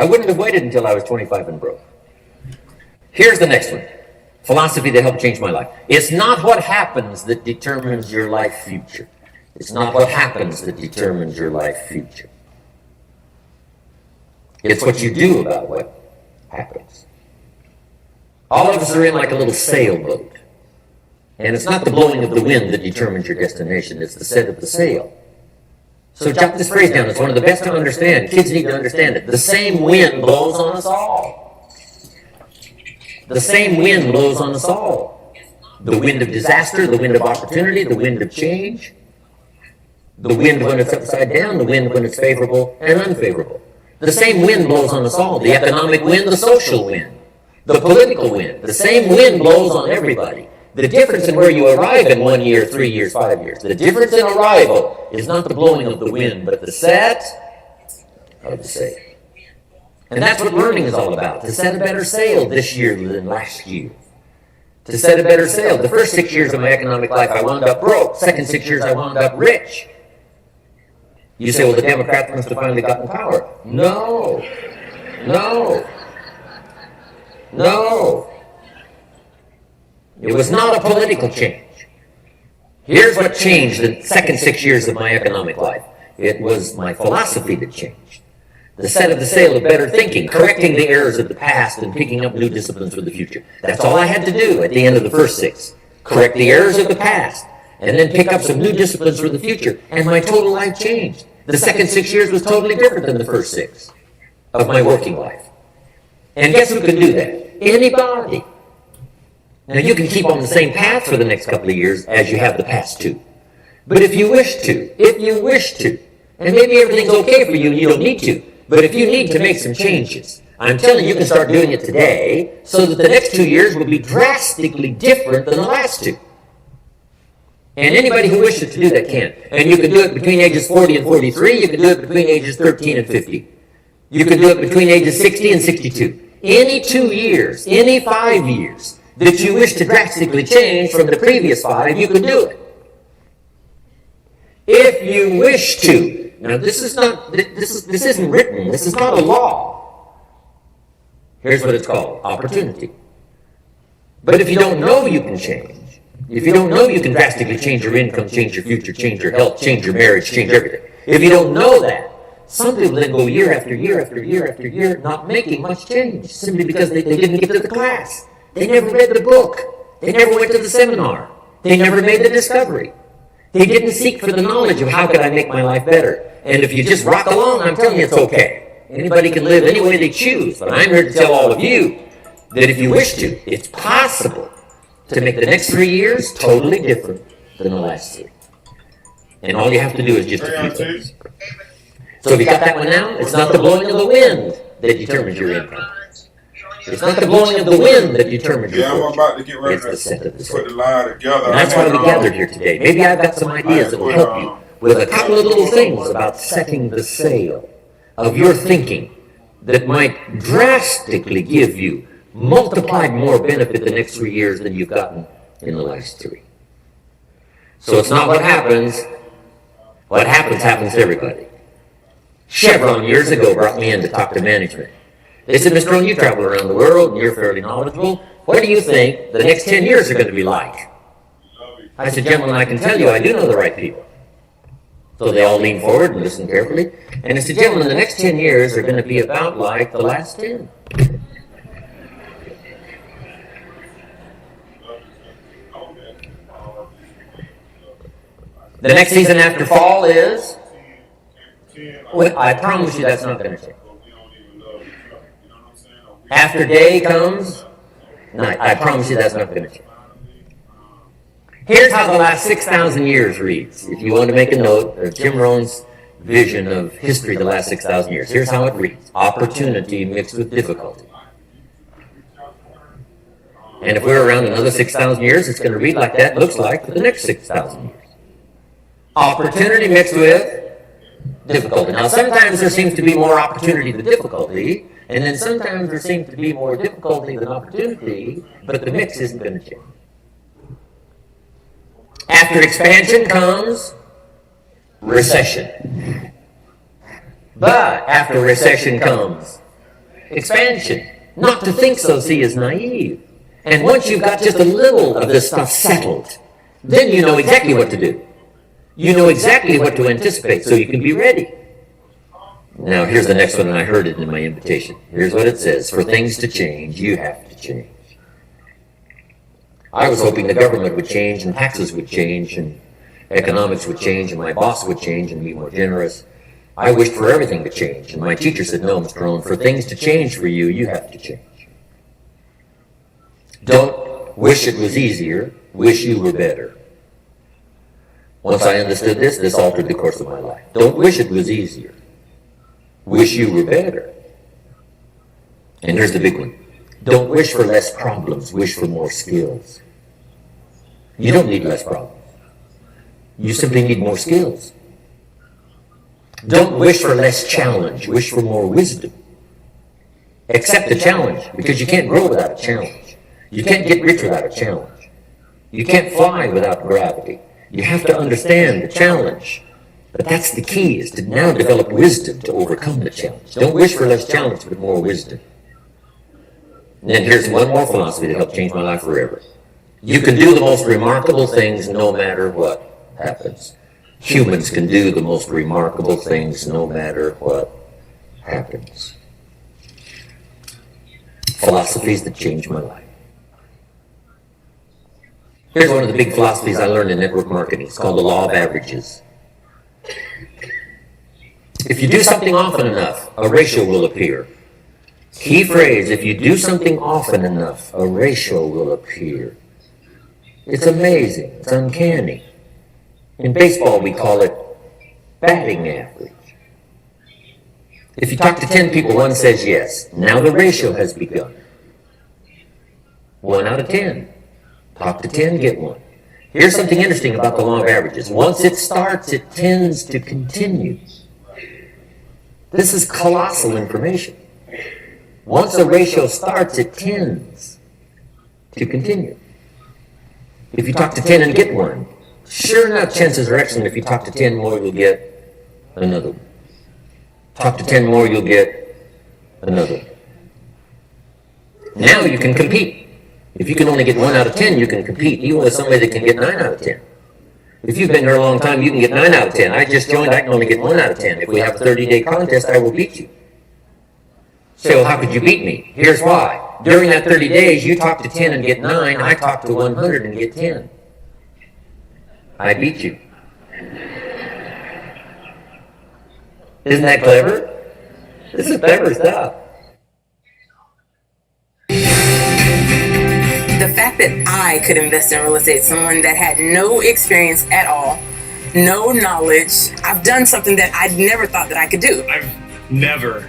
I wouldn't have waited until I was 25 and broke. Here's the next one. Philosophy that helped change my life. It's not what happens that determines your life future. It's not what happens that determines your life future. It's what you do about what happens. All of us are in like a little sailboat. And it's not the blowing of the wind that determines your destination. It's the set of the sail. So jot this phrase down. It's one of the best to understand. Kids need to understand it. The same wind blows on us all. The same wind blows on us all. The wind of disaster, the wind of opportunity, the wind of change. The wind when it's upside down, the wind when it's favorable and unfavorable. The same wind blows on us all. The economic wind, the social wind, the political wind. The same wind blows on everybody. The difference in where you arrive in 1 year, 3 years, 5 years, the difference in arrival is not the blowing of the wind, but the set of the sail. And that's what learning is all about, to set a better sail this year than last year. To set a better sail. The first 6 years of my economic life, I wound up broke. Second 6 years, I wound up rich. You say, well, the Democrats must have finally gotten power. No. No. No. It was not a political change. Here's what changed the second 6 years of my economic life. It was my philosophy that changed. The set of the sail of better thinking, correcting the errors of the past and picking up new disciplines for the future. That's all I had to do at the end of the first 6. Correct the errors of the past and then pick up some new disciplines for the future. And my total life changed. The second 6 years was totally different than the first 6 of my working life. And guess who can do that? Anybody. Now, you can keep on the same path for the next couple of years as you have the past 2. But if you wish to, and maybe everything's okay for you and you don't need to, but if you need to make some changes, I'm telling you, you can start doing it today so that the next 2 years will be drastically different than the last 2. And anybody who wishes to do that can. And you can do it between ages 40 and 43. You can do it between ages 13 and 50. You can do it between ages 60 and 62. Any 2 years, any 5 years, that you wish to drastically change from the previous 5, you can do it. If you wish to. Now, this isn't written. This is not a law. Here's what it's called, opportunity. But if you don't know you can change, if you don't know you can drastically change your income, change your future, change your health, change your marriage, change everything. If you don't know that, some people then go year after year after year after year not making much change simply because they didn't get to the class. They never read the book. They never went to the seminar. They never made the discovery. They didn't seek for the knowledge of how could I make my life better. And if you just rock along, I'm telling you it's okay. Anybody can live any way they choose. But I'm here to tell all of you that if you wish to, it's possible to make the next 3 years totally different than the last 3. And all you have to do is just a few things. So if you got that one now, it's not the blowing of the wind that determines your income. It's not the blowing of the wind that determines your fortune. I'm about to get ready it's the set of the sail. Put the line together. And that's why we gathered here today. Maybe I've got some ideas that will help you with a couple of little things about setting the sail of your thinking that might drastically give you multiplied more benefit the next 3 years than you've gotten in the last 3. So it's not what happens. What happens to everybody. Chevron years ago brought me in to talk to management. They said, Mr. Owen, you travel around the world and you're fairly knowledgeable. What do you think the next 10 years are going to be like? I said, gentlemen, I can tell you I do know the right people. So they all leaned forward and listened carefully. And I said, gentlemen, the next 10 years are going to be about like the last 10. The next season after fall is? Well, I promise you that's not going to change. After day comes night. I promise you that's not going to change. Here's how the last 6,000 years reads. If you want to make a note of Jim Rohn's vision of history the last 6,000 years, here's how it reads. Opportunity mixed with difficulty. And if we're around another 6,000 years, it's going to read like that looks like for the next 6,000 years. Opportunity mixed with difficulty. Now, sometimes there seems to be more opportunity than difficulty, and then sometimes there seems to be more difficulty than opportunity, but the mix isn't going to change. After expansion comes recession. But after recession comes expansion. Not to think so, see, is naive. And once you've got just a little of this stuff settled, then you know exactly what to do. You know exactly what to anticipate, so you can be ready. Now, here's the next one, and I heard it in my invitation. Here's what it says. For things to change, you have to change. I was hoping the government would change, and taxes would change, and economics would change, and my boss would change and be more generous. I wished for everything to change, and my teacher said, no, Mr. Rohn, for things to change for you, you have to change. Don't wish it was easier, wish you were better. Once I understood this, this altered the course of my life. Don't wish it was easier, wish you were better. And here's the big one. Don't wish for less problems, wish for more skills. You don't need less problems. You simply need more skills. Don't wish for less challenge, wish for more wisdom. Accept the challenge, because you can't grow without a challenge. You can't get rich without a challenge. You can't fly without gravity. You have to understand the challenge. But that's the key, is to now develop wisdom to overcome the challenge. Don't wish for less challenge, but more wisdom. And then here's one more philosophy that helped change my life forever. You can do the most remarkable things no matter what happens. Humans can do the most remarkable things no matter what happens. Philosophies that changed my life. Here's one of the big philosophies I learned in network marketing. It's called the law of averages. If you do something often enough, a ratio will appear. Key phrase, if you do something often enough, a ratio will appear. It's amazing. It's uncanny. In baseball, we call it batting average. If you talk to 10 people, one says yes. Now the ratio has begun. 1 out of 10. Talk to 10, get 1. Here's something interesting about the law of averages. Once it starts, it tends to continue. This is colossal information. Once a ratio starts, it tends to continue. If you talk to 10 and get 1, sure enough, chances are excellent if you talk to 10 more, you'll get another one. Talk to 10 more, you'll get another one. Now you can compete. If you can only get 1 out of 10, you can compete, even with somebody that can get 9 out of 10. If you've been here a long time, you can get 9 out of 10. I just joined, I can only get 1 out of 10. If we have a 30-day contest, I will beat you. Say, well, how could you beat me? Here's why. During that 30 days, you talk to 10 and get 9. I talk to 100 and get 10. I beat you. Isn't that clever? This is clever stuff. The fact that I could invest in real estate, someone that had no experience at all, no knowledge, I've done something that I never thought that I could do. I've never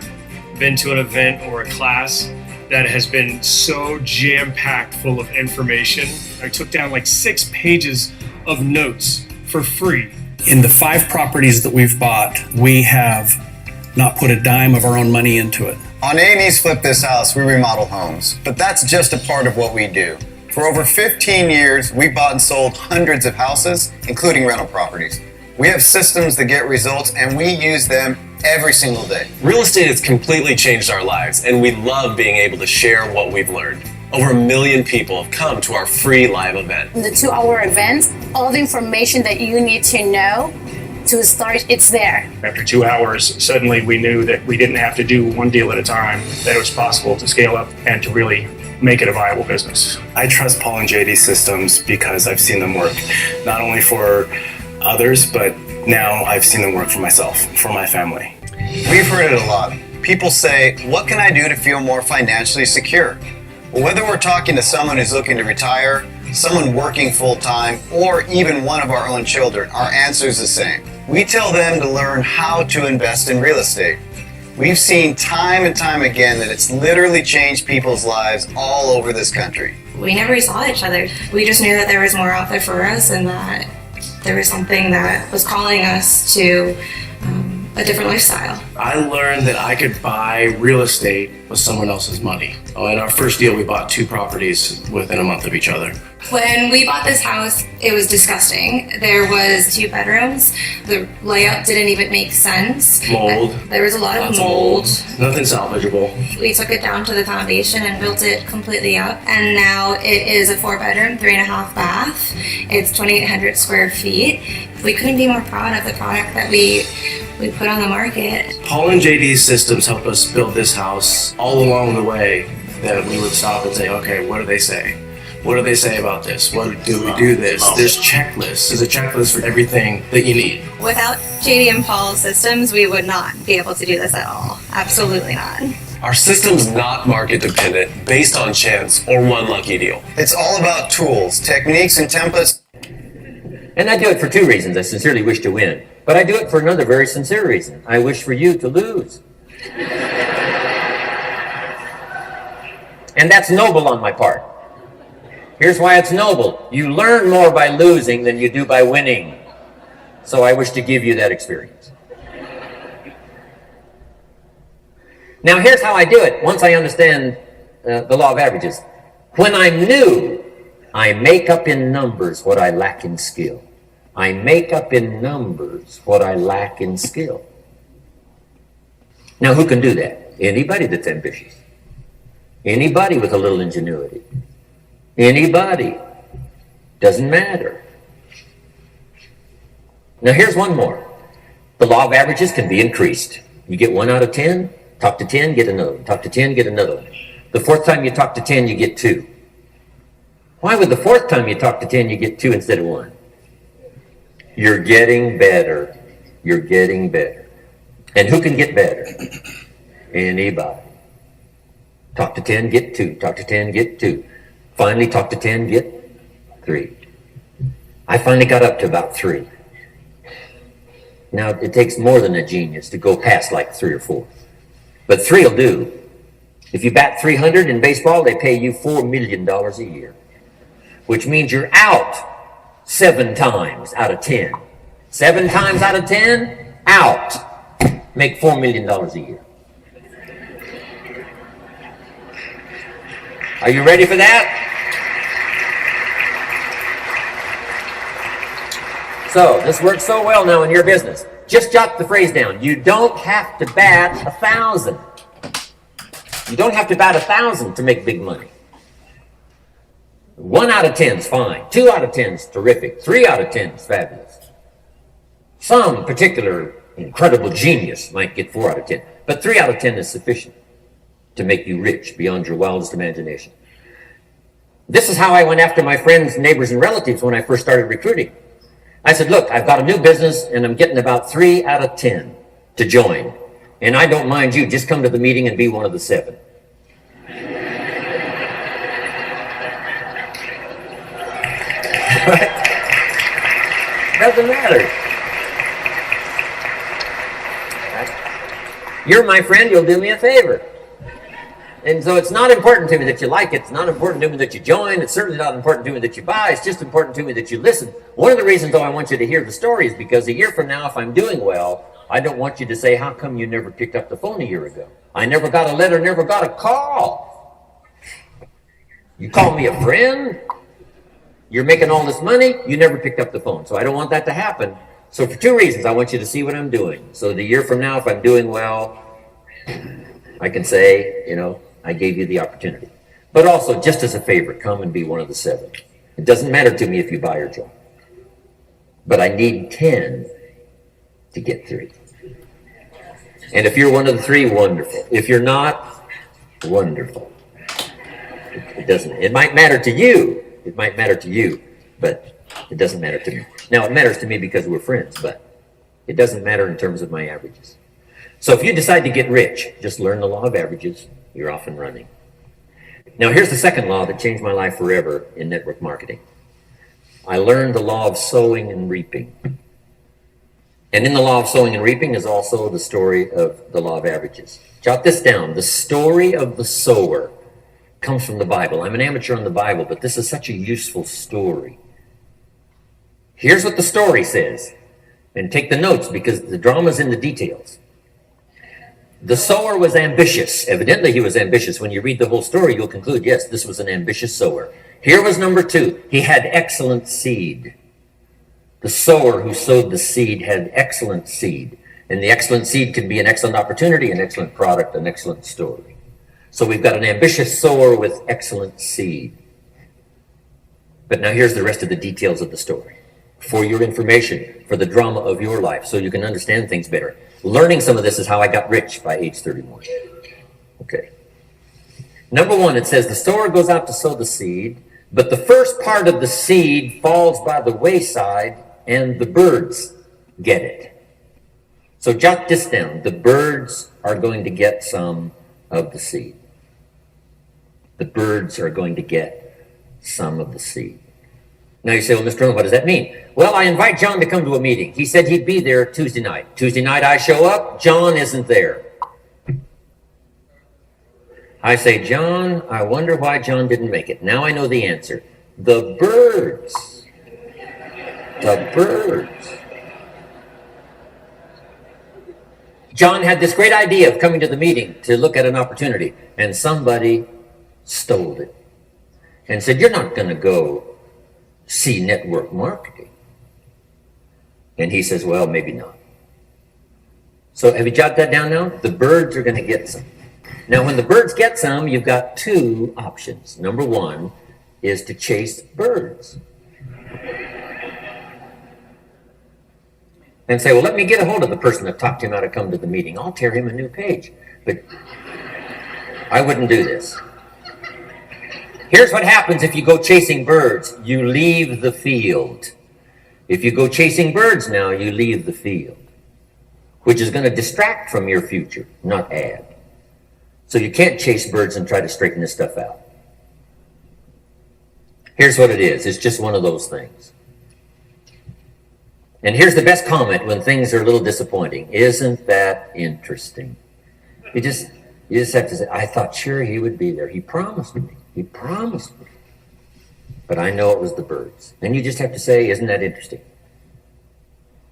been to an event or a class that has been so jam-packed full of information. I took down like 6 pages of notes for free. In the 5 properties that we've bought, we have not put a dime of our own money into it. On A&E's Flip This House, we remodel homes, but that's just a part of what we do. For over 15 years, we bought and sold hundreds of houses, including rental properties. We have systems that get results, and we use them every single day. Real estate has completely changed our lives, and we love being able to share what we've learned. Over 1 million people have come to our free live event. The 2-hour event, all the information that you need to know to start, it's there. After 2 hours, suddenly we knew that we didn't have to do one deal at a time, that it was possible to scale up and to really make it a viable business. I trust Paul and JD's systems because I've seen them work, not only for others, but now I've seen them work for myself, for my family. We've heard it a lot. People say, what can I do to feel more financially secure? Well, whether we're talking to someone who's looking to retire, someone working full-time, or even one of our own children, our answer is the same. We tell them to learn how to invest in real estate. We've seen time and time again that it's literally changed people's lives all over this country. We never saw each other. We just knew that there was more out there for us and that there was something that was calling us to a different lifestyle. I learned that I could buy real estate with someone else's money. In our first deal, we bought 2 properties within a month of each other. When we bought this house, it was disgusting. There was 2 bedrooms. The layout didn't even make sense. Mold. There was a lot of Lots mold. Nothing salvageable. We took it down to the foundation and built it completely up. And now it is a 4-bedroom, 3.5 bath. It's 2,800 square feet. We couldn't be more proud of the product that we put on the market. Paul and JD's systems helped us build this house all along the way, that we would stop and say, okay, what do they say? What do they say about this? What do we do this? There's checklists. There's a checklist for everything that you need. Without JD and Paul's systems, we would not be able to do this at all. Absolutely not. Our system's not market dependent, based on chance or one lucky deal. It's all about tools, techniques, and templates. And I do it for 2 reasons. I sincerely wish to win. But I do it for another very sincere reason. I wish for you to lose. And that's noble on my part. Here's why it's noble. You learn more by losing than you do by winning. So I wish to give you that experience. Now here's how I do it once I understand the law of averages. When I'm new, I make up in numbers what I lack in skill. I make up in numbers what I lack in skill. Now who can do that? Anybody that's ambitious. Anybody with a little ingenuity. Anybody. Doesn't matter. Now here's one more. The law of averages can be increased. You get 1 out of 10, talk to 10, get another one. Talk to 10, get another one. The 4th time you talk to 10, you get 2. Why would the 4th time you talk to 10, you get 2 instead of 1? You're getting better. You're getting better. And who can get better? Anybody. Talk to 10, get 2. Talk to 10, get 2. Finally, talk to 10, get 3. I finally got up to about 3. Now, it takes more than a genius to go past like 3 or 4. But 3 will do. If you bat 300 in baseball, they pay you $4 million a year. Which means you're out 7 times out of 10. 7 times out of 10, out. Make $4 million a year. Are you ready for that? So, this works so well now in your business. Just jot the phrase down. You don't have to bat 1,000. You don't have to bat 1,000 to make big money. 1 out of 10 is fine. 2 out of 10 is terrific. 3 out of 10 is fabulous. Some particular incredible genius might get 4 out of 10. But 3 out of 10 is sufficient to make you rich beyond your wildest imagination. This is how I went after my friends, neighbors, and relatives when I first started recruiting. I said, look, I've got a new business, and I'm getting about 3 out of 10 to join. And I don't mind you. Just come to the meeting and be one of the 7. Doesn't matter. You're my friend, you'll do me a favor. And so it's not important to me that you like it. It's not important to me that you join. It's certainly not important to me that you buy. It's just important to me that you listen. One of the reasons, though, I want you to hear the story is because a year from now, if I'm doing well, I don't want you to say, how come you never picked up the phone a year ago? I never got a letter, never got a call. You call me a friend? You're making all this money, you never picked up the phone. So I don't want that to happen. So for 2 reasons, I want you to see what I'm doing. So the year from now, if I'm doing well, I can say, you know, I gave you the opportunity. But also, just as a favor, come and be one of the 7. It doesn't matter to me if you buy or join. But I need 10 to get 3. And if you're one of the 3, wonderful. If you're not, wonderful. It doesn't. It might matter to you. It might matter to you, but it doesn't matter to me. Now, it matters to me because we're friends, but it doesn't matter in terms of my averages. So if you decide to get rich, just learn the law of averages. You're off and running. Now, here's the second law that changed my life forever in network marketing. I learned the law of sowing and reaping. And in the law of sowing and reaping is also the story of the law of averages. Jot this down. The story of the sower comes from the Bible. I'm an amateur on the Bible, but this is such a useful story. Here's what the story says. And take the notes because the drama's in the details. The sower was ambitious. Evidently, he was ambitious. When you read the whole story, you'll conclude, yes, this was an ambitious sower. Here was number 2. He had excellent seed. The sower who sowed the seed had excellent seed. And the excellent seed could be an excellent opportunity, an excellent product, an excellent story. So we've got an ambitious sower with excellent seed. But now here's the rest of the details of the story. For your information, for the drama of your life, so you can understand things better. Learning some of this is how I got rich by age 31. Okay. Number 1, it says the sower goes out to sow the seed, but the first part of the seed falls by the wayside and the birds get it. So jot this down. The birds are going to get some of the seed. The birds are going to get some of the seed. Now you say, well, Mr. Rowan, what does that mean? Well, I invite John to come to a meeting. He said he'd be there Tuesday night. Tuesday night I show up, John isn't there. I say, John, I wonder why John didn't make it. Now I know the answer. The birds. The birds. John had this great idea of coming to the meeting to look at an opportunity, and somebody stole it and said, you're not going to go see network marketing. And he says, well, maybe not. So have you jotted that down now? The birds are going to get some. Now, when the birds get some, you've got 2 options. Number 1 is to chase birds. And say, well, let me get a hold of the person that talked him out to come to the meeting. I'll tear him a new page. But I wouldn't do this. Here's what happens if you go chasing birds. You leave the field. If you go chasing birds now, you leave the field, which is going to distract from your future, not add. So you can't chase birds and try to straighten this stuff out. Here's what it is. It's just one of those things. And here's the best comment when things are a little disappointing. Isn't that interesting? You just have to say, I thought sure he would be there. He promised me. He promised me. But I know it was the birds. And you just have to say, isn't that interesting?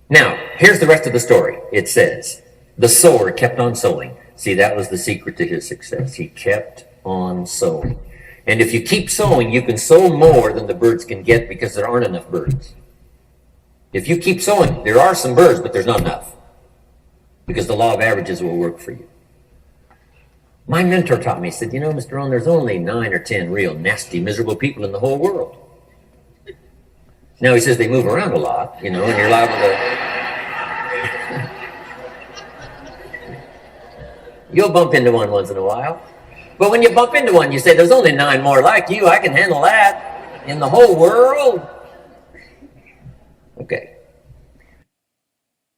Now, here's the rest of the story. It says, the sower kept on sowing. See, that was the secret to his success. He kept on sowing. And if you keep sowing, you can sow more than the birds can get because there aren't enough birds. If you keep sowing, there are some birds, but there's not enough. Because the law of averages will work for you. My mentor taught me, he said, you know, Mr. Rowan, there's only 9 or 10 real nasty, miserable people in the whole world. Now, he says they move around a lot, you know, and you're liable to... You'll bump into one once in a while. But when you bump into one, you say, there's only 9 more like you. I can handle that in the whole world. Okay.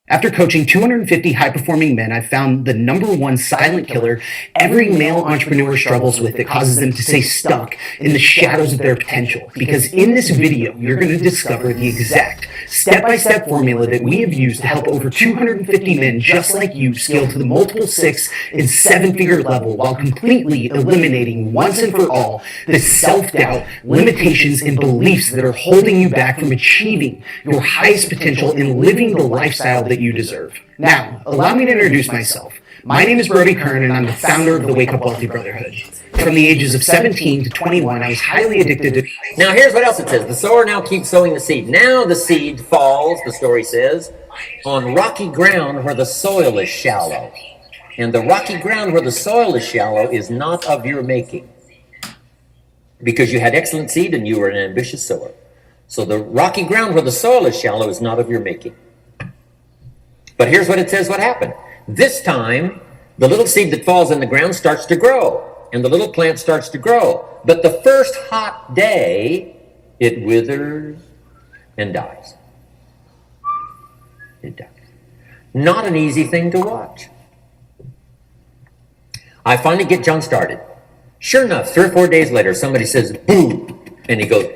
After coaching 250 high-performing men, I've found the #1 silent killer every male entrepreneur struggles with that causes them to stay stuck in the shadows of their potential. Because in this video, you're going to discover the exact step-by-step formula that we have used to help over 250 men just like you scale to the multiple 6- and 7-figure level while completely eliminating once and for all the self-doubt, limitations, and beliefs that are holding you back from achieving your highest potential and living the lifestyle that you deserve. Now, allow me to introduce myself. My name is Brody Kern, and I'm the founder of the Wake Up Wealthy Brotherhood. From the ages of 17 to 21, I was highly addicted to... Now, here's what else it says. The sower now keeps sowing the seed. Now the seed falls, the story says, on rocky ground where the soil is shallow. And the rocky ground where the soil is shallow is not of your making. Because you had excellent seed and you were an ambitious sower. So the rocky ground where the soil is shallow is not of your making. But here's what it says what happened. This time, the little seed that falls in the ground starts to grow, and the little plant starts to grow. But the first hot day, it withers and dies. It dies. Not an easy thing to watch. I finally get John started. Sure enough, 3 or 4 days later, somebody says, boom, and he goes,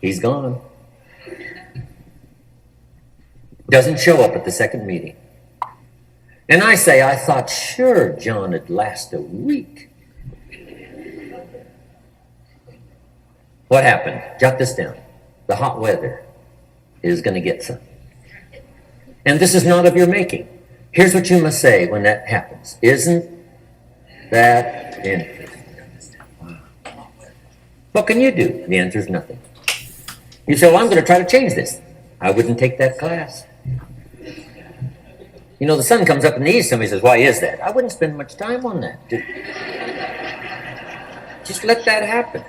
he's gone. Doesn't show up at the second meeting. And I say, I thought, sure, John, it'd last a week. What happened? Jot this down. The hot weather is going to get some. And this is not of your making. Here's what you must say when that happens. Isn't that interesting? What can you do? The answer is nothing. You say, well, I'm going to try to change this. I wouldn't take that class. You know, the sun comes up in the east. Somebody says, why is that? I wouldn't spend much time on that. Just let that happen.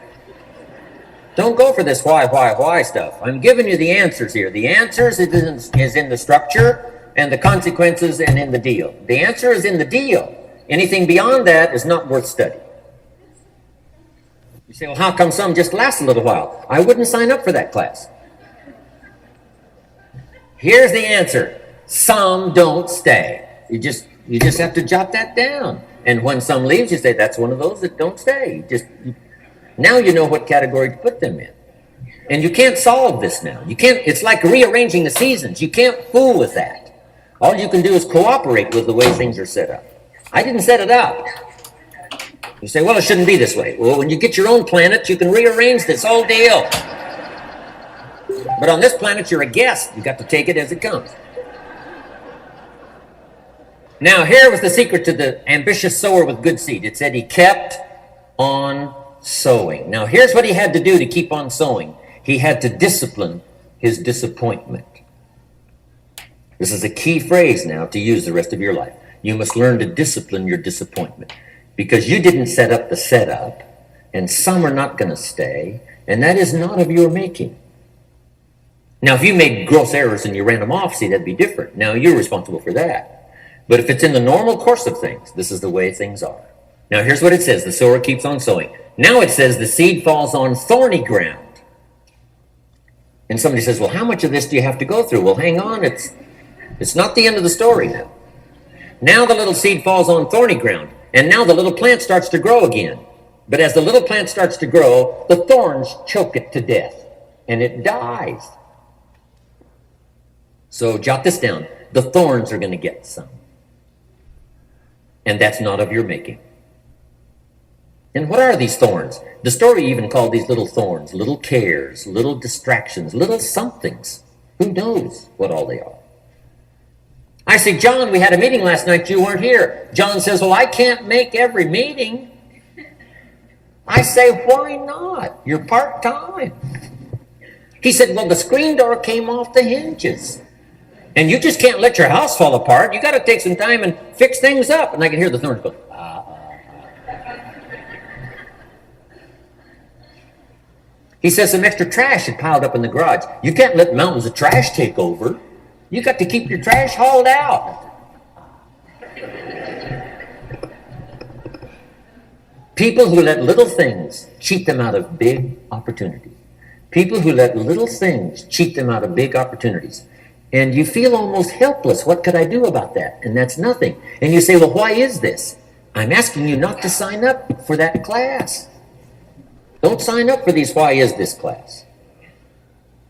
Don't go for this why stuff. I'm giving you the answers here. The answers is in the structure and the consequences and in the deal. The answer is in the deal. Anything beyond that is not worth study. You say, well, how come some just last a little while? I wouldn't sign up for that class. Here's the answer. Some don't stay. You just have to jot that down. And when some leaves, you say, that's one of those that don't stay. Now you know what category to put them in. And you can't solve this now. You can't, it's like rearranging the seasons. You can't fool with that. All you can do is cooperate with the way things are set up. I didn't set it up. You say, well, it shouldn't be this way. Well, when you get your own planet, you can rearrange this whole deal. But on this planet, you're a guest. You got to take it as it comes. Now, here was the secret to the ambitious sower with good seed. It said he kept on sowing. Now, here's what he had to do to keep on sowing. He had to discipline his disappointment. This is a key phrase now to use the rest of your life. You must learn to discipline your disappointment because you didn't set up the setup, and some are not going to stay, and that is not of your making. Now, if you made gross errors and you ran them off, see, that'd be different. Now, you're responsible for that. But if it's in the normal course of things, this is the way things are. Now, here's what it says. The sower keeps on sowing. Now it says the seed falls on thorny ground. And somebody says, well, how much of this do you have to go through? Well, hang on. It's not the end of the story now. Now the little seed falls on thorny ground. And now the little plant starts to grow again. But as the little plant starts to grow, the thorns choke it to death. And it dies. So jot this down. The thorns are going to get some. And that's not of your making. And what are these thorns? The story even called these little thorns, little cares, little distractions, little somethings. Who knows what all they are? I say, John, we had a meeting last night. You weren't here. John says, well, I can't make every meeting. I say, why not? You're part-time. He said, well, the screen door came off the hinges. And you just can't let your house fall apart. You got to take some time and fix things up. And I can hear the thorns go, He says some extra trash had piled up in the garage. You can't let mountains of trash take over. You got to keep your trash hauled out. People who let little things cheat them out of big opportunities. People who let little things cheat them out of big opportunities. And you feel almost helpless. What could I do about that? And that's nothing. And you say, well, why is this? I'm asking you not to sign up for that class. Don't sign up for these why is this class.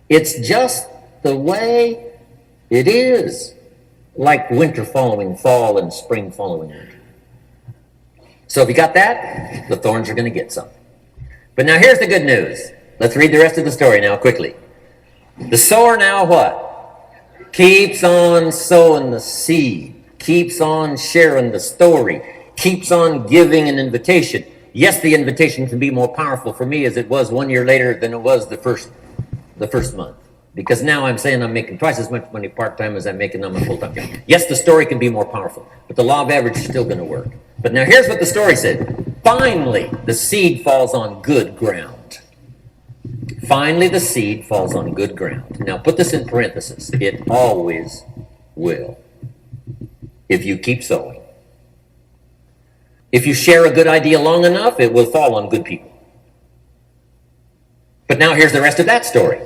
It's just the way it is. Like winter following fall and spring following winter. So if you got that, the thorns are going to get some. But now here's the good news. Let's read the rest of the story now quickly. The sower now what? Keeps on sowing the seed. Keeps on sharing the story. Keeps on giving an invitation. Yes, the invitation can be more powerful for me as it was 1 year later than it was the first month. Because now I'm saying I'm making twice as much money part-time as I'm making on my full-time job. Yes, the story can be more powerful, but the law of average is still going to work. But now here's what the story said. Finally, the seed falls on good ground. Finally, the seed falls on good ground. Now put this in parentheses. It always will. If you keep sowing. If you share a good idea long enough, it will fall on good people. But now here's the rest of that story.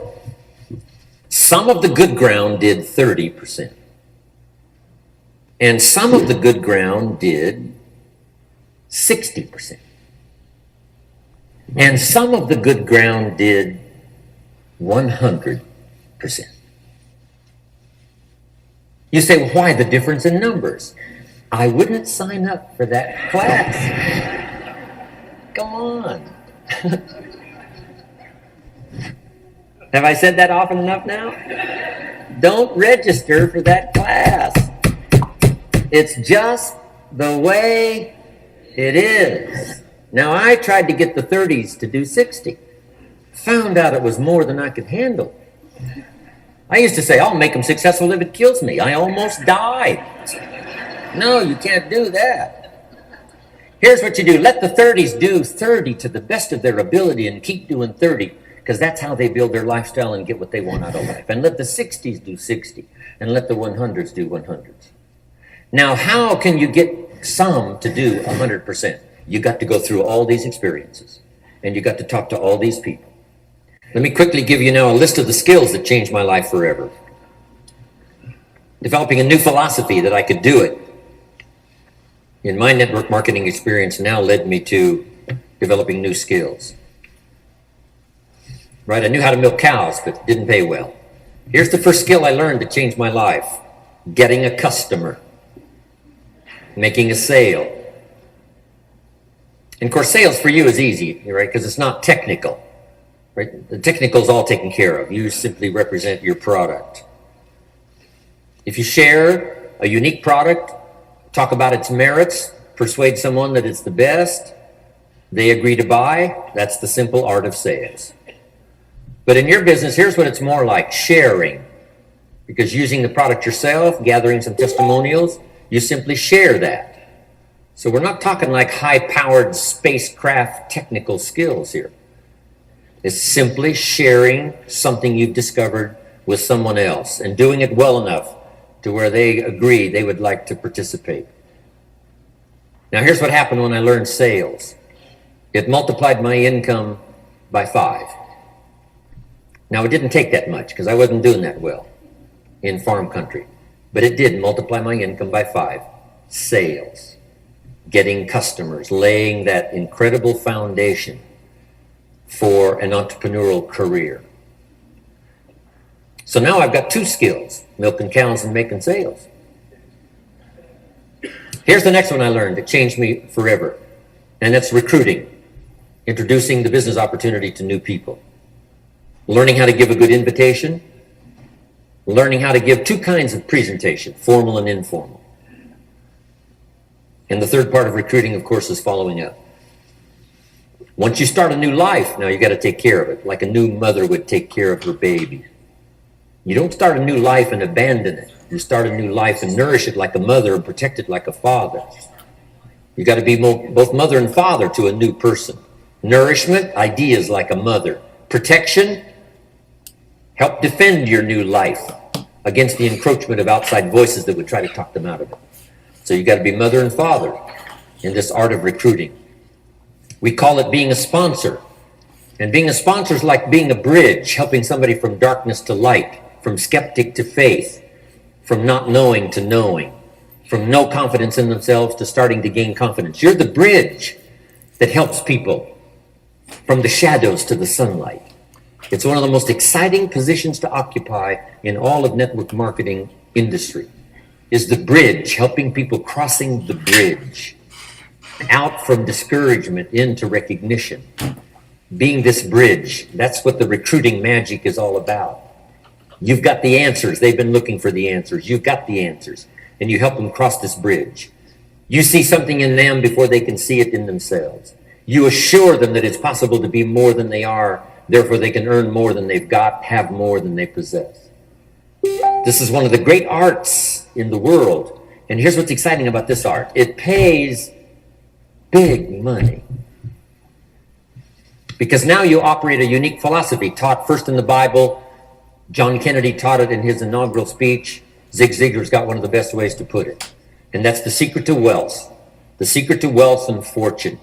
Some of the good ground did 30%. And some of the good ground did 60%. And some of the good ground did 100%. You say, well, why the difference in numbers? I wouldn't sign up for that class. Come on. Have I said that often enough now? Don't register for that class. It's just the way it is. Now, I tried to get the 30s to do 60. Found out it was more than I could handle. I used to say, I'll make them successful if it kills me. I almost died. No, you can't do that. Here's what you do. Let the 30s do 30 to the best of their ability and keep doing 30, because that's how they build their lifestyle and get what they want out of life. And let the 60s do 60, and let the 100s do 100s. Now, how can you get some to do 100%? You got to go through all these experiences, and you got to talk to all these people. Let me quickly give you now a list of the skills that changed my life forever. Developing a new philosophy that I could do it in my network marketing experience now led me to developing new skills. Right? I knew how to milk cows, but didn't pay well. Here's the first skill I learned that changed my life: getting a customer, making a sale. And of course, sales for you is easy, right? Because it's not technical, right? The technical is all taken care of. You simply represent your product. If you share a unique product, talk about its merits, persuade someone that it's the best, they agree to buy, that's the simple art of sales. But in your business, here's what it's more like: sharing. Because using the product yourself, gathering some testimonials, you simply share that. So we're not talking like high-powered spacecraft technical skills here. It's simply sharing something you've discovered with someone else and doing it well enough to where they agree they would like to participate. Now, here's what happened when I learned sales. It multiplied my income by 5. Now, it didn't take that much because I wasn't doing that well in farm country, but it did multiply my income by 5. Sales, getting customers, laying that incredible foundation for an entrepreneurial career. So now I've got 2 skills: milking cows and making sales. Here's the next one I learned that changed me forever, and that's recruiting, introducing the business opportunity to new people, learning how to give a good invitation, learning how to give 2 kinds of presentation, formal and informal. And the third part of recruiting, of course, is following up. Once you start a new life, now you got to take care of it, like a new mother would take care of her baby. You don't start a new life and abandon it. You start a new life and nourish it like a mother and protect it like a father. You got to be both mother and father to a new person. Nourishment, ideas like a mother. Protection, help defend your new life against the encroachment of outside voices that would try to talk them out of it. So you got to be mother and father in this art of recruiting. We call it being a sponsor. And being a sponsor is like being a bridge, helping somebody from darkness to light, from skeptic to faith, from not knowing to knowing, from no confidence in themselves to starting to gain confidence. You're the bridge that helps people from the shadows to the sunlight. It's one of the most exciting positions to occupy in all of network marketing industry, is the bridge, helping people crossing the bridge out from discouragement into recognition. Being this bridge, that's what the recruiting magic is all about. You've got the answers. They've been looking for the answers. You've got the answers, and you help them cross this bridge. You see something in them before they can see it in themselves. You assure them that it's possible to be more than they are, therefore they can earn more than they've got, have more than they possess. This is one of the great arts in the world, and here's what's exciting about this art. It pays big money. Because now you operate a unique philosophy taught first in the Bible. John Kennedy taught it in his inaugural speech. Zig Ziglar's got one of the best ways to put it. And that's the secret to wealth. The secret to wealth and fortune.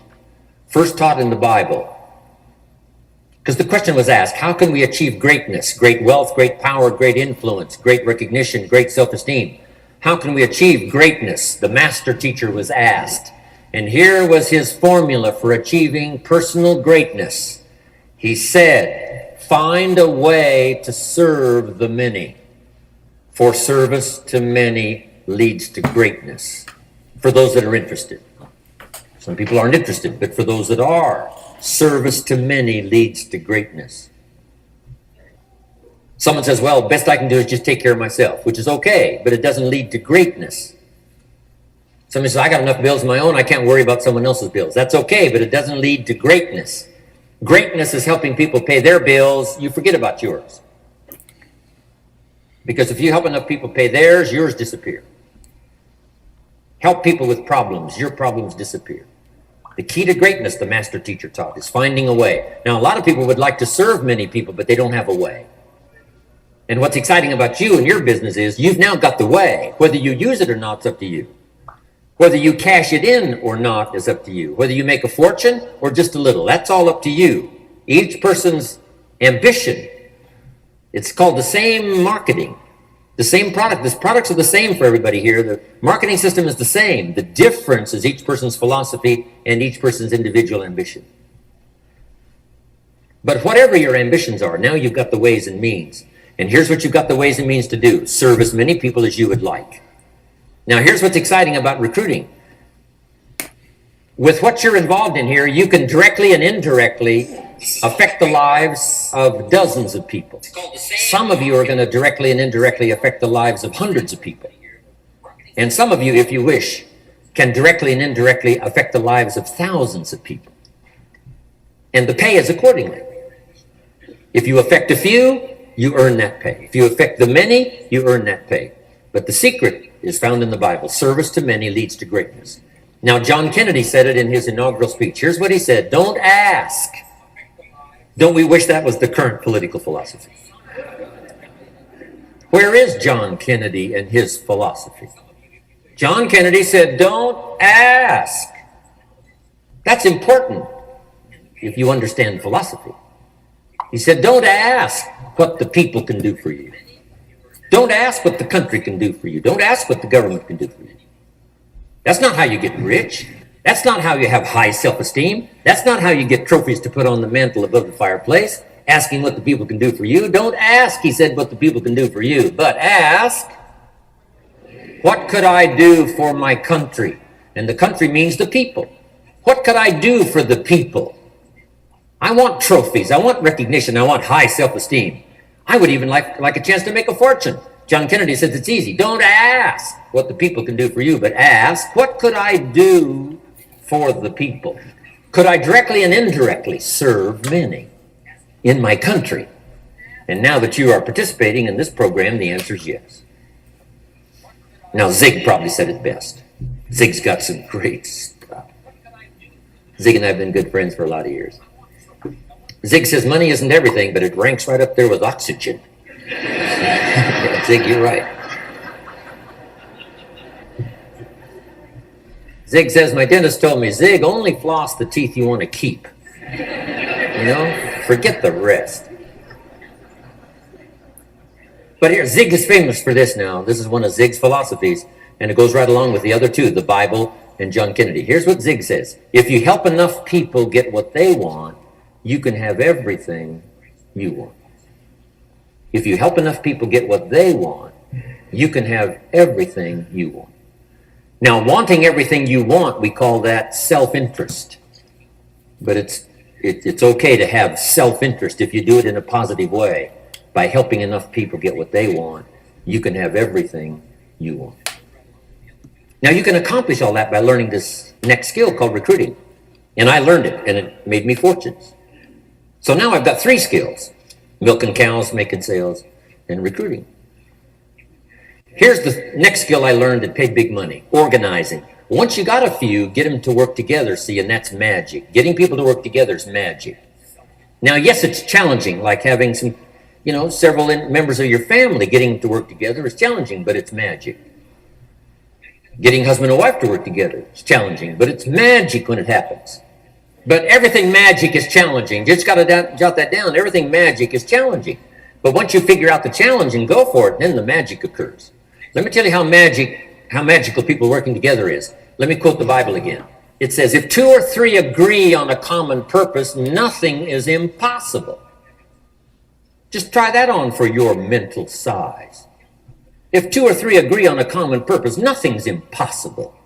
First taught in the Bible. Because the question was asked, how can we achieve greatness, great wealth, great power, great influence, great recognition, great self-esteem? How can we achieve greatness? The master teacher was asked. And here was his formula for achieving personal greatness. He said, find a way to serve the many. For service to many leads to greatness. For those that are interested. Some people aren't interested, but for those that are, service to many leads to greatness. Someone says, well, best I can do is just take care of myself, which is okay, but it doesn't lead to greatness. Somebody says, I got enough bills of my own, I can't worry about someone else's bills. That's okay, but it doesn't lead to greatness. Greatness is helping people pay their bills. You forget about yours. Because if you help enough people pay theirs, yours disappear. Help people with problems, your problems disappear. The key to greatness, the master teacher taught, is finding a way. Now, a lot of people would like to serve many people, but they don't have a way. And what's exciting about you and your business is you've now got the way. Whether you use it or not, it's up to you. Whether you cash it in or not is up to you. Whether you make a fortune or just a little, that's all up to you. Each person's ambition, it's called the same marketing, the same product. The products are the same for everybody here. The marketing system is the same. The difference is each person's philosophy and each person's individual ambition. But whatever your ambitions are, now you've got the ways and means. And here's what you've got the ways and means to do. Serve as many people as you would like. Now, here's what's exciting about recruiting. With what you're involved in here, you can directly and indirectly affect the lives of dozens of people. Some of you are going to directly and indirectly affect the lives of hundreds of people. And some of you, if you wish, can directly and indirectly affect the lives of thousands of people. And the pay is accordingly. If you affect a few, you earn that pay. If you affect the many, you earn that pay. But the secret is found in the Bible. Service to many leads to greatness. Now, John Kennedy said it in his inaugural speech. Here's what he said: don't ask. Don't we wish that was the current political philosophy? Where is John Kennedy and his philosophy? John Kennedy said, don't ask. That's important if you understand philosophy. He said, don't ask what the people can do for you. Don't ask what the country can do for you. Don't ask what the government can do for you. That's not how you get rich. That's not how you have high self-esteem. That's not how you get trophies to put on the mantle above the fireplace, asking what the people can do for you. Don't ask, he said, what the people can do for you, but ask, what could I do for my country? And the country means the people. What could I do for the people? I want trophies. I want recognition. I want high self-esteem. I would even like a chance to make a fortune. John Kennedy says it's easy. Don't ask what the people can do for you, but ask, what could I do for the people? Could I directly and indirectly serve many in my country? And now that you are participating in this program, the answer is yes. Now, Zig probably said it best. Zig's got some great stuff. Zig and I have been good friends for a lot of years. Zig says money isn't everything, but it ranks right up there with oxygen. Zig, you're right. Zig says, my dentist told me, Zig, only floss the teeth you want to keep. You know, forget the rest. But here, Zig is famous for this now. This is one of Zig's philosophies, and it goes right along with the other two, the Bible and John Kennedy. Here's what Zig says. If you help enough people get what they want, you can have everything you want. If you help enough people get what they want, you can have everything you want. Now, wanting everything you want, we call that self-interest. But it's okay to have self-interest if you do it in a positive way. By helping enough people get what they want, you can have everything you want. Now, you can accomplish all that by learning this next skill called recruiting. And I learned it, and it made me fortunes. So now I've got 3 skills: milking cows, making sales, and recruiting. Here's the next skill I learned that paid big money: organizing. Once you got a few, get them to work together, see, and that's magic. Getting people to work together is magic. Now, yes, it's challenging, like having several members of your family. Getting them to work together is challenging, but it's magic. Getting husband and wife to work together is challenging, but it's magic when it happens. But everything magic is challenging. Just got to jot that down. Everything magic is challenging. But once you figure out the challenge and go for it, then the magic occurs. Let me tell you how magical people working together is. Let me quote the Bible again. It says, if 2 or 3 agree on a common purpose, nothing is impossible. Just try that on for your mental size. If 2 or 3 agree on a common purpose, nothing's impossible.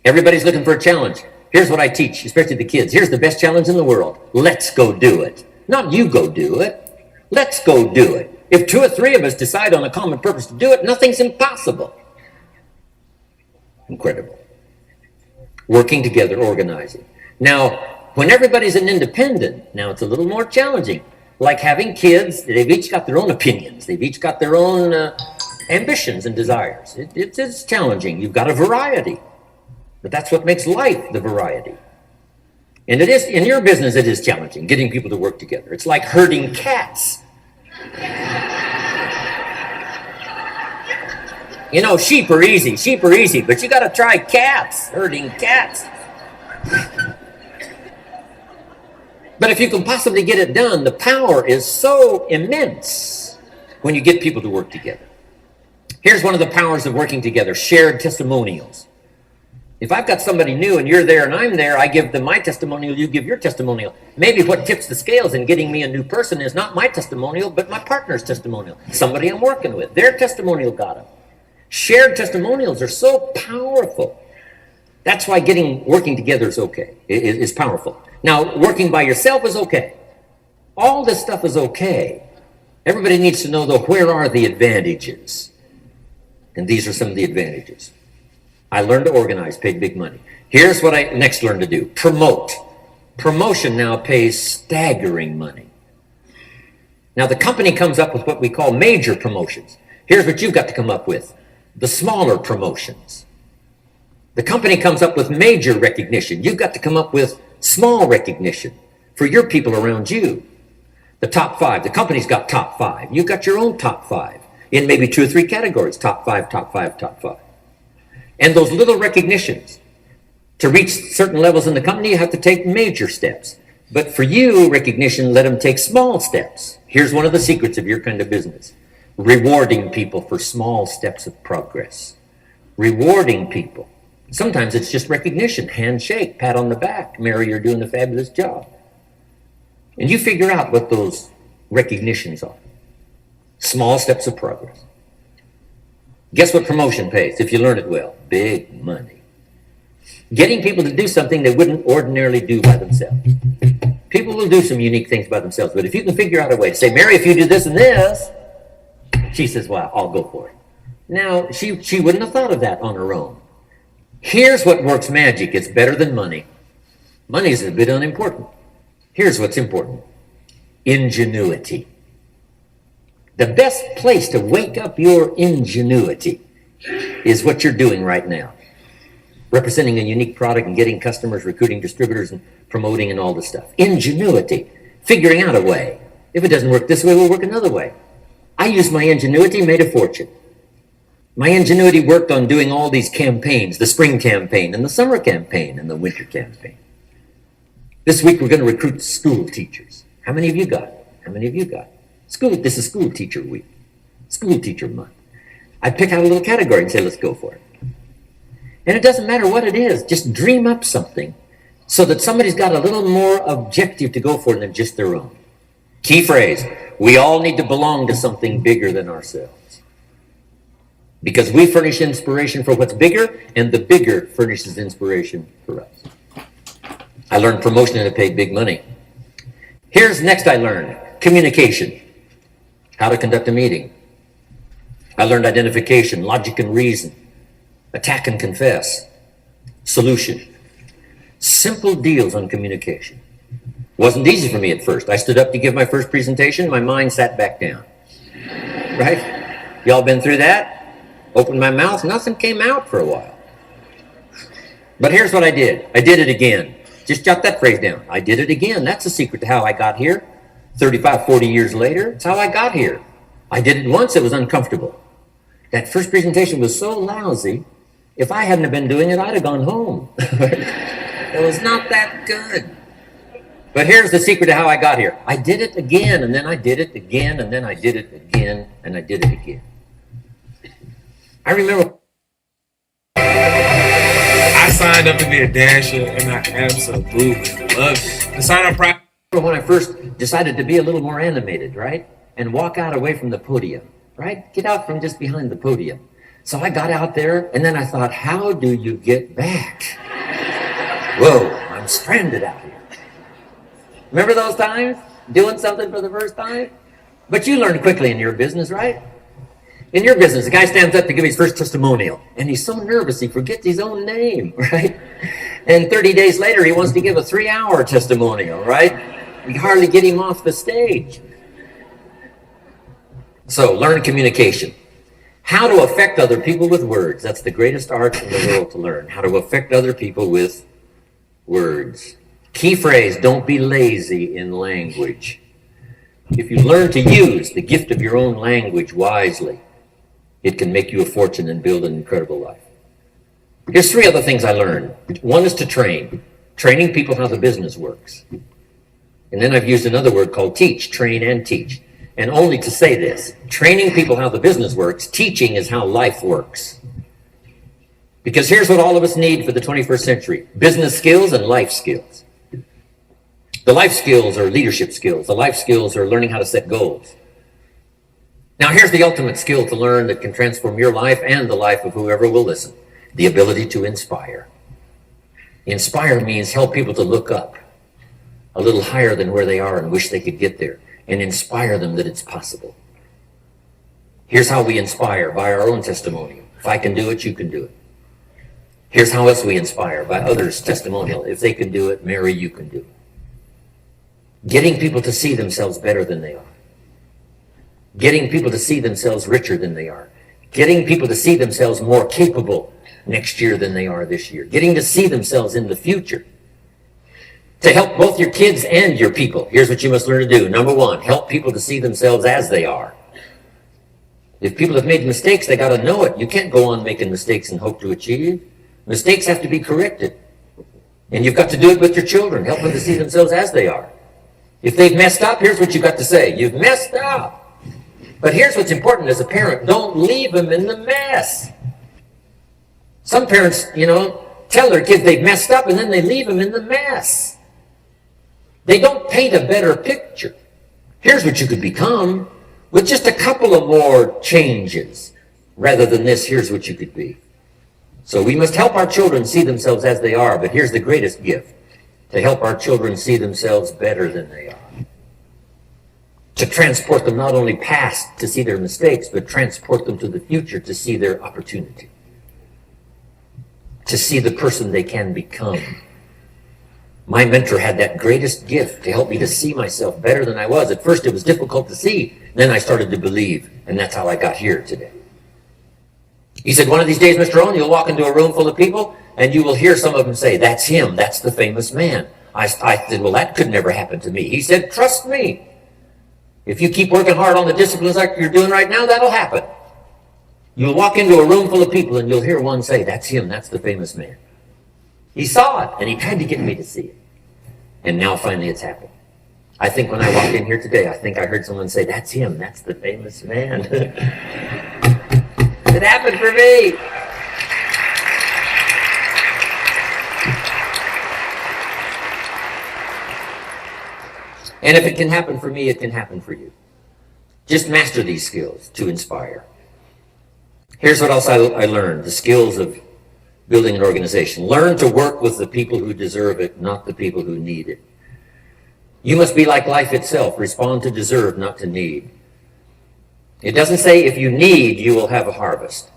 Everybody's looking for a challenge. Here's what I teach, especially the kids. Here's the best challenge in the world. Let's go do it. Not you go do it. Let's go do it. If 2 or 3 of us decide on a common purpose to do it, nothing's impossible. Incredible. Working together, organizing. Now, when everybody's an independent, now it's a little more challenging. Like having kids, they've each got their own opinions. They've each got their own ambitions and desires. It's challenging. You've got a variety. But that's what makes life, the variety. And it is, in your business, it is challenging, getting people to work together. It's like herding cats. You know, sheep are easy, but you gotta try cats, herding cats. But if you can possibly get it done, the power is so immense when you get people to work together. Here's one of the powers of working together, shared testimonials. If I've got somebody new and you're there and I'm there, I give them my testimonial, you give your testimonial. Maybe what tips the scales in getting me a new person is not my testimonial, but my partner's testimonial. Somebody I'm working with, their testimonial got them. Shared testimonials are so powerful. That's why working together is okay, is powerful. Now, working by yourself is okay. All this stuff is okay. Everybody needs to know, though, where are the advantages? And these are some of the advantages. I learned to organize, paid big money. Here's what I next learned to do. Promote. Promotion now pays staggering money. Now, the company comes up with what we call major promotions. Here's what you've got to come up with. The smaller promotions. The company comes up with major recognition. You've got to come up with small recognition for your people around you. The top 5. The company's got top 5. You've got your own top 5 in maybe 2 or 3 categories. Top 5, top 5, top 5. And those little recognitions. To reach certain levels in the company, you have to take major steps. But for you, recognition, let them take small steps. Here's one of the secrets of your kind of business. Rewarding people for small steps of progress. Rewarding people. Sometimes it's just recognition, handshake, pat on the back. Mary, you're doing a fabulous job. And you figure out what those recognitions are. Small steps of progress. Guess what promotion pays if you learn it well? Big money. Getting people to do something they wouldn't ordinarily do by themselves. People will do some unique things by themselves, but if you can figure out a way to say, Mary, if you do this and this, she says, well, I'll go for it. Now, she wouldn't have thought of that on her own. Here's what works magic. It's better than money. Money is a bit unimportant. Here's what's important. Ingenuity. The best place to wake up your ingenuity is what you're doing right now. Representing a unique product and getting customers, recruiting distributors, and promoting and all this stuff. Ingenuity. Figuring out a way. If it doesn't work this way, we'll work another way. I used my ingenuity, made a fortune. My ingenuity worked on doing all these campaigns, the spring campaign and the summer campaign and the winter campaign. This week we're going to recruit school teachers. How many of you got it? How many of you got it? This is school teacher week, school teacher month. I pick out a little category and say, let's go for it. And it doesn't matter what it is, just dream up something so that somebody's got a little more objective to go for than just their own. Key phrase, we all need to belong to something bigger than ourselves. Because we furnish inspiration for what's bigger, and the bigger furnishes inspiration for us. I learned promotion and it paid big money. Here's next I learned, communication. How to conduct a meeting. I learned identification, logic and reason, attack and confess, solution. Simple deals on communication. Wasn't easy for me at first. I stood up to give my first presentation, my mind sat back down. Right? Y'all been through that? Opened my mouth, nothing came out for a while. But here's what I did. I did it again. Just jot that phrase down. I did it again. That's the secret to how I got here. 35, 40 years later, it's how I got here. I did it once, it was uncomfortable. That first presentation was so lousy, if I hadn't been doing it, I'd have gone home. It was not that good. But here's the secret to how I got here. I did it again, and then I did it again, and then I did it again, and I did it again. I remember I signed up to be a dancer, and I absolutely loved it. The sign-up process. when I first decided to be a little more animated, right? And walk out away from the podium, right? Get out from just behind the podium. So I got out there, and then I thought, how do you get back? Whoa, I'm stranded out here. Remember those times? Doing something for the first time? But you learn quickly in your business, right? In your business, the guy stands up to give his first testimonial, and he's so nervous he forgets his own name, right? And 30 days later, he wants to give a 3-hour testimonial, right? You hardly get him off the stage. So, learn communication. How to affect other people with words. That's the greatest art in the world to learn. How to affect other people with words. Key phrase, don't be lazy in language. If you learn to use the gift of your own language wisely, it can make you a fortune and build an incredible life. Here's 3 other things I learned. One is to train. Training people how the business works. And then I've used another word called teach. Train and teach. And only to say this, training people how the business works, teaching is how life works. Because here's what all of us need for the 21st century. Business skills and life skills. The life skills are leadership skills. The life skills are learning how to set goals. Now here's the ultimate skill to learn that can transform your life and the life of whoever will listen. The ability to inspire. Inspire means help people to look up a little higher than where they are and wish they could get there, and inspire them that it's possible. Here's how we inspire, by our own testimonial. If I can do it, you can do it. Here's how else we inspire, by others' testimonial. If they can do it, Mary, you can do it. Getting people to see themselves better than they are. Getting people to see themselves richer than they are. Getting people to see themselves more capable next year than they are this year. Getting to see themselves in the future. To help both your kids and your people, here's what you must learn to do. Number 1, help people to see themselves as they are. If people have made mistakes, they got to know it. You can't go on making mistakes and hope to achieve. Mistakes have to be corrected. And you've got to do it with your children. Help them to see themselves as they are. If they've messed up, here's what you've got to say. You've messed up. But here's what's important as a parent. Don't leave them in the mess. Some parents, tell their kids they've messed up and then they leave them in the mess. They don't paint a better picture. Here's what you could become with just a couple of more changes. Rather than this, here's what you could be. So we must help our children see themselves as they are, but here's the greatest gift. To help our children see themselves better than they are. To transport them not only past to see their mistakes, but transport them to the future to see their opportunity. To see the person they can become. My mentor had that greatest gift to help me to see myself better than I was. At first it was difficult to see. Then I started to believe, and that's how I got here today. He said, one of these days, Mr. Owen, you'll walk into a room full of people, and you will hear some of them say, that's him, that's the famous man. I said, well, that could never happen to me. He said, trust me. If you keep working hard on the disciplines like you're doing right now, that'll happen. You'll walk into a room full of people, and you'll hear one say, that's him, that's the famous man. He saw it, and he tried to get me to see it. And now finally it's happened. I think when I walked in here today, I think I heard someone say, that's him, that's the famous man. It happened for me. And if it can happen for me, it can happen for you. Just master these skills to inspire. Here's what else I learned, the skills of building an organization. Learn to work with the people who deserve it, not the people who need it. You must be like life itself. Respond to deserve, not to need. It doesn't say if you need, you will have a harvest.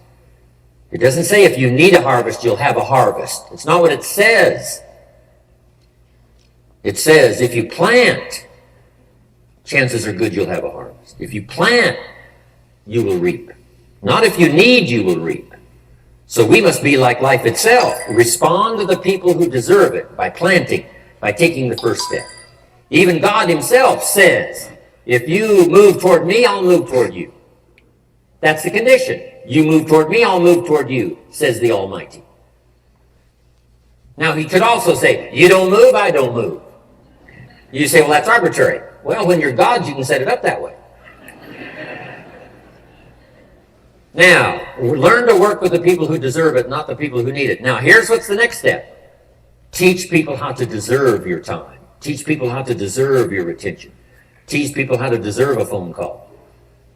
It doesn't say if you need a harvest, you'll have a harvest. It's not what it says. It says if you plant, chances are good you'll have a harvest. If you plant, you will reap. Not if you need, you will reap. So we must be like life itself. Respond to the people who deserve it by planting, by taking the first step. Even God himself says, if you move toward me, I'll move toward you. That's the condition. You move toward me, I'll move toward you, says the Almighty. Now he could also say, you don't move, I don't move. You say, well, that's arbitrary. Well, when you're God, you can set it up that way. Now, learn to work with the people who deserve it, not the people who need it. Now, here's what's the next step. Teach people how to deserve your time. Teach people how to deserve your attention. Teach people how to deserve a phone call.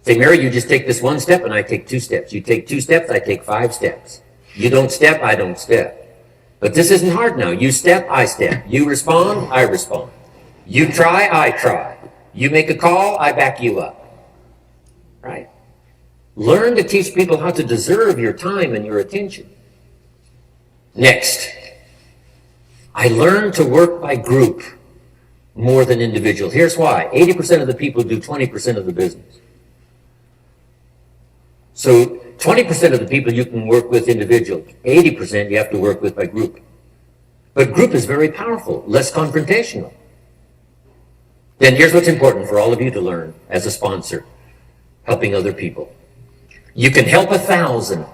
Say, Mary, you just take this one step and I take 2 steps. You take 2 steps, I take 5 steps. You don't step, I don't step. But this isn't hard now. You step, I step. You respond, I respond. You try, I try. You make a call, I back you up. right? Learn to teach people how to deserve your time and your attention. Next, I learned to work by group more than individual. Here's why. 80% of the people do 20% of the business. So 20% of the people you can work with individual. 80% you have to work with by group. But group is very powerful, less confrontational. Then here's what's important for all of you to learn as a sponsor, helping other people. You can help 1,000,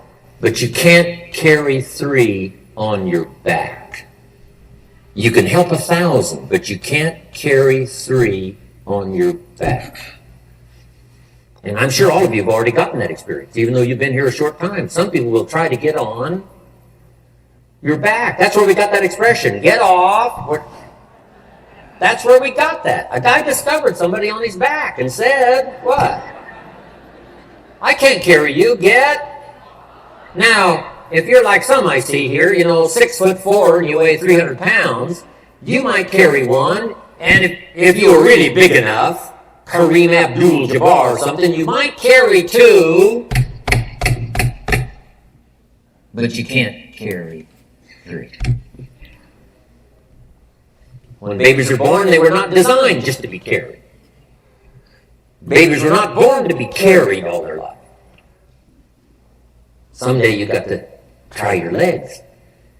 but you can't carry 3 on your back. You can help 1,000, but you can't carry 3 on your back. And I'm sure all of you have already gotten that experience, even though you've been here a short time. Some people will try to get on your back. That's where we got that expression, get off. That's where we got that. A guy discovered somebody on his back and said, what? I can't carry you, get. Now, if you're like some I see here, 6'4" and you weigh 300 pounds, you might carry one, and if you were really big enough, Kareem Abdul-Jabbar or something, you might carry 2, but you can't carry 3. When babies are born, they were not designed just to be carried. Babies were not born to be carried all their life. Someday you got to try your legs.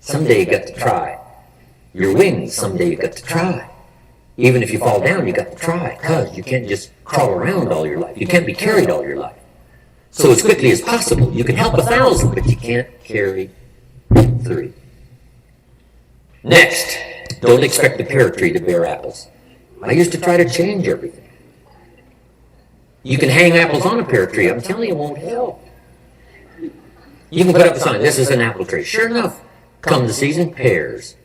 Someday you got to try your wings. Someday you got to try. Even if you fall down, you got to try, because you can't just crawl around all your life. You can't be carried all your life. So as quickly as possible, you can help 1,000, but you can't carry 3. Next, don't expect the pear tree to bear apples. I used to try to change everything. You can hang apples on a pear tree. I'm telling you, it won't help. You can put up a sign, this is an apple tree. Sure enough, come the season, pears.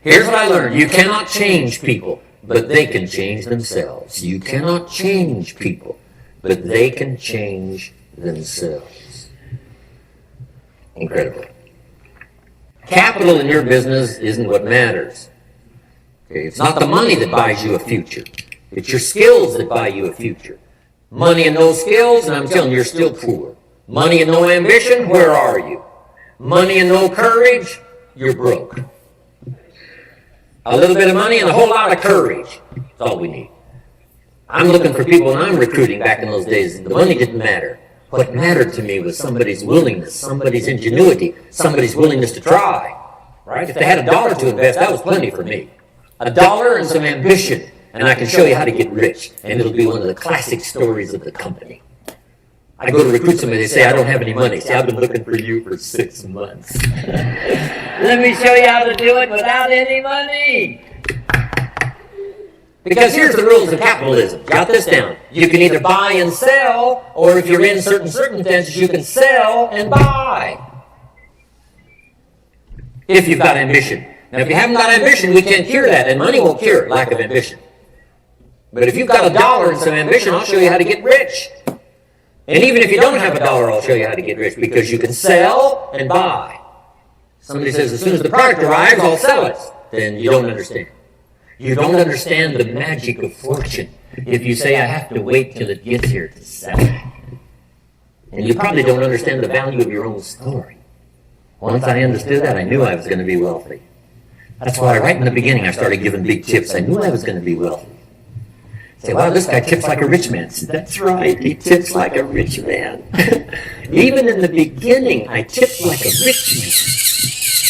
Here's what I learned. You cannot change people, but they can change themselves. You cannot change people, but they can change themselves. Incredible. Capital in your business isn't what matters. Okay? It's not the money that buys you a future. It's your skills that buy you a future. Money and no skills, and I'm telling you, you're still poor. Money and no ambition, where are you? Money and no courage, you're broke. A little bit of money and a whole lot of courage. That's all we need. I'm looking for people, and I'm recruiting back in those days. The money didn't matter. What mattered to me was somebody's willingness, somebody's ingenuity, somebody's willingness to try. Right? If they had $1 to invest, that was plenty for me. $1 and some ambition, and I can show you how to get rich. And it'll be one of the classic stories of the company. I go to recruit somebody, they say, I don't have any money. Say, I've been looking for you for 6 months. Let me show you how to do it without any money. Because here's the rules of capitalism. Got this down. You can either buy and sell, or if you're in certain circumstances, you can sell and buy. If you've got ambition. Now, if you haven't got ambition, we can't cure that, and money won't cure lack of ambition. But if you've got $1 and some ambition, I'll show you how to get rich. And even if you don't have $1, I'll show you how to get rich, because you can sell and buy. Somebody says, as soon as the product arrives, I'll sell it. Then you don't understand. You don't understand the magic of fortune if you say, I have to wait till it gets here to sell it. And you probably don't understand the value of your own story. Once I understood that, I knew I was going to be wealthy. That's why right in the beginning I started giving big tips. I knew I was going to be wealthy. Say, wow, this guy tips like a rich man. Said, that's right, he tips like a rich man. Even in the beginning, I tipped like a rich man,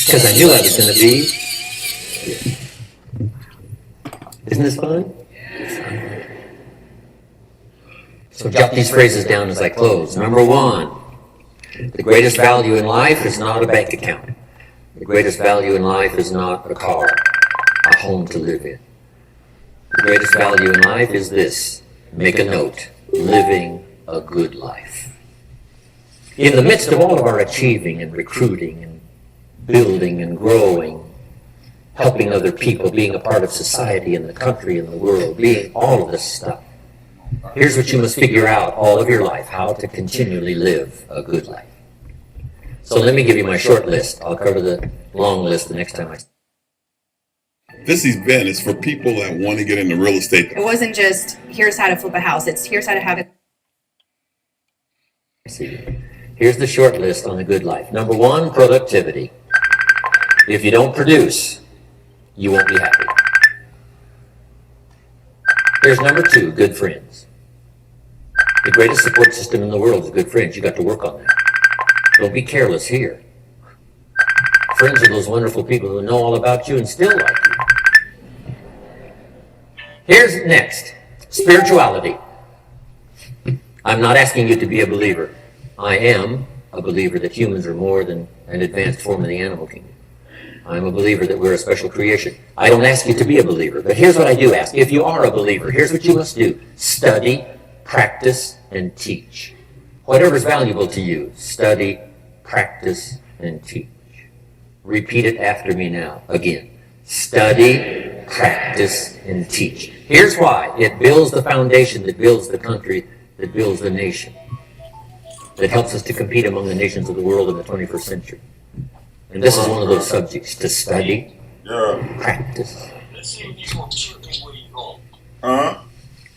because I knew I was going to be. Isn't this fun? So jot these phrases down as I close. Number 1, the greatest value in life is not a bank account. The greatest value in life is not a car, a home to live in. The greatest value in life is this. Make a note. Living a good life. In the midst of all of our achieving and recruiting and building and growing, helping other people, being a part of society and the country and the world, being all of this stuff, here's what you must figure out all of your life, how to continually live a good life. So let me give you my short list. I'll cover the long list the next time This event is for people that want to get into real estate. It wasn't just here's how to flip a house. It's here's how to have it. Here's the short list on the good life. Number one, productivity. If you don't produce, you won't be happy. Here's number two, good friends. The greatest support system in the world is good friends. You got to work on that. Don't be careless here. Friends are those wonderful people who know all about you and still like you. Here's next, spirituality. I'm not asking you to be a believer. I am a believer that humans are more than an advanced form of the animal kingdom. I'm a believer that we're a special creation. I don't ask you to be a believer, but here's what I do ask. If you are a believer, here's what you must do. Study, practice, and teach. Whatever's valuable to you, study, practice, and teach. Repeat it after me now. Again. Study, practice, and teach. Here's why. It builds the foundation that builds the country, that builds the nation, that helps us to compete among the nations of the world in the 21st century. And this is one of those subjects, to study, practice.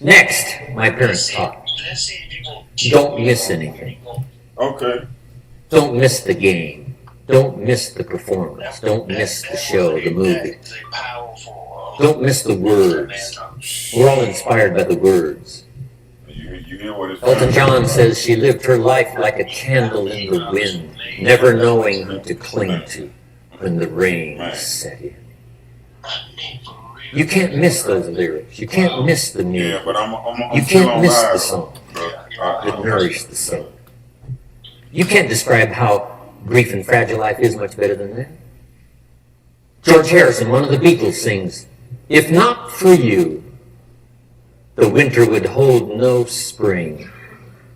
Next, my parents taught me, don't miss anything. Okay. Don't miss the game. Don't miss the performance. Don't miss the show, the movie. Don't miss the words. We're all inspired by the words. Elton John says she lived her life like a candle in the wind, never knowing who to cling to when the rain set in. You can't miss those lyrics. You can't miss the music. You can't miss the song that nourished the soul. You can't describe how brief and fragile life is much better than that. George Harrison, one of the Beatles, sings, "If not for you, the winter would hold no spring.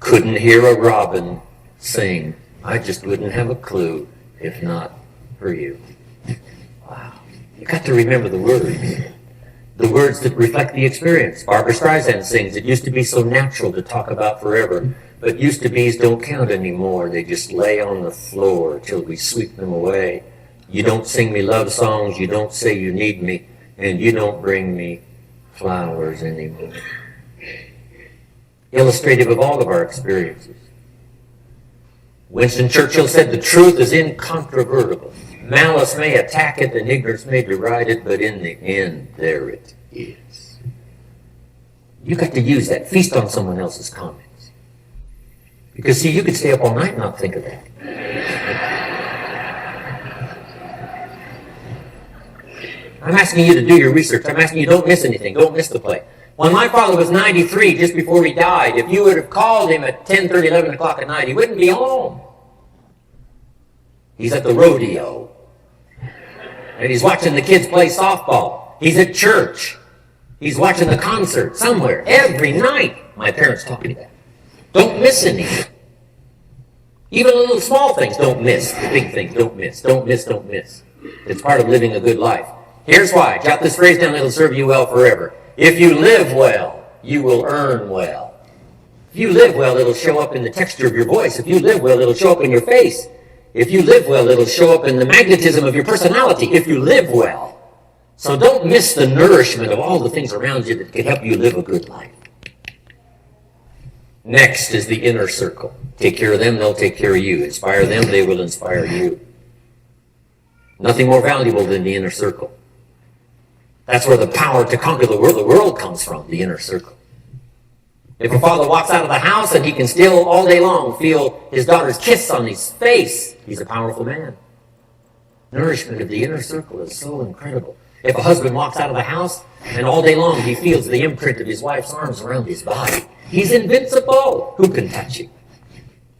Couldn't hear a robin sing. I just wouldn't have a clue if not for you." Wow. You got to remember the words. The words that reflect the experience. Barbara Streisand sings, "It used to be so natural to talk about forever, but used to be's don't count anymore. They just lay on the floor till we sweep them away. You don't sing me love songs, you don't say you need me, and you don't bring me flowers anymore." Illustrative of all of our experiences. Winston Churchill said, "The truth is incontrovertible. Malice may attack it and ignorance may deride it, but in the end, there it is." You got to use that. Feast on someone else's comments. Because, see, you could stay up all night and not think of that. I'm asking you to do your research. I'm asking you, don't miss anything. Don't miss the play. When my father was 93, just before he died, if you would have called him at 10:30, 11 o'clock at night, he wouldn't be home. He's at the rodeo. And he's watching the kids play softball. He's at church. He's watching the concert somewhere. Every night, my parents taught me that. Don't miss anything. Even the little small things, don't miss. The big things, don't miss. Don't miss, don't miss. It's part of living a good life. Here's why. Jot this phrase down, it'll serve you well forever. If you live well, you will earn well. If you live well, it'll show up in the texture of your voice. If you live well, it'll show up in your face. If you live well, it'll show up in the magnetism of your personality. If you live well. So don't miss the nourishment of all the things around you that can help you live a good life. Next is the inner circle. Take care of them, they'll take care of you. Inspire them, they will inspire you. Nothing more valuable than the inner circle. That's where the power to conquer the world comes from, the inner circle. If a father walks out of the house and he can still all day long feel his daughter's kiss on his face, he's a powerful man. Nourishment of the inner circle is so incredible. If a husband walks out of the house and all day long he feels the imprint of his wife's arms around his body, he's invincible. Who can touch him?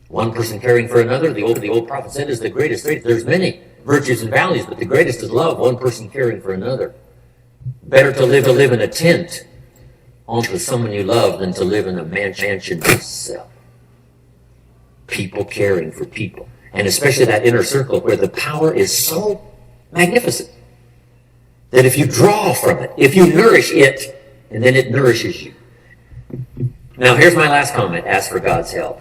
One person caring for another, the old prophet said, is the greatest. There's many virtues and values, but the greatest is love, one person caring for another. Better to live in a tent with someone you love than to live in a mansion yourself. People caring for people. And especially that inner circle where the power is so magnificent that if you draw from it, if you nourish it, and then it nourishes you. Now here's my last comment. Ask for God's help.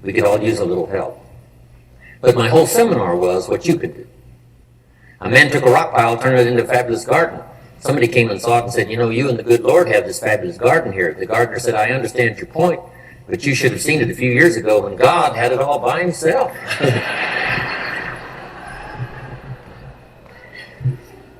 We could all use a little help. But my whole seminar was what you could do. A man took a rock pile, turned it into a fabulous garden. Somebody came and saw it and said, you know, you and the good Lord have this fabulous garden here. The gardener said, I understand your point, but you should have seen it a few years ago when God had it all by himself.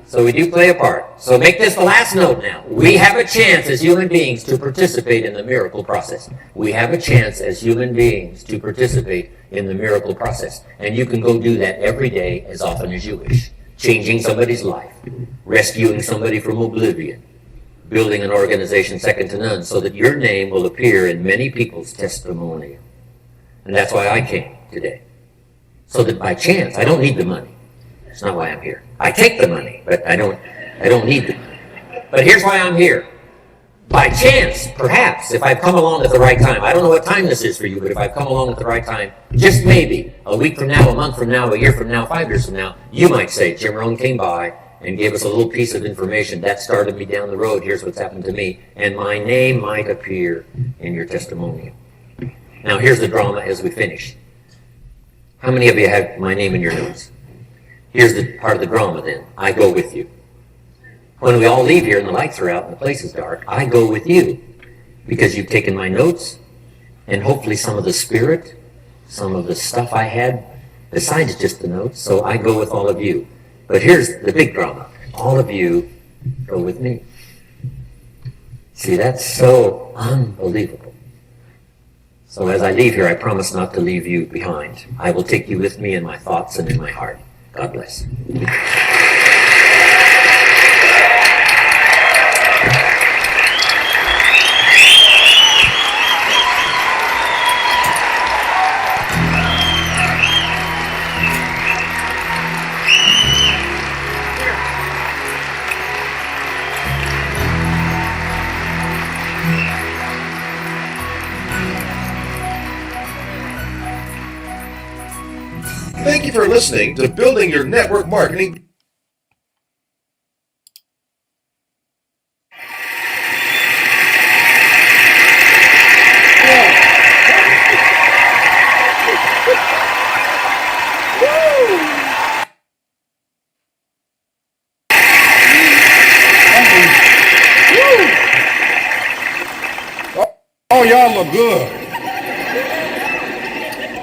So we do play a part. So make this the last note now. We have a chance as human beings to participate in the miracle process. We have a chance as human beings to participate in the miracle process. And you can go do that every day as often as you wish. Changing somebody's life, rescuing somebody from oblivion, building an organization second to none so that your name will appear in many people's testimonial. And that's why I came today. So that by chance, I don't need the money. That's not why I'm here. I take the money, but I don't need the money. But here's why I'm here. By chance, perhaps, if I've come along at the right time, I don't know what time this is for you, but if I've come along at the right time, just maybe, a week from now, a month from now, a year from now, 5 years from now, you might say, Jim Rohn came by and gave us a little piece of information that started me down the road. Here's what's happened to me. And my name might appear in your testimonial. Now, here's the drama as we finish. How many of you have my name in your notes? Here's the part of the drama then. I go with you. When we all leave here and the lights are out and the place is dark, I go with you because you've taken my notes and hopefully some of the spirit, some of the stuff I had besides just the notes. So I go with all of you. But here's the big drama. All of you go with me. See, that's so unbelievable. So as I leave here, I promise not to leave you behind. I will take you with me in my thoughts and in my heart. God bless. Thank you for listening to Building Your Network Marketing. Oh, y'all look good.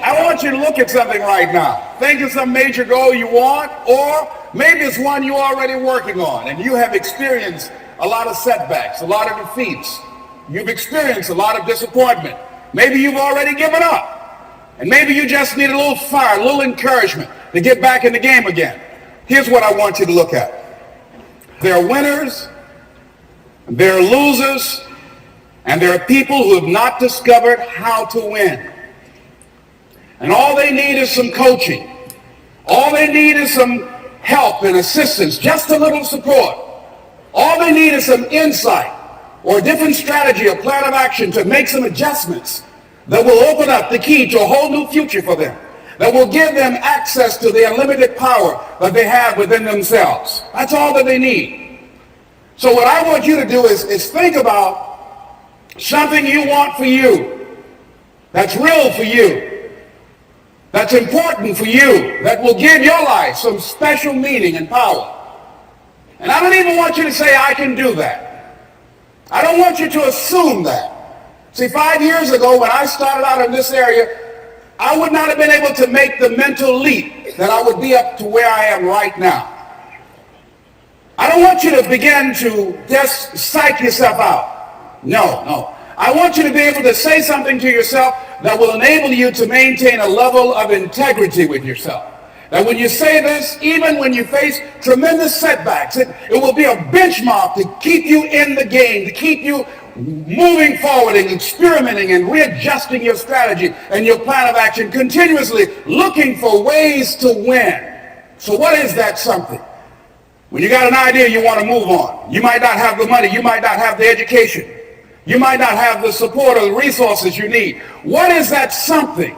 I want you to look at something right now. Think of some major goal you want, or maybe it's one you're already working on and you have experienced a lot of setbacks, a lot of defeats. You've experienced a lot of disappointment. Maybe you've already given up. And maybe you just need a little fire, a little encouragement to get back in the game again. Here's what I want you to look at. There are winners, there are losers, and there are people who have not discovered how to win. And all they need is some coaching. All they need is some help and assistance, just a little support. All they need is some insight or a different strategy or plan of action to make some adjustments that will open up the key to a whole new future for them, that will give them access to the unlimited power that they have within themselves. That's all that they need. So what I want you to do is think about something you want for you, that's real for you, that's important for you, that will give your life some special meaning and power. And I don't even want you to say, I can do that. I don't want you to assume that. See, 5 years ago when I started out in this area, I would not have been able to make the mental leap that I would be up to where I am right now. I don't want you to begin to just psych yourself out. No. I want you to be able to say something to yourself that will enable you to maintain a level of integrity with yourself. That when you say this, even when you face tremendous setbacks, it will be a benchmark to keep you in the game, to keep you moving forward and experimenting and readjusting your strategy and your plan of action, continuously looking for ways to win. So what is that something? When you got an idea you want to move on, you might not have the money, you might not have the education, you might not have the support or the resources you need. What is that something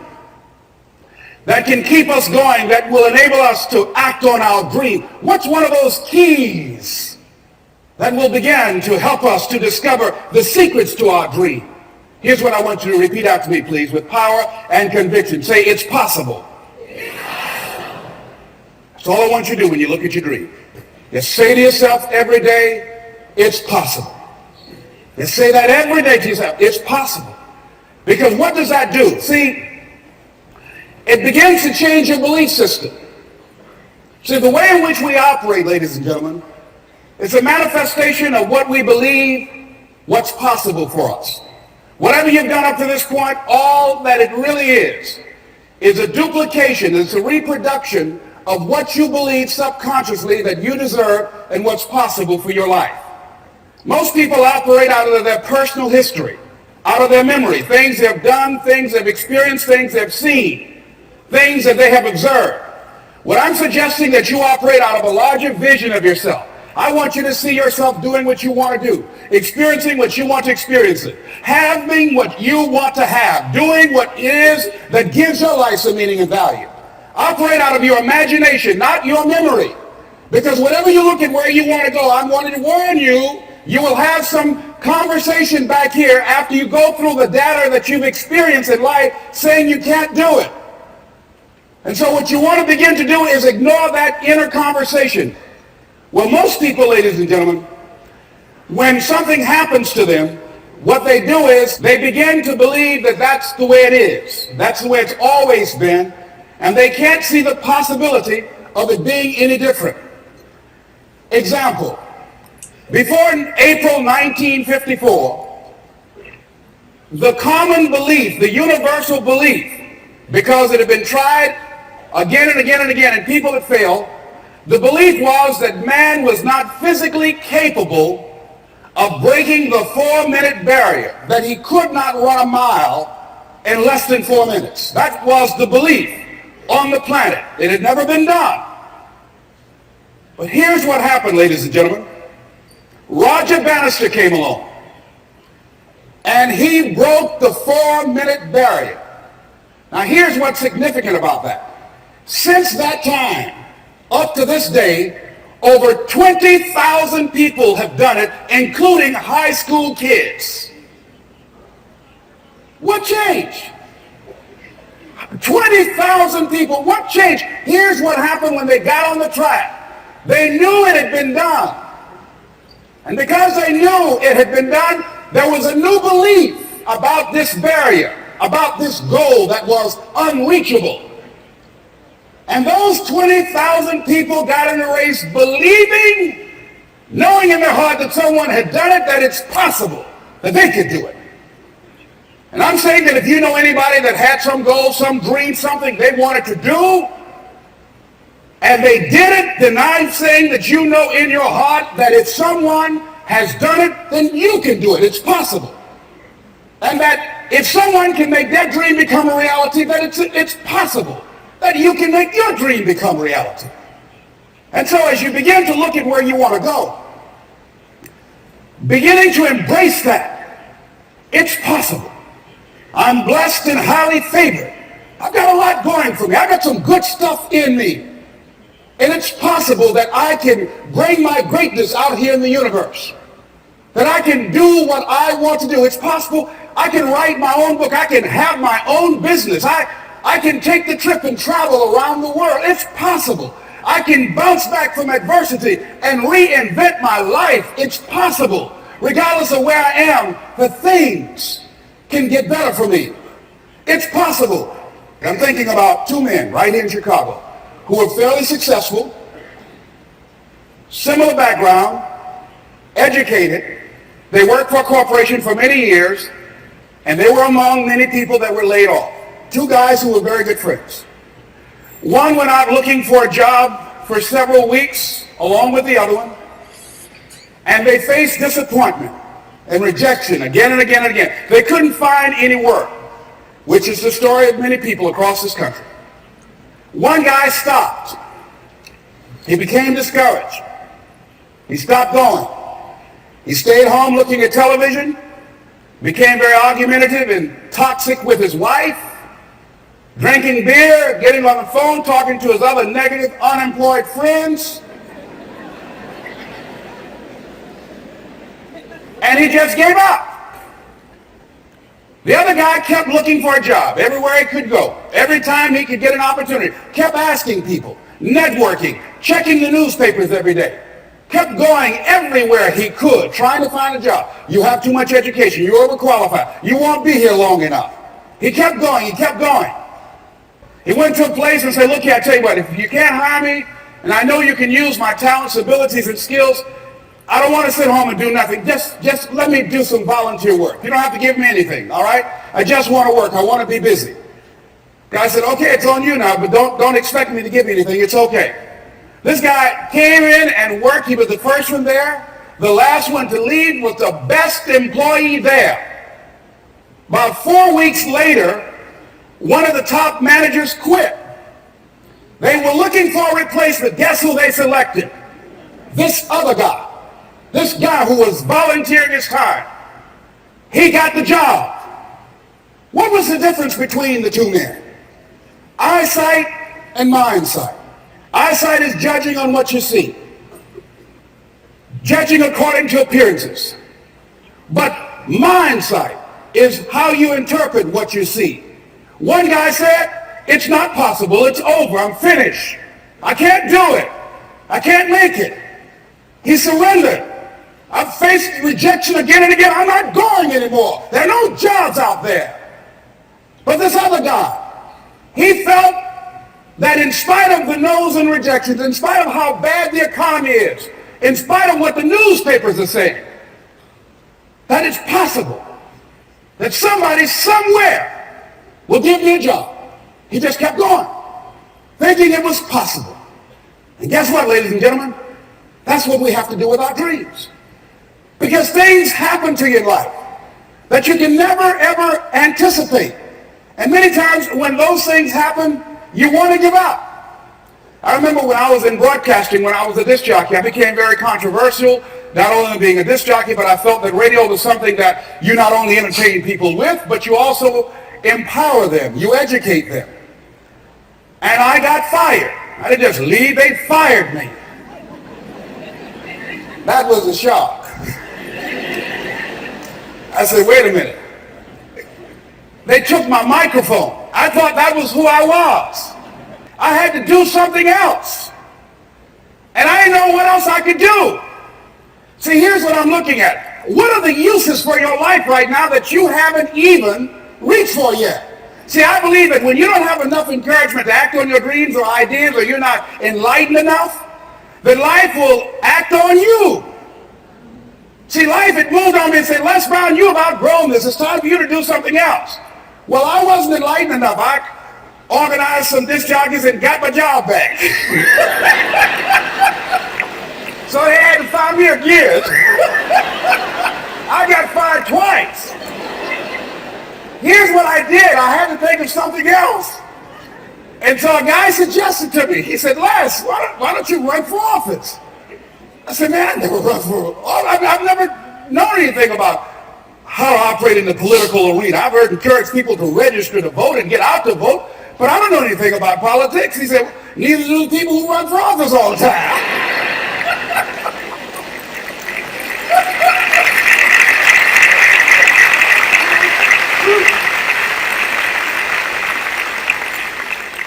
that can keep us going, that will enable us to act on our dream? What's one of those keys that will begin to help us to discover the secrets to our dream? Here's what I want you to repeat after me, please, with power and conviction. Say, it's possible. That's all I want you to do when you look at your dream. You say to yourself every day, it's possible. You say that every day to yourself, it's possible. Because what does that do? See, it begins to change your belief system. See, the way in which we operate, ladies and gentlemen, is a manifestation of what we believe, what's possible for us. Whatever you've done up to this point, all that it really is a duplication, it's a reproduction of what you believe subconsciously that you deserve and what's possible for your life. Most people operate out of their personal history, out of their memory, things they've done, things they've experienced, things they've seen, things that they have observed. What I'm suggesting that you operate out of a larger vision of yourself. I want you to see yourself doing what you want to do, experiencing what you want to experience, having what you want to have, doing what it is that gives your life some meaning and value. Operate out of your imagination, not your memory. Because whenever you look at where you want to go, I'm wanting to warn you, you will have some conversation back here after you go through the data that you've experienced in life saying you can't do it. And so what you want to begin to do is ignore that inner conversation. Well, most people, ladies and gentlemen, when something happens to them, what they do is they begin to believe that that's the way it is. That's the way it's always been. And they can't see the possibility of it being any different. Example, before April 1954, the common belief, the universal belief, because it had been tried again and again and again and people had failed, the belief was that man was not physically capable of breaking the 4-minute barrier, that he could not run a mile in less than 4 minutes. That was the belief on the planet. It had never been done. But here's what happened, ladies and gentlemen. Roger Bannister came along, and he broke the 4-minute barrier. Now here's what's significant about that. Since that time, up to this day, over 20,000 people have done it, including high school kids. What changed? 20,000 people, what changed? Here's what happened when they got on the track. They knew it had been done. And because they knew it had been done, there was a new belief about this barrier, about this goal that was unreachable. And those 20,000 people got in the race believing, knowing in their heart that someone had done it, that it's possible, that they could do it. And I'm saying that if you know anybody that had some goal, some dream, something they wanted to do, and they did it, then I'm saying that you know in your heart that if someone has done it, then you can do it. It's possible. And that if someone can make their dream become a reality, that it's possible that you can make your dream become reality. And so as you begin to look at where you want to go, beginning to embrace that, it's possible. I'm blessed and highly favored. I've got a lot going for me. I've got some good stuff in me. And it's possible that I can bring my greatness out here in the universe. That I can do what I want to do. It's possible I can write my own book. I can have my own business. I can take the trip and travel around the world. It's possible. I can bounce back from adversity and reinvent my life. It's possible. Regardless of where I am, the things can get better for me. It's possible. I'm thinking about two men right here in Chicago who are fairly successful, similar background, educated. They worked for a corporation for many years, and they were among many people that were laid off. Two guys who were very good friends. One went out looking for a job for several weeks, along with the other one, and they faced disappointment and rejection again and again and again. They couldn't find any work, which is the story of many people across this country. One guy stopped. He became discouraged. He stopped going. He stayed home looking at television, became very argumentative and toxic with his wife, drinking beer, getting on the phone, talking to his other negative, unemployed friends. And he just gave up. The other guy kept looking for a job everywhere he could go. Every time he could get an opportunity, kept asking people, networking, checking the newspapers every day. kept going everywhere he could, trying to find a job. You have too much education. You're overqualified. You won't be here long enough. He kept going. He kept going. He went to a place and said, look here, I tell you what, if you can't hire me, and I know you can use my talents, abilities, and skills, I don't want to sit home and do nothing. Just let me do some volunteer work. You don't have to give me anything, all right? I just want to work. I want to be busy. Guy said, okay, it's on you now, but don't expect me to give you anything. It's okay. This guy came in and worked. He was the first one there. The last one to leave was the best employee there. About 4 weeks later, one of the top managers quit. They were looking for a replacement. Guess who they selected? This other guy. This guy who was volunteering his time. He got the job. What was the difference between the two men? Eyesight and mindsight. Eyesight is judging on what you see. Judging according to appearances. But mindsight is how you interpret what you see. One guy said, it's not possible, it's over, I'm finished. I can't do it. I can't make it. He surrendered. I've faced rejection again and again. I'm not going anymore. There are no jobs out there. But this other guy, he felt that in spite of the no's and rejections, in spite of how bad the economy is, in spite of what the newspapers are saying, that it's possible that somebody somewhere will give me a job. He just kept going, thinking it was possible. And guess what, ladies and gentlemen? That's what we have to do with our dreams. Because things happen to you in life that you can never, ever anticipate. And many times when those things happen, you want to give up. I remember when I was in broadcasting, when I was a disc jockey, I became very controversial, not only being a disc jockey, but I felt that radio was something that you not only entertain people with, but you also empower them, you educate them. And I got fired. I didn't just leave, they fired me. That was a shock. I said, wait a minute. They took my microphone. I thought that was who I was. I had to do something else. And I didn't know what else I could do. See, here's what I'm looking at. What are the uses for your life right now that you haven't even reached for yet? See, I believe that when you don't have enough encouragement to act on your dreams or ideas, or you're not enlightened enough, then life will act on you. See, life had moved on me and said, Les Brown, you have outgrown this. It's time for you to do something else. Well, I wasn't enlightened enough. I organized some disc jockeys and got my job back. So they had to fire me again. I got fired twice. Here's what I did. I had to think of something else. And so a guy suggested to me, he said, Les, why don't you run for office? I said, man, I never run for office. I've never known anything about how to operate in the political arena. I've heard encourage people to register to vote and get out to vote, but I don't know anything about politics. He said, neither do the people who run for office all the time.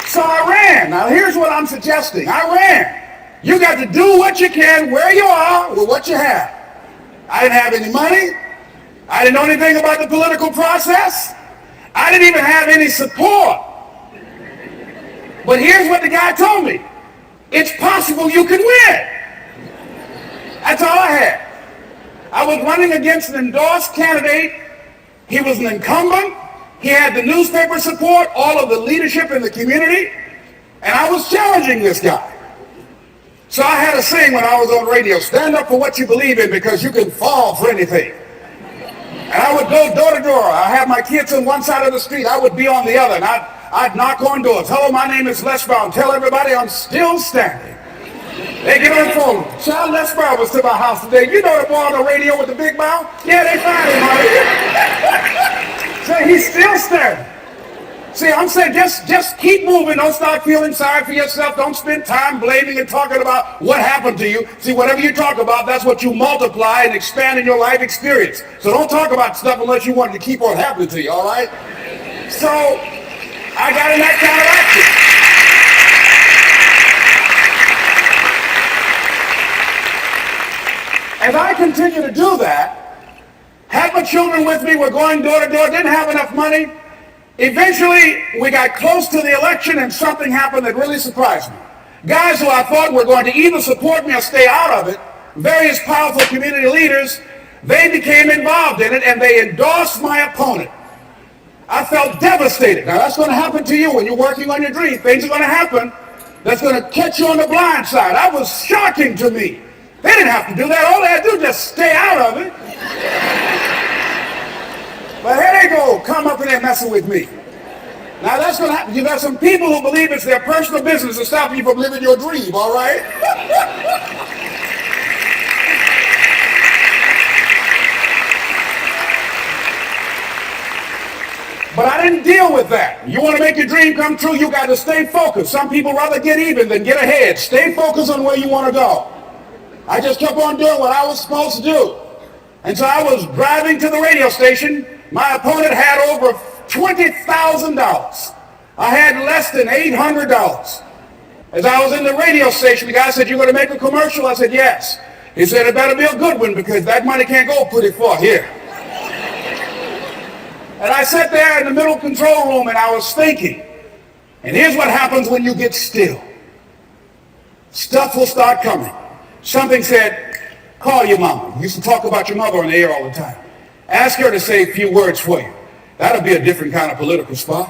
So I ran. Now here's what I'm suggesting. I ran. You got to do what you can where you are with what you have. I didn't have any money. I didn't know anything about the political process. I didn't even have any support. But here's what the guy told me. It's possible you can win. That's all I had. I was running against an endorsed candidate. He was an incumbent. He had the newspaper support, all of the leadership in the community, and I was challenging this guy. So I had a saying when I was on radio, stand up for what you believe in because you can fall for anything. And I would go door to door. I had my kids on one side of the street. I would be on the other, and I'd knock on doors. Hello, my name is Les Brown. Tell everybody I'm still standing. They get on the phone. Child, Les Brown was to my house today. You know the boy on the radio with the big mouth? Yeah, they found him, honey. So he's still standing. See, I'm saying just keep moving. Don't start feeling sorry for yourself. Don't spend time blaming and talking about what happened to you. See, whatever you talk about, that's what you multiply and expand in your life experience. So don't talk about stuff unless you want it to keep on happening to you, all right? So I got in that kind of action. As I continue to do that, had my children with me, we're going door to door, didn't have enough money. Eventually, we got close to the election and something happened that really surprised me. Guys who I thought were going to either support me or stay out of it, various powerful community leaders, they became involved in it and they endorsed my opponent. I felt devastated. Now that's going to happen to you when you're working on your dream. Things are going to happen that's going to catch you on the blind side. That was shocking to me. They didn't have to do that. All they had to do was just stay out of it. But here they go, come up in there messing with me. Now that's going to happen. You got some people who believe it's their personal business to stop you from living your dream, all right? But I didn't deal with that. You want to make your dream come true, you got to stay focused. Some people rather get even than get ahead. Stay focused on where you want to go. I just kept on doing what I was supposed to do. And so I was driving to the radio station. My opponent had over $20,000. I had less than $800. As I was in the radio station, the guy said, "You're going to make a commercial?" I said, "Yes." He said, "It better be a good one because that money can't go pretty far here." And I sat there in the middle control room and I was thinking. And here's what happens when you get still. Stuff will start coming. Something said, "Call your mama." You used to talk about your mother on the air all the time. Ask her to say a few words for you. That'll be a different kind of political spot.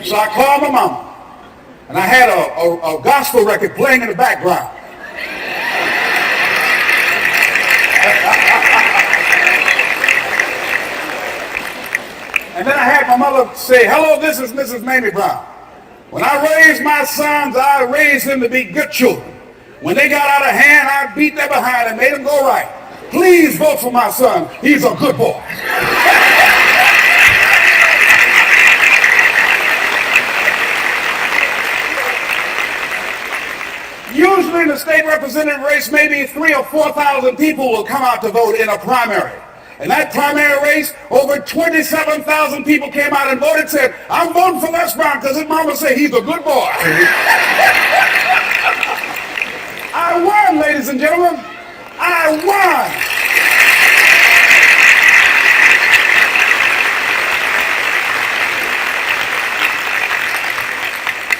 So I called my mama. And I had a gospel record playing in the background. And then I had my mother say, "Hello, this is Mrs. Mamie Brown. When I raised my sons, I raised them to be good children. When they got out of hand, I beat them behind and made them go right. Please vote for my son. He's a good boy." Usually in the state representative race, maybe 3,000 or 4,000 people will come out to vote in a primary. In that primary race, over 27,000 people came out and voted, said, "I'm voting for Les Brown because his mama said he's a good boy." I won, ladies and gentlemen. I won.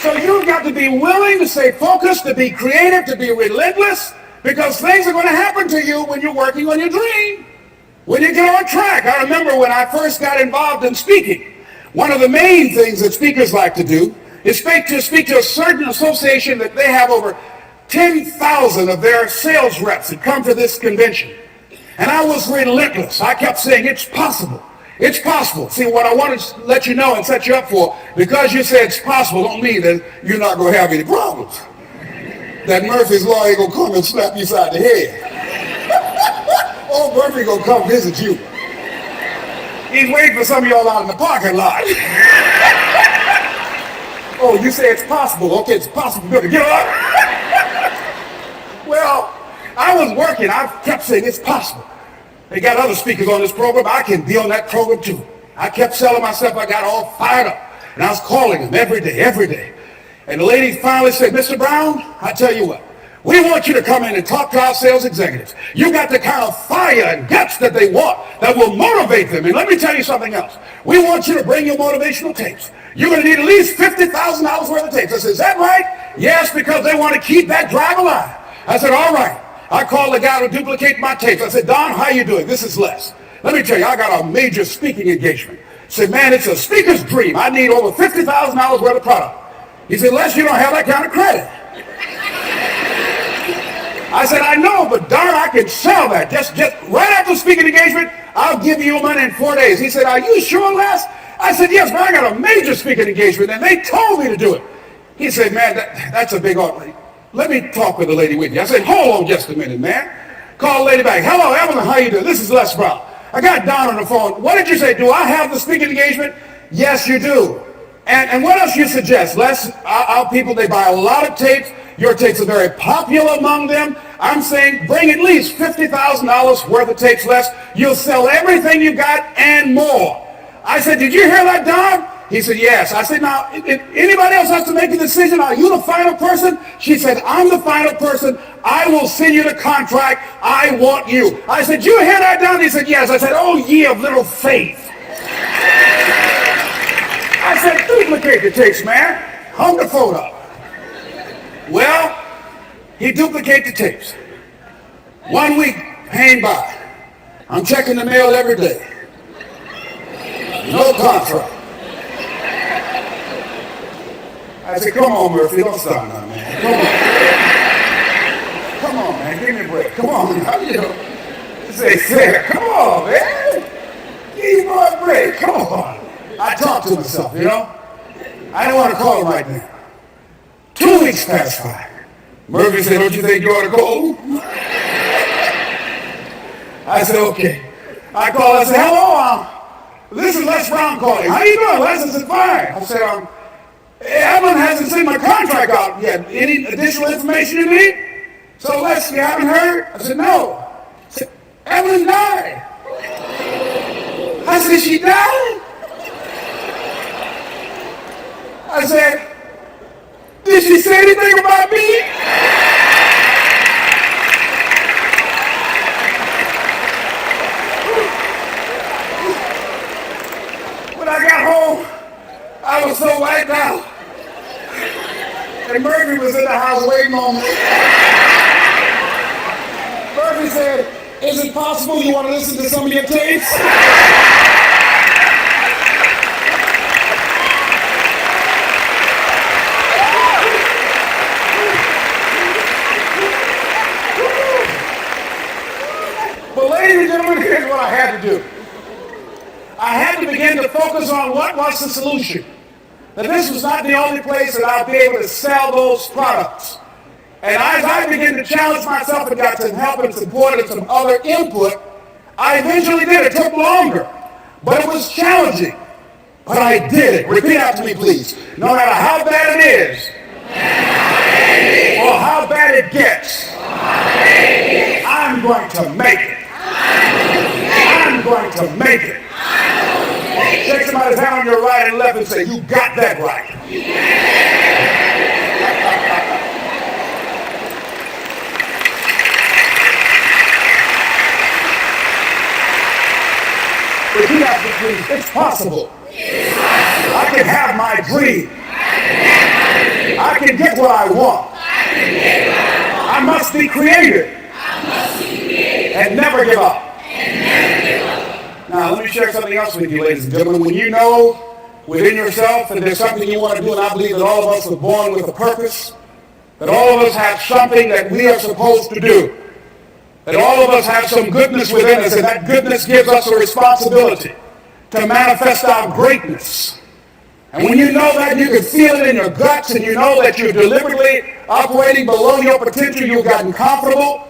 So you've got to be willing to stay focused, to be creative, to be relentless, because things are going to happen to you when you're working on your dream. When you get on track. I remember when I first got involved in speaking, one of the main things that speakers like to do is speak to a certain association that they have over 10,000 of their sales reps that come to this convention. And I was relentless. I kept saying, "It's possible. It's possible." See, what I want to let you know and set you up for, because you said it's possible, don't mean that you're not going to have any problems. That Murphy's Law ain't going to come and slap you upside the head. Old Murphy gonna come visit you. He's waiting for some of y'all out in the parking lot. Oh, you say it's possible. Okay, it's possible. Good. Get up. Well, I was working. I kept saying it's possible. They got other speakers on this program. I can be on that program too. I kept selling myself. I got all fired up. And I was calling them every day. And the lady finally said, "Mr. Brown, I tell you what. We want you to come in and talk to our sales executives. You got the kind of fire and guts that they want that will motivate them. And let me tell you something else. We want you to bring your motivational tapes. You're going to need at least $50,000 worth of tapes." I said, "Is that right?" "Yes, because they want to keep that drive alive." I said, "All right." I called the guy to duplicate my tapes. I said, "Don, how you doing? This is Les. Let me tell you, I got a major speaking engagement." I said, "Man, it's a speaker's dream. I need over $50,000 worth of product." He said, "Les, you don't have that kind of credit." I said, "I know, but darn, I can sell that. Just right after speaking engagement, I'll give you your money in 4 days." He said, "Are you sure, Les?" I said, "Yes, but I got a major speaking engagement, and they told me to do it." He said, "Man, that's a big offer. Let me talk with the lady with you." I said, "Hold on just a minute, man." Call the lady back. "Hello, Evelyn, how you doing? This is Les Brown. I got Don on the phone. What did you say? Do I have the speaking engagement?" "Yes, you do. And what else you suggest?" "Les, our people, they buy a lot of tapes. Your tapes are very popular among them. I'm saying bring at least $50,000 worth of tapes, Les. You'll sell everything you got and more." I said, "Did you hear that, Don?" He said, "Yes." I said, "Now, if anybody else has to make a decision, are you the final person?" She said, "I'm the final person. I will send you the contract. I want you. I said, you hear that, Don? He said, yes. I said, oh, ye of little faith. I said, duplicate the tapes, man. Hung the phone up. Well, he duplicated the tapes. 1 week hang by. I'm checking the mail every day. No contract. I said, come on, Murphy, don't stop now, man. Come on, man, give me a break. Come on, now, you know. Say, come on, man. Give me a break, come on. I talked to myself, you know. I don't want to call him right now. 2 weeks passed by. Murphy said, don't you think you ought to call him? I said, okay. I called, I said, hello, this is Les Brown calling. How you doing, Les? I said, fine. I said, Evelyn hasn't sent my contract out yet. Any additional information you need? So Les, you haven't heard? I said, no. I said, Evelyn died. I said, she died? I said, did she say anything about me? When I got home, I was so wiped out. And Murphy was in the house waiting on me. Murphy said, is it possible you want to listen to some of your tapes? But ladies and gentlemen, here's what I had to do. I had to begin to focus on what was the solution. That this was not the only place that I'd be able to sell those products. And as I began to challenge myself and got some help and support and some other input, I eventually did. It took longer, but it was challenging. But I did it. Repeat after me, please. No matter how bad it is, or how bad it gets, I'm going to make it. I'm going to make it. Shake somebody's hand on your right and left and say, you got that right. Repeat after me, please. It's possible. I can have my dream. I can get what I want. I must be creative. And never give up. Now, let me share something else with you, ladies and gentlemen. When you know within yourself that there's something you want to do, and I believe that all of us were born with a purpose, that all of us have something that we are supposed to do, that all of us have some goodness within us, and that goodness gives us a responsibility to manifest our greatness. And when you know that, you can feel it in your guts, and you know that you're deliberately operating below your potential, you've gotten comfortable,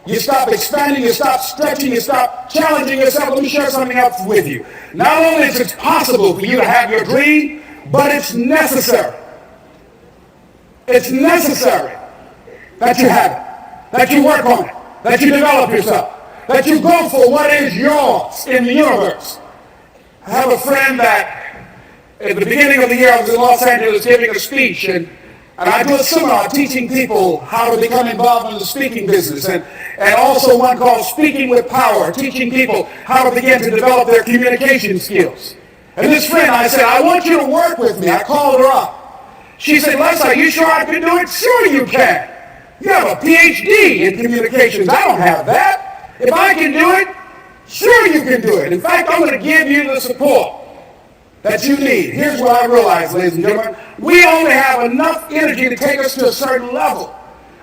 you stop expanding, you stop stretching, you stop challenging yourself. Let me share something else with you. Not only is it possible for you to have your dream, but it's necessary. It's necessary that you have it, that you work on it, that you develop yourself, that you go for what is yours in the universe. I have a friend that at the beginning of the year I was in Los Angeles giving a speech, and I do a seminar teaching people how to become involved in the speaking business, and also one called Speaking with Power, teaching people how to begin to develop their communication skills. And this friend, I said, I want you to work with me. I called her up. She said, Les, are you sure I can do it? Sure you can. You have a PhD in communications. I don't have that. If I can do it, sure you can do it. In fact, I'm going to give you the support that you need. Here's what I realize, ladies and gentlemen. We only have enough energy to take us to a certain level.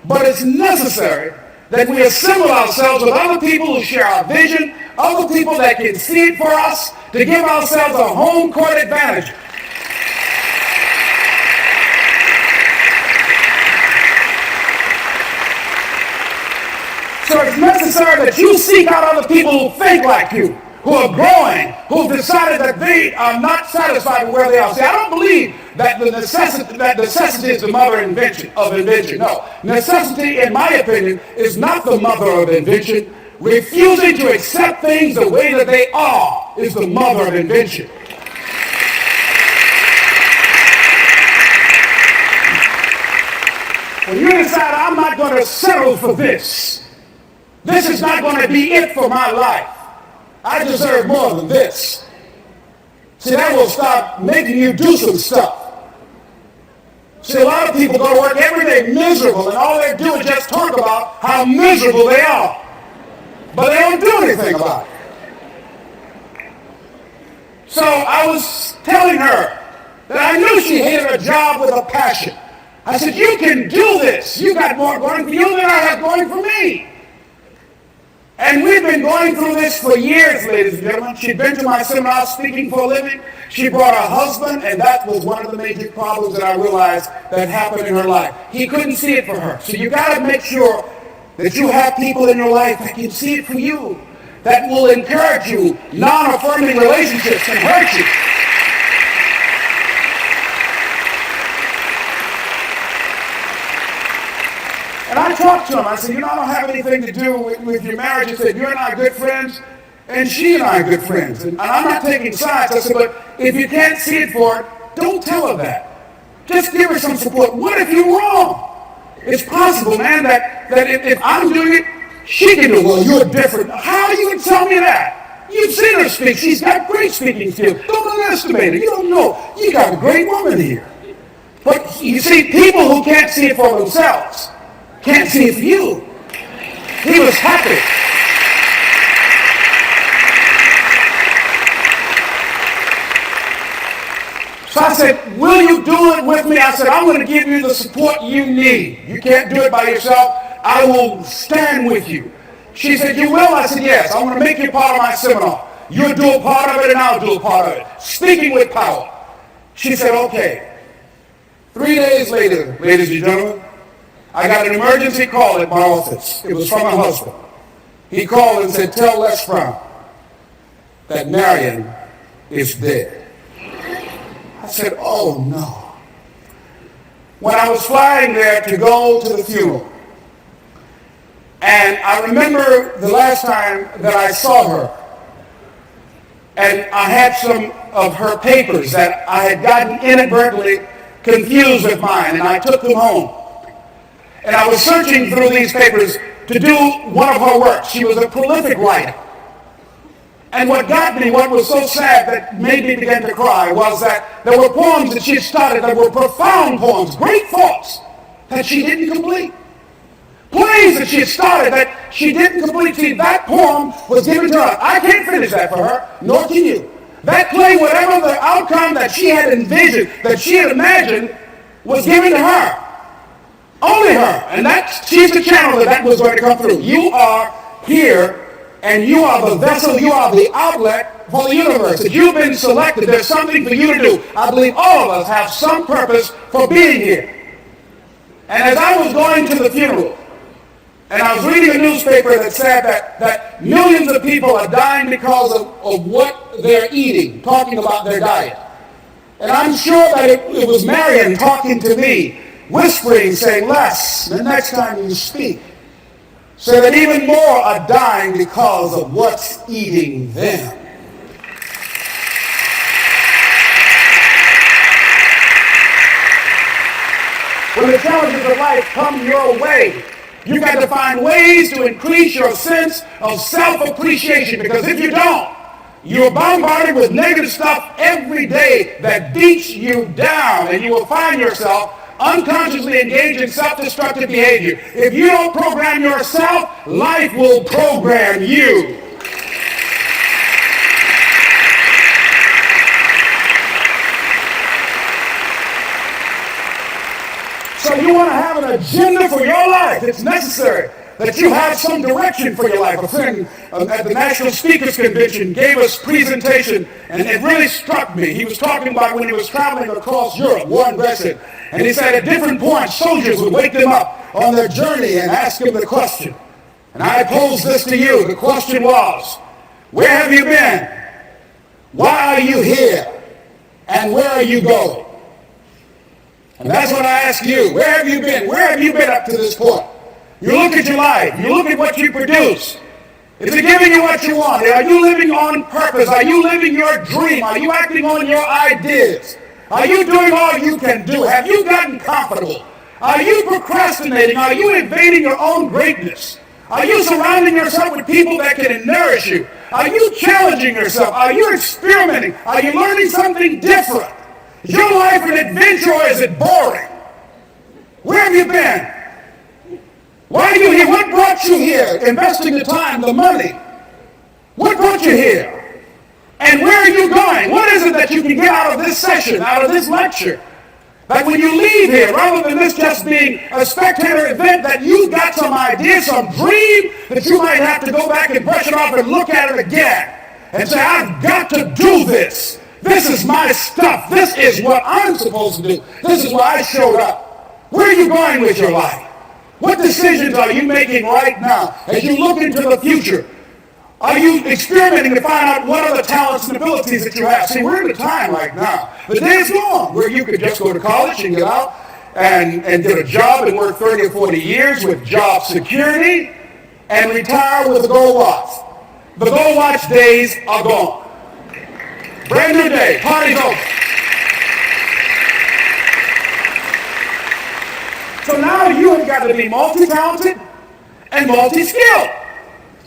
But it's necessary that we assemble ourselves with other people who share our vision, other people that can see it for us, to give ourselves a home court advantage. So it's necessary that you seek out other people who think like you, who are growing, who've decided that they are not satisfied with where they are. See, I don't believe that necessity is the mother of invention. No. Necessity, in my opinion, is not the mother of invention. Refusing to accept things the way that they are is the mother of invention. When you decide I'm not going to settle for this, this is not going to be it for my life. I deserve more than this. See, that will start making you do some stuff. See, a lot of people go to work every day miserable, and all they do is just talk about how miserable they are. But they don't do anything about it. So I was telling her that I knew she hated her job with a passion. I said, you can do this. You got more going for you than I have going for me. And we've been going through this for years, ladies and gentlemen. She'd been to my seminar speaking for a living. She brought her husband, and that was one of the major problems that I realized that happened in her life. He couldn't see it for her. So you got to make sure that you have people in your life that can see it for you, that will encourage you. Non-affirming relationships can hurt you. And I talked to him. I said, I don't have anything to do with your marriage. He said, you and I are good friends, and she and I are good friends. And I'm not taking sides. I said, but if you can't see it for her, don't tell her that. Just give her some support. What if you're wrong? It's possible, man, that if I'm doing it, she can do it. Well, you're different. How are you going to tell me that? You've seen her speak. She's got great speaking skills. Don't underestimate her. You don't know. You got a great woman here. But you see, people who can't see it for themselves can't see it for you. He was happy. So I said, will you do it with me? I said, I'm going to give you the support you need. You can't do it by yourself. I will stand with you. She said, you will? I said, yes. I'm going to make you part of my seminar. You'll do a part of it and I'll do a part of it. Speaking with power. She said, okay. 3 days later, ladies and gentlemen, I got an emergency call at my office. It was from my husband. He called and said, tell Les Brown that Marion is dead. I said, oh no. When I was flying there to go to the funeral, and I remember the last time that I saw her, and I had some of her papers that I had gotten inadvertently confused with mine, and I took them home. And I was searching through these papers to do one of her works. She was a prolific writer. And what got me, what was so sad that made me begin to cry, was that there were poems that she had started that were profound poems, great thoughts, that she didn't complete. Plays that she had started that she didn't complete. See, that poem was given to her. I can't finish that for her, nor can you. That play, whatever the outcome that she had envisioned, that she had imagined, was given to her. Only her. And she's the channel that was going to come through. You are here, and you are the vessel, you are the outlet for the universe. If you've been selected, there's something for you to do. I believe all of us have some purpose for being here. And as I was going to the funeral, and I was reading a newspaper that said that millions of people are dying because of what they're eating, talking about their diet. And I'm sure that it was Marion talking to me, whispering, saying, Les, the next time you speak, so that even more are dying because of what's eating them. When the challenges of life come your way, you've got to find ways to increase your sense of self-appreciation, because if you don't, you're bombarded with negative stuff every day that beats you down, and you will find yourself unconsciously engaged in self-destructive behavior. If you don't program yourself, life will program you. So you want to have an agenda for your life. It's necessary that you have some direction for your life. A friend at the National Speakers Convention gave us a presentation, and it really struck me. He was talking about when he was traveling across Europe, Warren Gresham, and he said at different points, soldiers would wake them up on their journey and ask them the question. And I pose this to you. The question was, where have you been? Why are you here? And where are you going? And that's what I ask you. Where have you been? Where have you been up to this point? You look at your life. You look at what you produce. Is it giving you what you want? Are you living on purpose? Are you living your dream? Are you acting on your ideas? Are you doing all you can do? Have you gotten comfortable? Are you procrastinating? Are you invading your own greatness? Are you surrounding yourself with people that can nourish you? Are you challenging yourself? Are you experimenting? Are you learning something different? Is your life an adventure or is it boring? Where have you been? Why are you here? What brought you here? Investing the time, the money. What brought you here? And where are you going? What is it that you can get out of this session, out of this lecture? That when you leave here, rather than this just being a spectator event, that you got some idea, some dream, that you might have to go back and brush it off and look at it again and say, I've got to do this. This is my stuff. This is what I'm supposed to do. This is why I showed up. Where are you going with your life? What decisions are you making right now as you look into the future? Are you experimenting to find out what are the talents and abilities that you have? See, we're in a time right now. The day is gone where you could just go to college and get out and get a job and work 30 or 40 years with job security and retire with a gold watch. The gold watch days are gone. Brand new day. Party's over. So now you have got to be multi-talented and multi-skilled.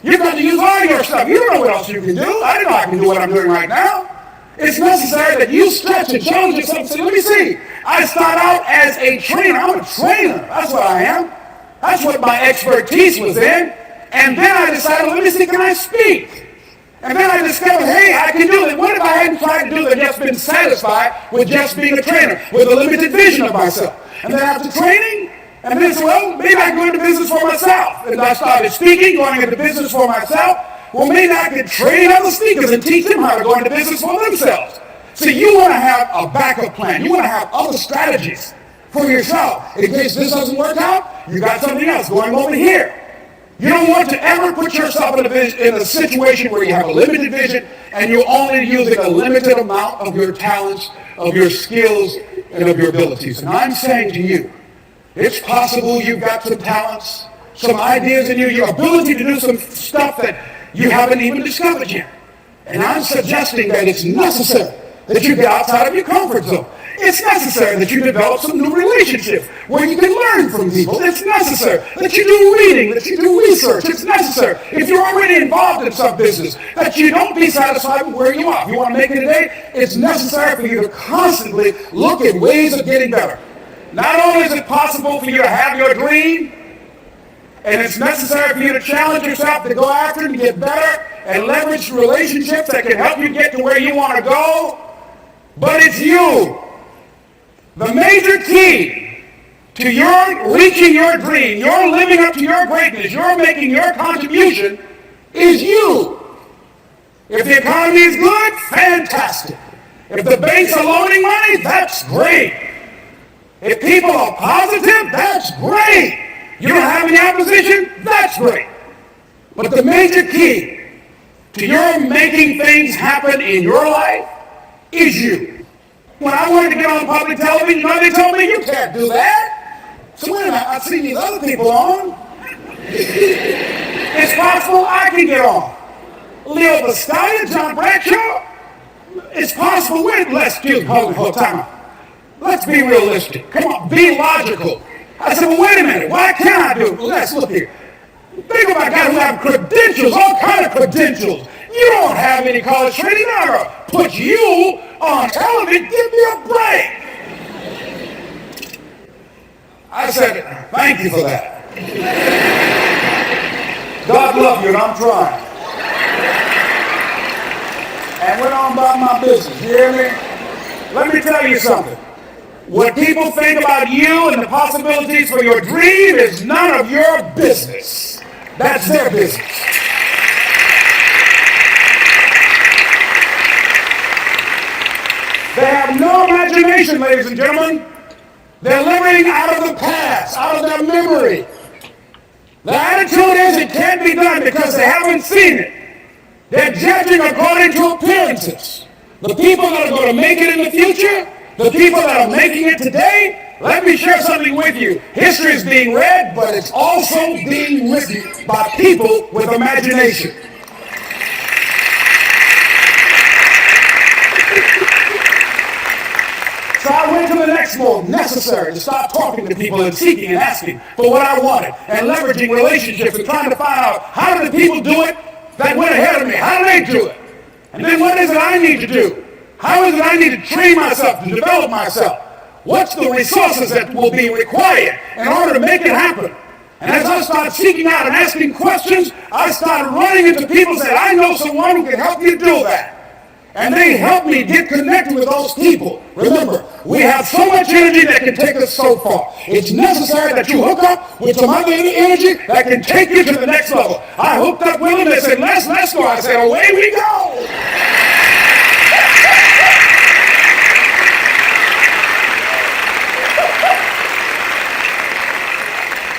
You've got to use all your stuff. You don't know what else you can do. I don't know I can do what I'm doing right now. It's necessary that you stretch and challenge yourself and say, let me see. I start out as a trainer. I'm a trainer. That's what I am. That's what my expertise was in. And then I decided, let me see, can I speak? And then I discovered, hey, I can do it. What if I hadn't tried to do it and just been satisfied with just being a trainer, with a limited vision of myself? And then after training, and then, well, maybe I can go into business for myself. And I started speaking, going into business for myself. Well, maybe I could train other speakers and teach them how to go into business for themselves. See, you want to have a backup plan. You want to have other strategies for yourself. In case this doesn't work out, you got something else going over here. You don't want to ever put yourself in a situation where you have a limited vision and you're only using a limited amount of your talents, of your skills, and of your abilities. And I'm saying to you, it's possible you've got some talents, some ideas in you, your ability to do some stuff that you haven't even discovered yet. And I'm suggesting that it's necessary that you get outside of your comfort zone. It's necessary that you develop some new relationships where you can learn from people. It's necessary that you do reading, that you do research. It's necessary, if you're already involved in some business, that you don't be satisfied with where you are. If you want to make it today, it's necessary for you to constantly look at ways of getting better. Not only is it possible for you to have your dream, and it's necessary for you to challenge yourself to go after it and get better and leverage relationships that can help you get to where you want to go, but it's you. The major key to your reaching your dream, your living up to your greatness, your making your contribution is you. If the economy is good, fantastic. If the banks are loaning money, that's great. If people are positive, that's great. You don't have any opposition, that's great. But the major key to your making things happen in your life is you. When I wanted to get on public television, you know, they told me, you can't do that. So wait a minute, I've seen these other people on. It's possible I can get on. Leo Bascaya, John Bradshaw. It's possible. Wait, hold time out. Let's be realistic. Come on, be logical. I said, well, wait a minute. Why can't I do it? Well, let's look here. Think about guys who have credentials, all kind of credentials. You don't have any college training. I'm going to put you on television. Give me a break. I said, thank you for that. God love you, and I'm trying. And went on about my business. You hear me? Let me tell you something. What people think about you and the possibilities for your dream is none of your business. That's their business. They have no imagination, ladies and gentlemen. They're living out of the past, out of their memory. The attitude is it can't be done because they haven't seen it. They're judging according to appearances. The people that are going to make it in the future, the people that are making it today, let me share something with you. History is being read, but it's also being written by people with imagination. So I went to the next mode, necessary, to start talking to people and seeking and asking for what I wanted and leveraging relationships and trying to find out how do the people do it that went ahead of me? How do they do it? And then what is it I need to do? How is it I need to train myself to develop myself? What's the resources that will be required in order to make it happen? And as I started seeking out and asking questions, I started running into people and said, I know someone who can help you do that. And they helped me get connected with those people. Remember, we have so much energy that can take us so far. It's necessary that you hook up with some other energy that can take you to the next level. I hooked up with them. They said, let's go. I said, away we go.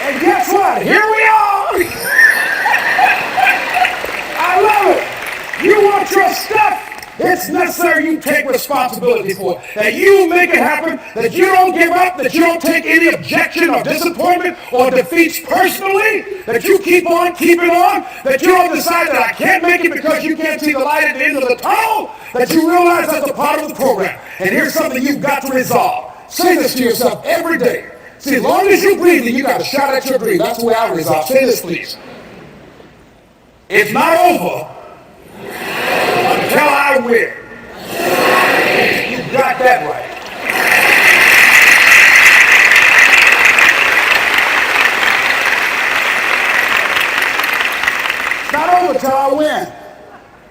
And guess what? Here we are. I love it. You want your stuff? It's necessary you take responsibility for it. That you make it happen, that you don't give up, that you don't take any objection or disappointment or defeats personally, that you keep on keeping on, that you don't decide that I can't make it because you can't see the light at the end of the tunnel, that you realize that's a part of the program. And here's something you've got to resolve. Say this to yourself every day. See, as long as you're breathing, you got a shot at your dream. That's the way I resolve. Say this, please. It's not over until I win. You got that right. It's not over till I win.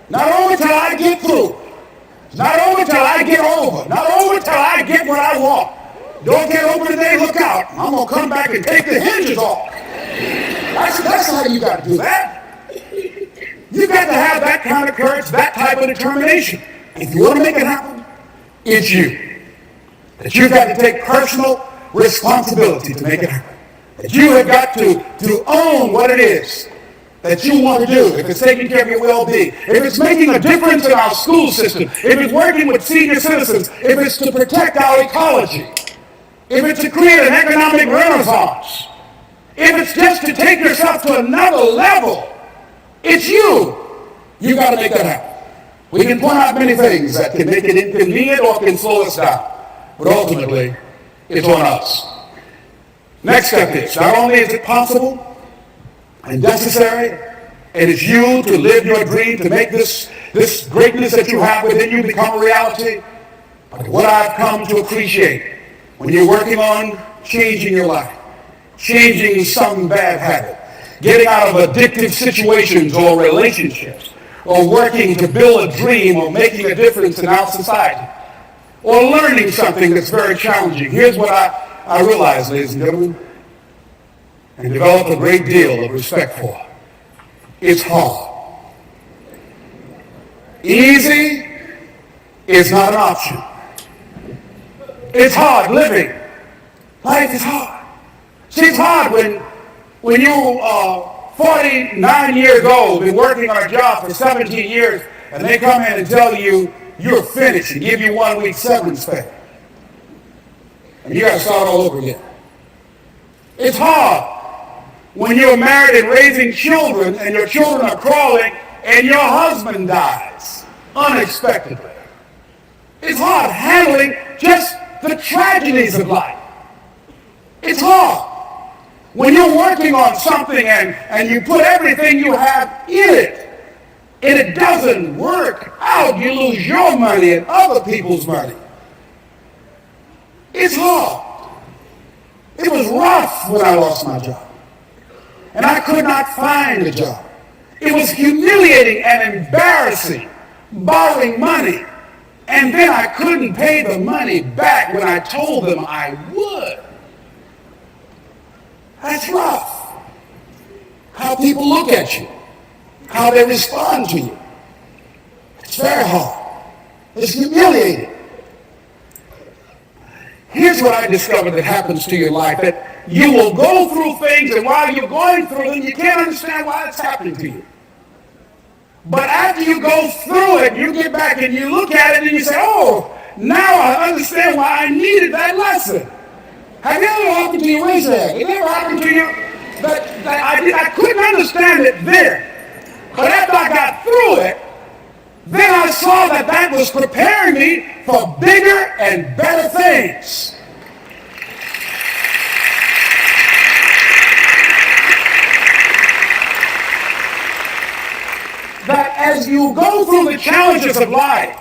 Not over till I get through. Not over till I get over. Not over till I get what I want. Don't get over today, look out. I'm going to come back and take the hinges off. That's how you got to do that. You got to have that kind of courage, that type of determination. If you want to make it happen, it's you. That you've got to take personal responsibility to make it happen. That you have got to own what it is that you want to do. If it's taking care of your well-being, if it's making a difference in our school system, if it's working with senior citizens, if it's to protect our ecology, if it's to create an economic renaissance, if it's just to take yourself to another level, it's you. You got to make that happen. We can point out many things that can make it inconvenient or can slow us down, but ultimately, it's on us. Next step is, not only is it possible and necessary, and it's you to live your dream, to make this greatness that you have within you become a reality, but what I've come to appreciate when you're working on changing your life, changing some bad habit, getting out of addictive situations or relationships, or working to build a dream or making a difference in our society, or learning something that's very challenging. Here's what I realize, ladies and gentlemen, and develop a great deal of respect for. It's hard. Easy is not an option. It's hard living. Life is hard. See, it's hard when you are 49 years old, been working on a job for 17 years, and they come in and tell you you're finished and give you 1 week severance pay. And you got to start all over again. It's hard when you're married and raising children and your children are crawling and your husband dies unexpectedly. It's hard handling just the tragedies of life. It's hard when you're working on something and you put everything you have in it and it doesn't work out. You lose your money and other people's money. It's hard. It was rough when I lost my job. And I could not find a job. It was humiliating and embarrassing, borrowing money. And then I couldn't pay the money back when I told them I would. That's rough. How people look at you, how they respond to you. It's very hard. It's humiliating. Here's what I discovered that happens to your life, that you will go through things, and while you're going through them, you can't understand why it's happening to you. But after you go through it, you get back and you look at it and you say, oh, now I understand why I needed that lesson. Have it ever happened to you? Raise your hand. It ever happened to you that I couldn't understand it then. But after I got through it, then I I saw that that was preparing me for bigger and better things. That as you go through the challenges of life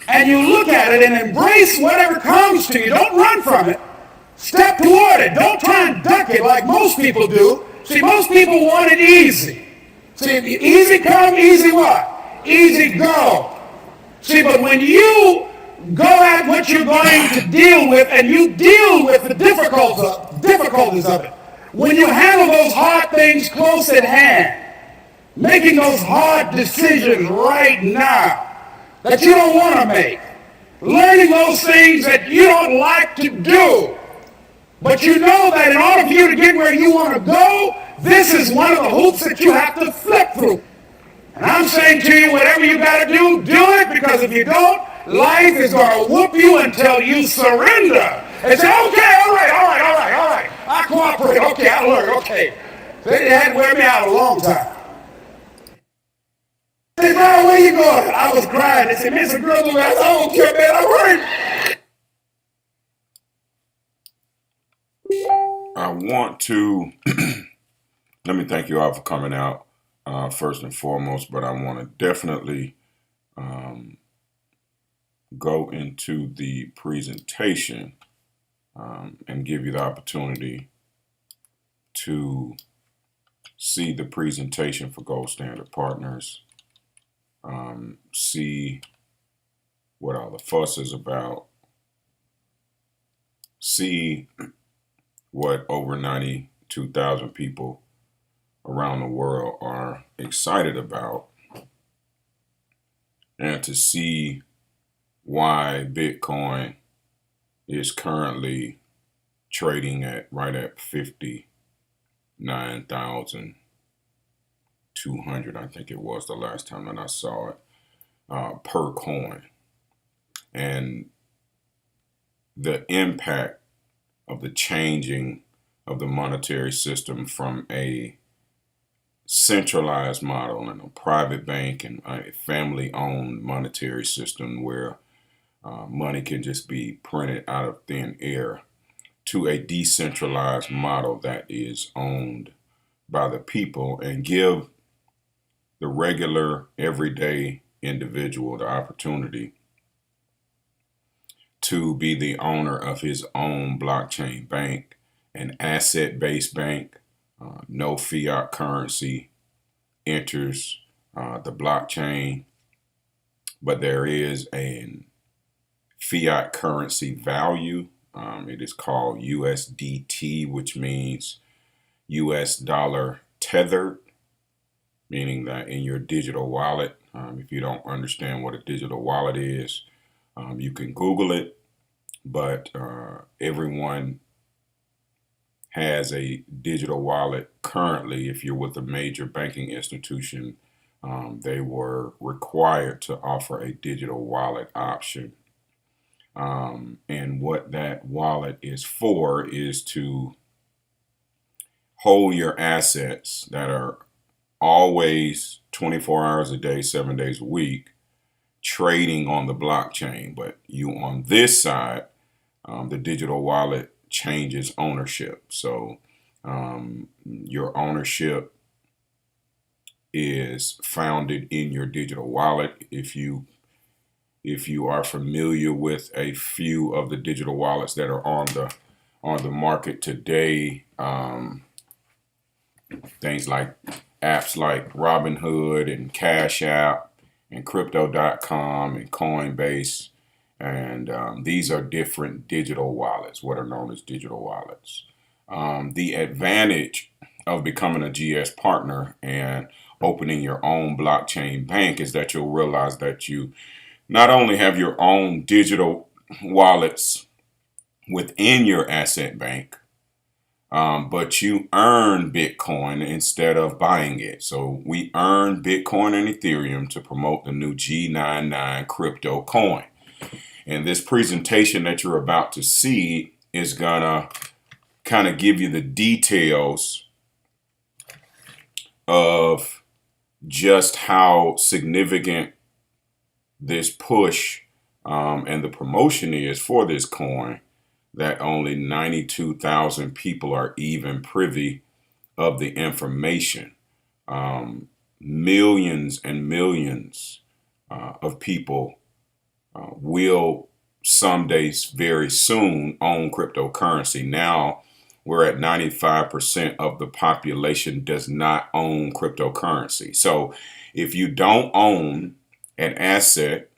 and you look at it and embrace whatever comes to you, don't run from it. Step toward it. Don't try and duck it like most people do. See, most people want it easy. See, easy come, easy what? Easy go. See, but when you go at what you're going to deal with and you deal with the difficulties of it, when you handle those hard things close at hand, making those hard decisions right now that you don't want to make, learning those things that you don't like to do, but you know that in order for you to get where you want to go, this is one of the hoops that you have to flip through. And I'm saying to you, whatever you got to do it, because if you don't, life is going to whoop you until you surrender. And say, okay, all right. I cooperate. Okay, I learn. Okay. They had to wear me out a long time. I said, Brian, where you going? I was crying. They said, Mr. Grizzle, I don't care, man. I work. I want to let me thank you all for coming out first and foremost, but I want to definitely go into the presentation and give you the opportunity to see the presentation for Gold Standard Partners, see what all the fuss is about, see what over 92,000 people around the world are excited about, and to see why Bitcoin is currently trading at right at 59,200, I think it was the last time that I saw it, per coin, and the impact of the changing of the monetary system from a centralized model and a private bank and a family-owned monetary system where money can just be printed out of thin air to a decentralized model that is owned by the people and give the regular, everyday individual the opportunity to be the owner of his own blockchain bank, an asset-based bank. No fiat currency enters the blockchain, but there is a fiat currency value. It is called USDT, which means US dollar tethered, meaning that in your digital wallet, if you don't understand what a digital wallet is, you can Google it, but everyone has a digital wallet currently. If you're with a major banking institution, they were required to offer a digital wallet option. And what that wallet is for is to hold your assets that are always 24 hours a day, 7 days a week, trading on the blockchain. But you on this side, the digital wallet changes ownership. So your ownership is founded in your digital wallet. If you are familiar with a few of the digital wallets that are on the market today, things like apps like Robinhood and Cash App and Crypto.com and Coinbase, and these are different digital wallets, what are known as digital wallets. The advantage of becoming a GS partner and opening your own blockchain bank is that you'll realize that you not only have your own digital wallets within your asset bank, but you earn Bitcoin instead of buying it. So we earn Bitcoin and Ethereum to promote the new G99 crypto coin. And this presentation that you're about to see is gonna kind of give you the details of just how significant this push and the promotion is for this coin that only 92,000 people are even privy of the information. Millions and millions of people will someday very soon own cryptocurrency. Now we're at 95% of the population does not own cryptocurrency. So if you don't own an asset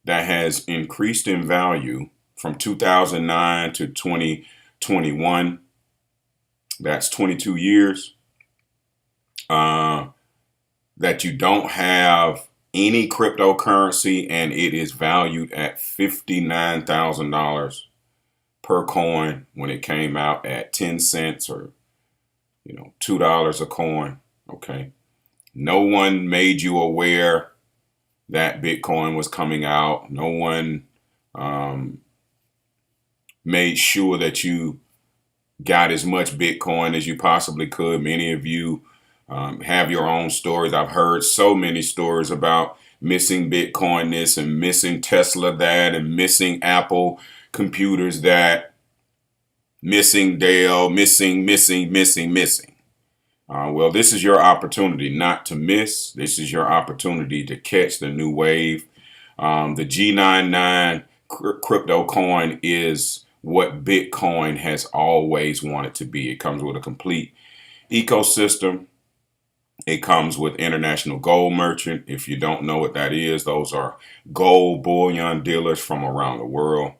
that has increased in value from 2009 to 2021, that's 22 years, that you don't have any cryptocurrency and it is valued at $59,000 per coin when it came out at 10 cents or $2 a coin. Okay. No one made you aware that Bitcoin was coming out. No one made sure that you got as much Bitcoin as you possibly could. Many of you have your own stories. I've heard so many stories about missing Bitcoin this and missing Tesla that and missing Apple computers that, missing Dell, missing. Well, this is your opportunity not to miss. This is your opportunity to catch the new wave. The G99 crypto coin is what Bitcoin has always wanted to be. It comes with a complete ecosystem. It comes with International Gold Merchant. If you don't know what that is, those are gold bullion dealers from around the world.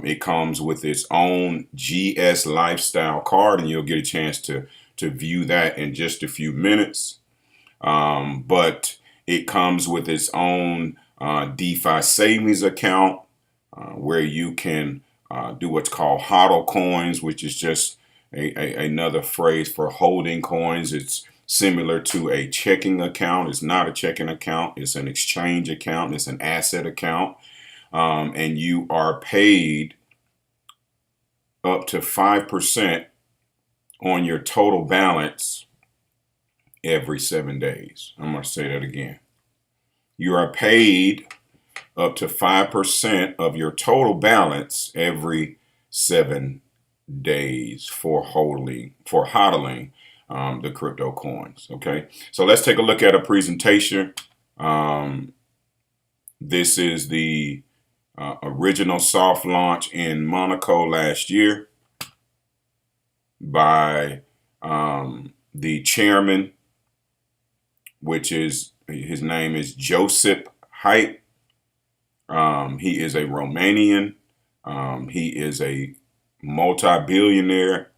It comes with its own GS Lifestyle card, and you'll get a chance to view that in just a few minutes. But it comes with its own DeFi savings account where you can do what's called HODL coins, which is just another phrase for holding coins. It's similar to a checking account. It's not a checking account. It's an exchange account. It's an asset account. And you are paid up to 5% on your total balance every 7 days. I'm going to say that again. You are paid up to 5% of your total balance every 7 days for hodling the crypto coins. Okay, so let's take a look at a presentation. This is the original soft launch in Monaco last year by the chairman, which is, his name is Josip Haidt. He is a Romanian. He is a multi-billionaire.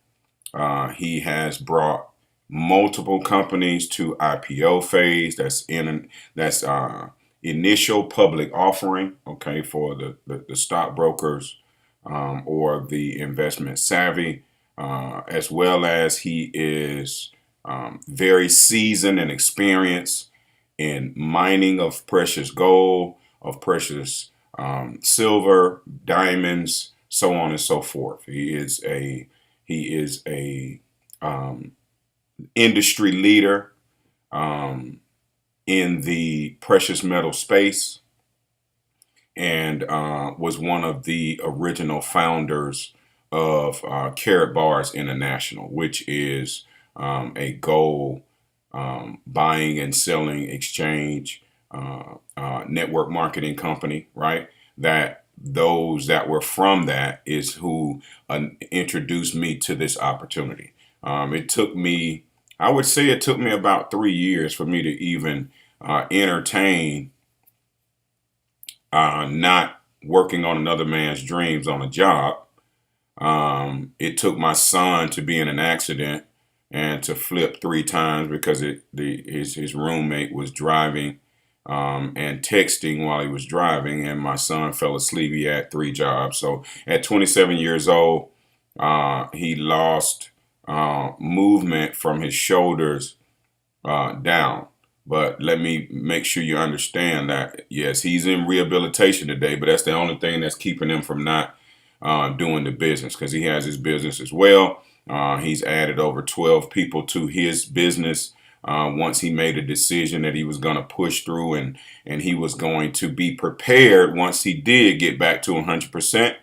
He has brought multiple companies to IPO phase. That's initial public offering, okay, for the stockbrokers or the investment savvy, as well as he is very seasoned and experienced in mining of precious gold, of precious silver, diamonds, so on and so forth. He is a industry leader in the precious metal space, and was one of the original founders of Carat Bars International, which is a gold buying and selling exchange network marketing company, right? That those that were from that is who introduced me to this opportunity. It took me, I would say it took me about 3 years for me to even entertain not working on another man's dreams on a job. It took my son to be in an accident and to flip 3 times because his roommate was driving and texting while he was driving, and my son fell asleep. He had 3 jobs. So at 27 years old, he lost movement from his shoulders down. But let me make sure you understand that, yes, he's in rehabilitation today, but that's the only thing that's keeping him from not doing the business, because he has his business as well. He's added over 12 people to his business once he made a decision that he was going to push through and he was going to be prepared once he did get back to 100%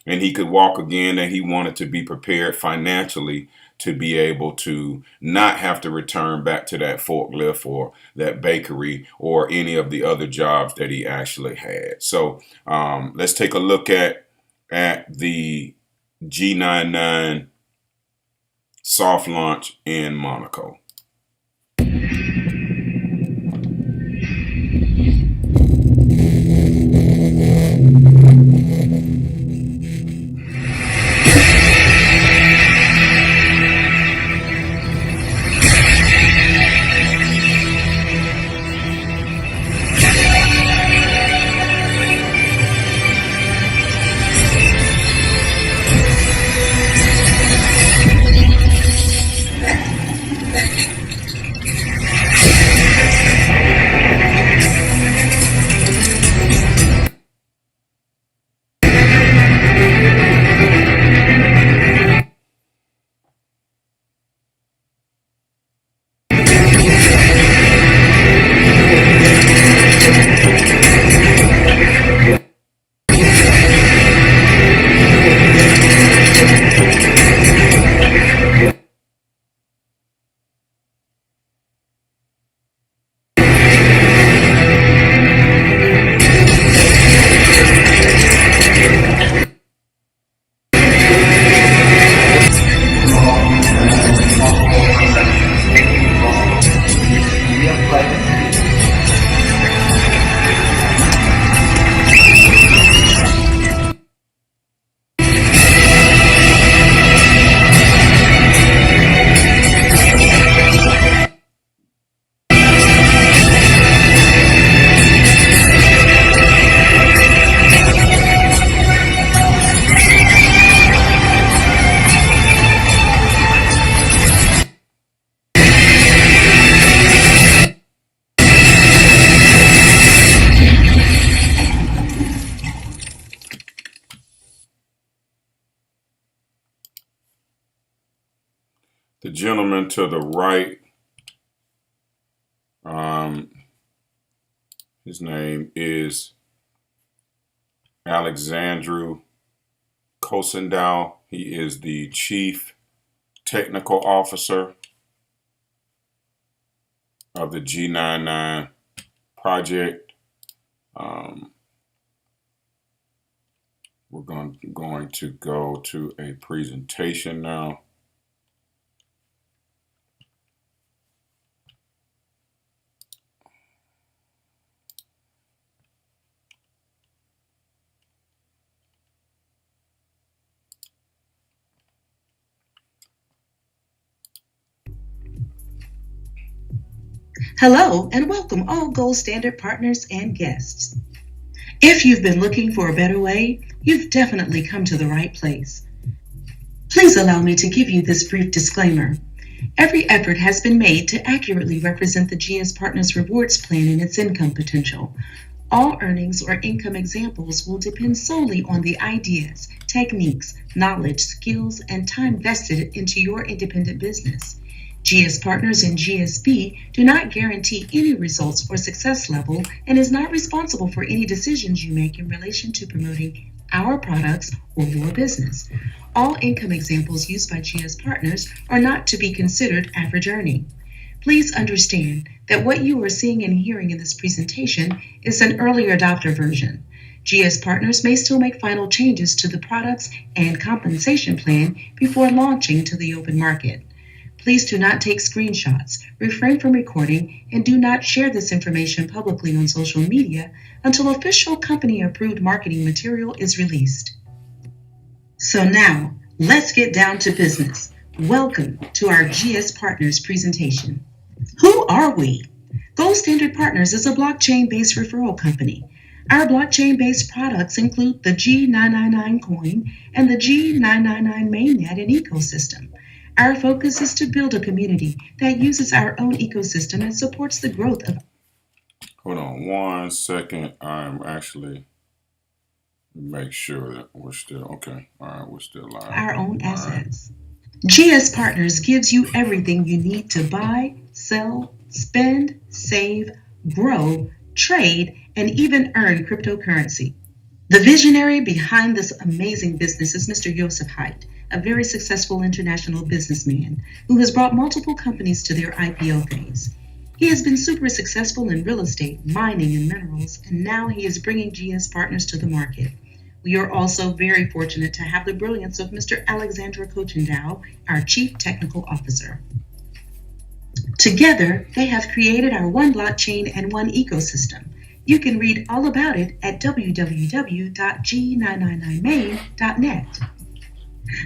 and he could walk again, that he wanted to be prepared financially to be able to not have to return back to that forklift or that bakery or any of the other jobs that he actually had. So let's take a look at the G99 soft launch in Monaco. The gentleman to the right, his name is Alexandru Kosendow. He is the Chief Technical Officer of the G99 project. We're going to go to a presentation now. Hello and welcome all Gold Standard partners and guests. If you've been looking for a better way, you've definitely come to the right place. Please allow me to give you this brief disclaimer. Every effort has been made to accurately represent the GS Partners Rewards Plan and its income potential. All earnings or income examples will depend solely on the ideas, techniques, knowledge, skills, and time vested into your independent business. GS Partners and GSB do not guarantee any results or success level and is not responsible for any decisions you make in relation to promoting our products or your business. All income examples used by GS Partners are not to be considered average earning. Please understand that what you are seeing and hearing in this presentation is an early adopter version. GS Partners may still make final changes to the products and compensation plan before launching to the open market. Please do not take screenshots, refrain from recording, and do not share this information publicly on social media until official company-approved marketing material is released. So now, let's get down to business. Welcome to our GS Partners presentation. Who are we? Gold Standard Partners is a blockchain-based referral company. Our blockchain-based products include the G999 coin and the G999 mainnet and ecosystem. Our focus is to build a community that uses our own ecosystem and supports the growth of... Hold on 1 second. I'm actually make sure that we're still okay. All right, we're still live. Our own assets. GS Partners gives you everything you need to buy, sell, spend, save, grow, trade, and even earn cryptocurrency. The visionary behind this amazing business is Mr. Joseph Haidt, a very successful international businessman who has brought multiple companies to their IPO phase. He has been super successful in real estate, mining, and minerals, and now he is bringing GS Partners to the market. We are also very fortunate to have the brilliance of Mr. Alexandra Cochendow, our Chief Technical Officer. Together, they have created our One Blockchain and One Ecosystem. You can read all about it at www.g999main.net.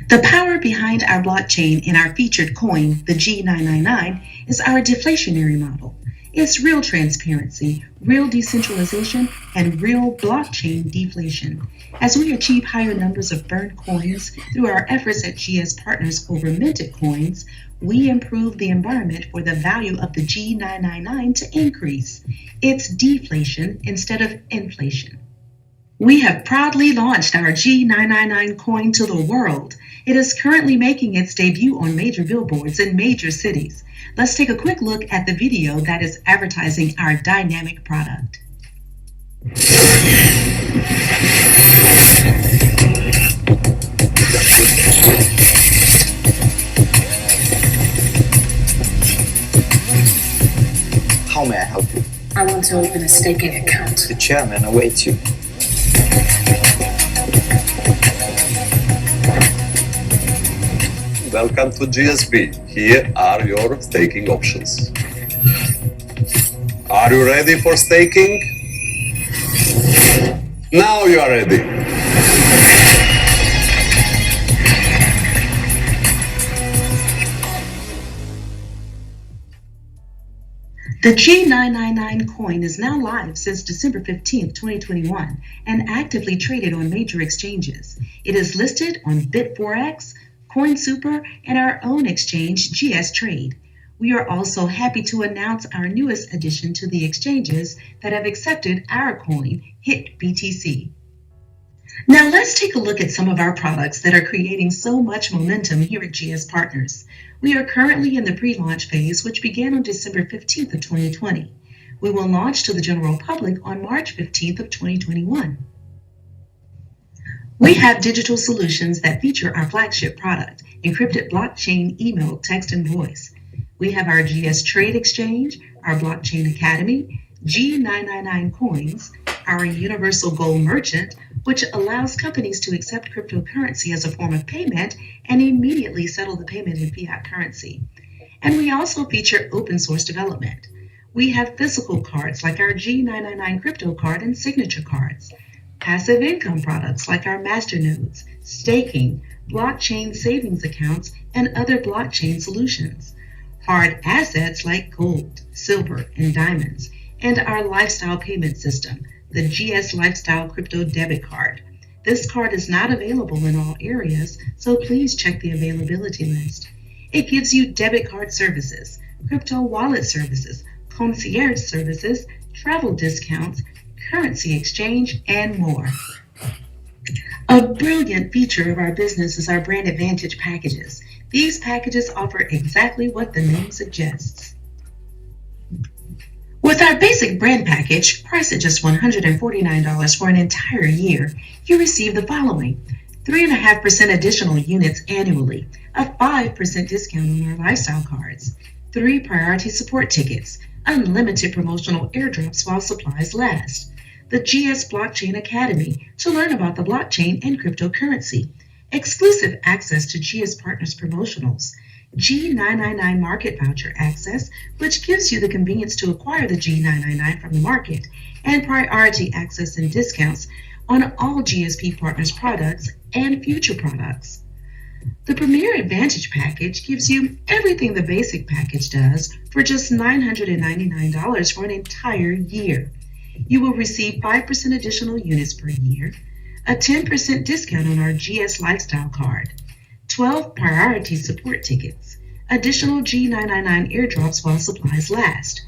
The power behind our blockchain and our featured coin, the G999, is our deflationary model. It's real transparency, real decentralization, and real blockchain deflation. As we achieve higher numbers of burned coins through our efforts at GS Partners over minted coins, we improve the environment for the value of the G999 to increase. It's deflation instead of inflation. We have proudly launched our G999 coin to the world. It is currently making its debut on major billboards in major cities. Let's take a quick look at the video that is advertising our dynamic product. How may I help you? I want to open a staking account. The chairman awaits you. Welcome to GSB. Here are your staking options. Are you ready for staking? Now you are ready. The G999 coin is now live since December 15, 2021, and actively traded on major exchanges. It is listed on Bit4X, CoinSuper, and our own exchange, GS Trade. We are also happy to announce our newest addition to the exchanges that have accepted our coin, HIT BTC. Now let's take a look at some of our products that are creating so much momentum here at GS Partners. We are currently in the pre-launch phase, which began on December 15th of 2020. We will launch to the general public on March 15th of 2021. We have digital solutions that feature our flagship product, encrypted blockchain email, text, and voice. We have our GS Trade Exchange, our Blockchain Academy, G999 Coins, our Universal Gold Merchant, which allows companies to accept cryptocurrency as a form of payment and immediately settle the payment in fiat currency. And we also feature open source development. We have physical cards like our G999 crypto card and signature cards, passive income products like our masternodes, staking, blockchain savings accounts, and other blockchain solutions, hard assets like gold, silver, and diamonds, and our lifestyle payment system, the GS Lifestyle Crypto Debit Card. This card is not available in all areas, so please check the availability list. It gives you debit card services, crypto wallet services, concierge services, travel discounts, currency exchange, and more. A brilliant feature of our business is our Brand Advantage packages. These packages offer exactly what the name suggests. With our basic brand package, priced at just $149 for an entire year, you receive the following: 3.5% additional units annually, a 5% discount on our lifestyle cards, 3 priority support tickets, unlimited promotional airdrops while supplies last, the GS Blockchain Academy to learn about the blockchain and cryptocurrency, exclusive access to GS Partners promotionals, G999 Market Voucher access, which gives you the convenience to acquire the G999 from the market, and priority access and discounts on all GSP Partners products and future products. The Premier Advantage package gives you everything the basic package does for just $999 for an entire year. You will receive 5% additional units per year, a 10% discount on our GS Lifestyle card, 12 priority support tickets, additional G999 airdrops while supplies last,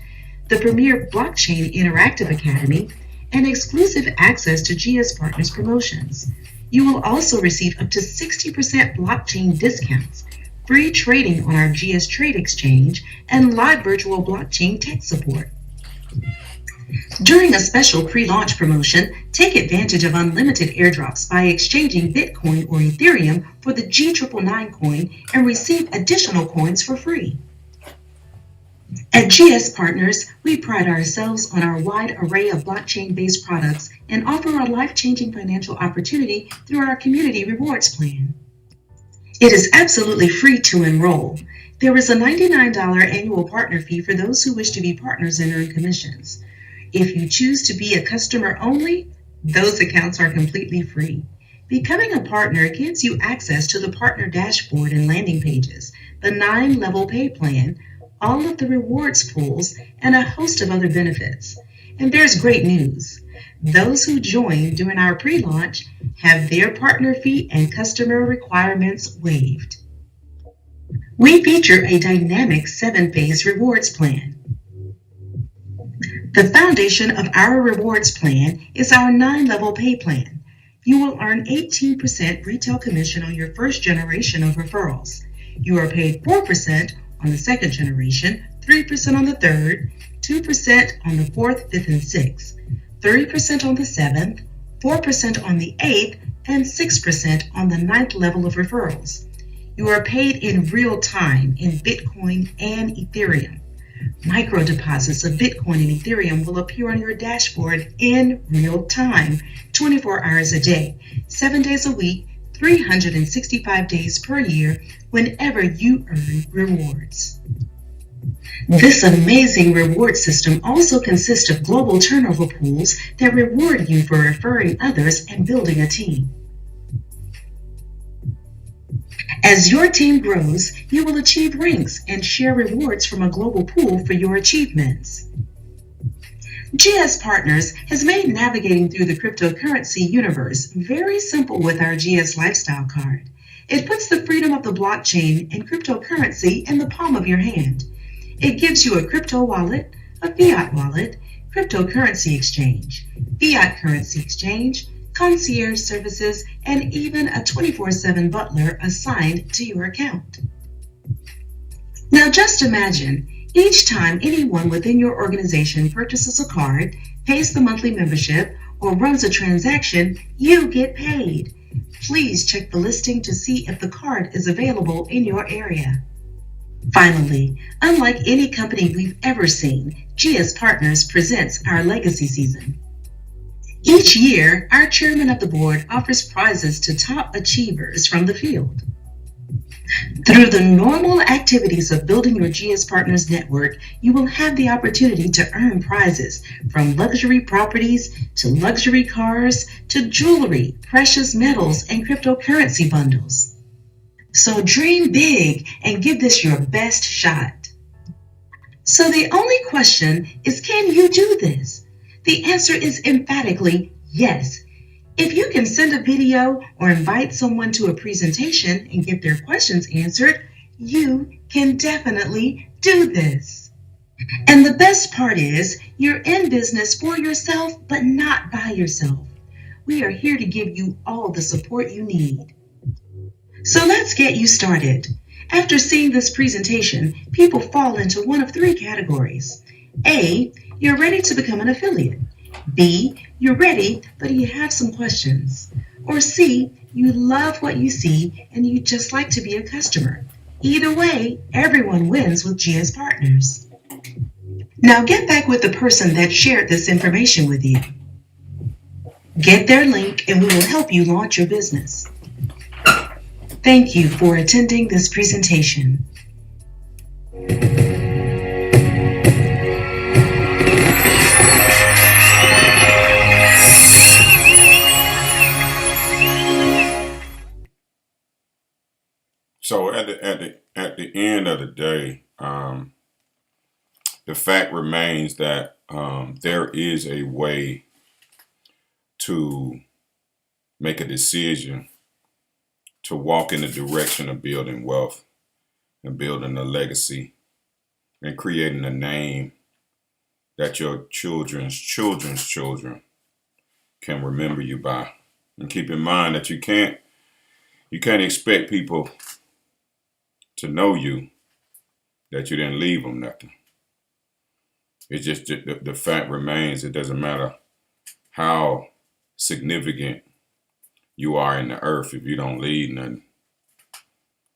the Premier Blockchain Interactive Academy, and exclusive access to GS Partners promotions. You will also receive up to 60% blockchain discounts, free trading on our GS Trade Exchange, and live virtual blockchain tech support. During a special pre-launch promotion, take advantage of unlimited airdrops by exchanging Bitcoin or Ethereum for the G999 coin and receive additional coins for free. At GS Partners, we pride ourselves on our wide array of blockchain-based products and offer a life-changing financial opportunity through our Community Rewards Plan. It is absolutely free to enroll. There is a $99 annual partner fee for those who wish to be partners and earn commissions. If you choose to be a customer only, those accounts are completely free. Becoming a partner gives you access to the partner dashboard and landing pages, the 9-level pay plan, all of the rewards pools, and a host of other benefits. And there's great news. Those who join during our pre-launch have their partner fee and customer requirements waived. We feature a dynamic 7-phase rewards plan. The foundation of our rewards plan is our 9-level pay plan. You will earn 18% retail commission on your first generation of referrals. You are paid 4% on the second generation, 3% on the third, 2% on the fourth, fifth, and sixth, 30% on the seventh, 4% on the eighth, and 6% on the 9th level of referrals. You are paid in real time in Bitcoin and Ethereum. Micro deposits of Bitcoin and Ethereum will appear on your dashboard in real time, 24 hours a day, 7 days a week, 365 days per year, whenever you earn rewards. This amazing reward system also consists of global turnover pools that reward you for referring others and building a team. As your team grows, you will achieve ranks and share rewards from a global pool for your achievements. GS Partners has made navigating through the cryptocurrency universe very simple with our GS Lifestyle Card. It puts the freedom of the blockchain and cryptocurrency in the palm of your hand. It gives you a crypto wallet, a fiat wallet, cryptocurrency exchange, fiat currency exchange, concierge services, and even a 24/7 butler assigned to your account. Now just imagine, each time anyone within your organization purchases a card, pays the monthly membership, or runs a transaction, you get paid. Please check the listing to see if the card is available in your area. Finally, unlike any company we've ever seen, GS Partners presents our Legacy Season. Each year, our chairman of the board offers prizes to top achievers from the field. Through the normal activities of building your GS Partners network, you will have the opportunity to earn prizes from luxury properties to luxury cars to jewelry, precious metals, and cryptocurrency bundles. So dream big and give this your best shot. So the only question is, can you do this? The answer is emphatically yes. If you can send a video or invite someone to a presentation and get their questions answered, you can definitely do this. And the best part is, you're in business for yourself, but not by yourself. We are here to give you all the support you need. So let's get you started. After seeing this presentation, people fall into one of three categories. A, you're ready to become an affiliate. B, you're ready, but you have some questions. Or C, you love what you see and you just like to be a customer. Either way, everyone wins with GS Partners. Now get back with the person that shared this information with you. Get their link and we will help you launch your business. Thank you for attending this presentation. So at the end of the day, the fact remains that there is a way to make a decision to walk in the direction of building wealth and building a legacy and creating a name that your children's children can remember you by. And keep in mind that you can't expect people to know you that you didn't leave them nothing. It's just the fact remains, it doesn't matter how significant you are in the earth. If you don't leave nothing,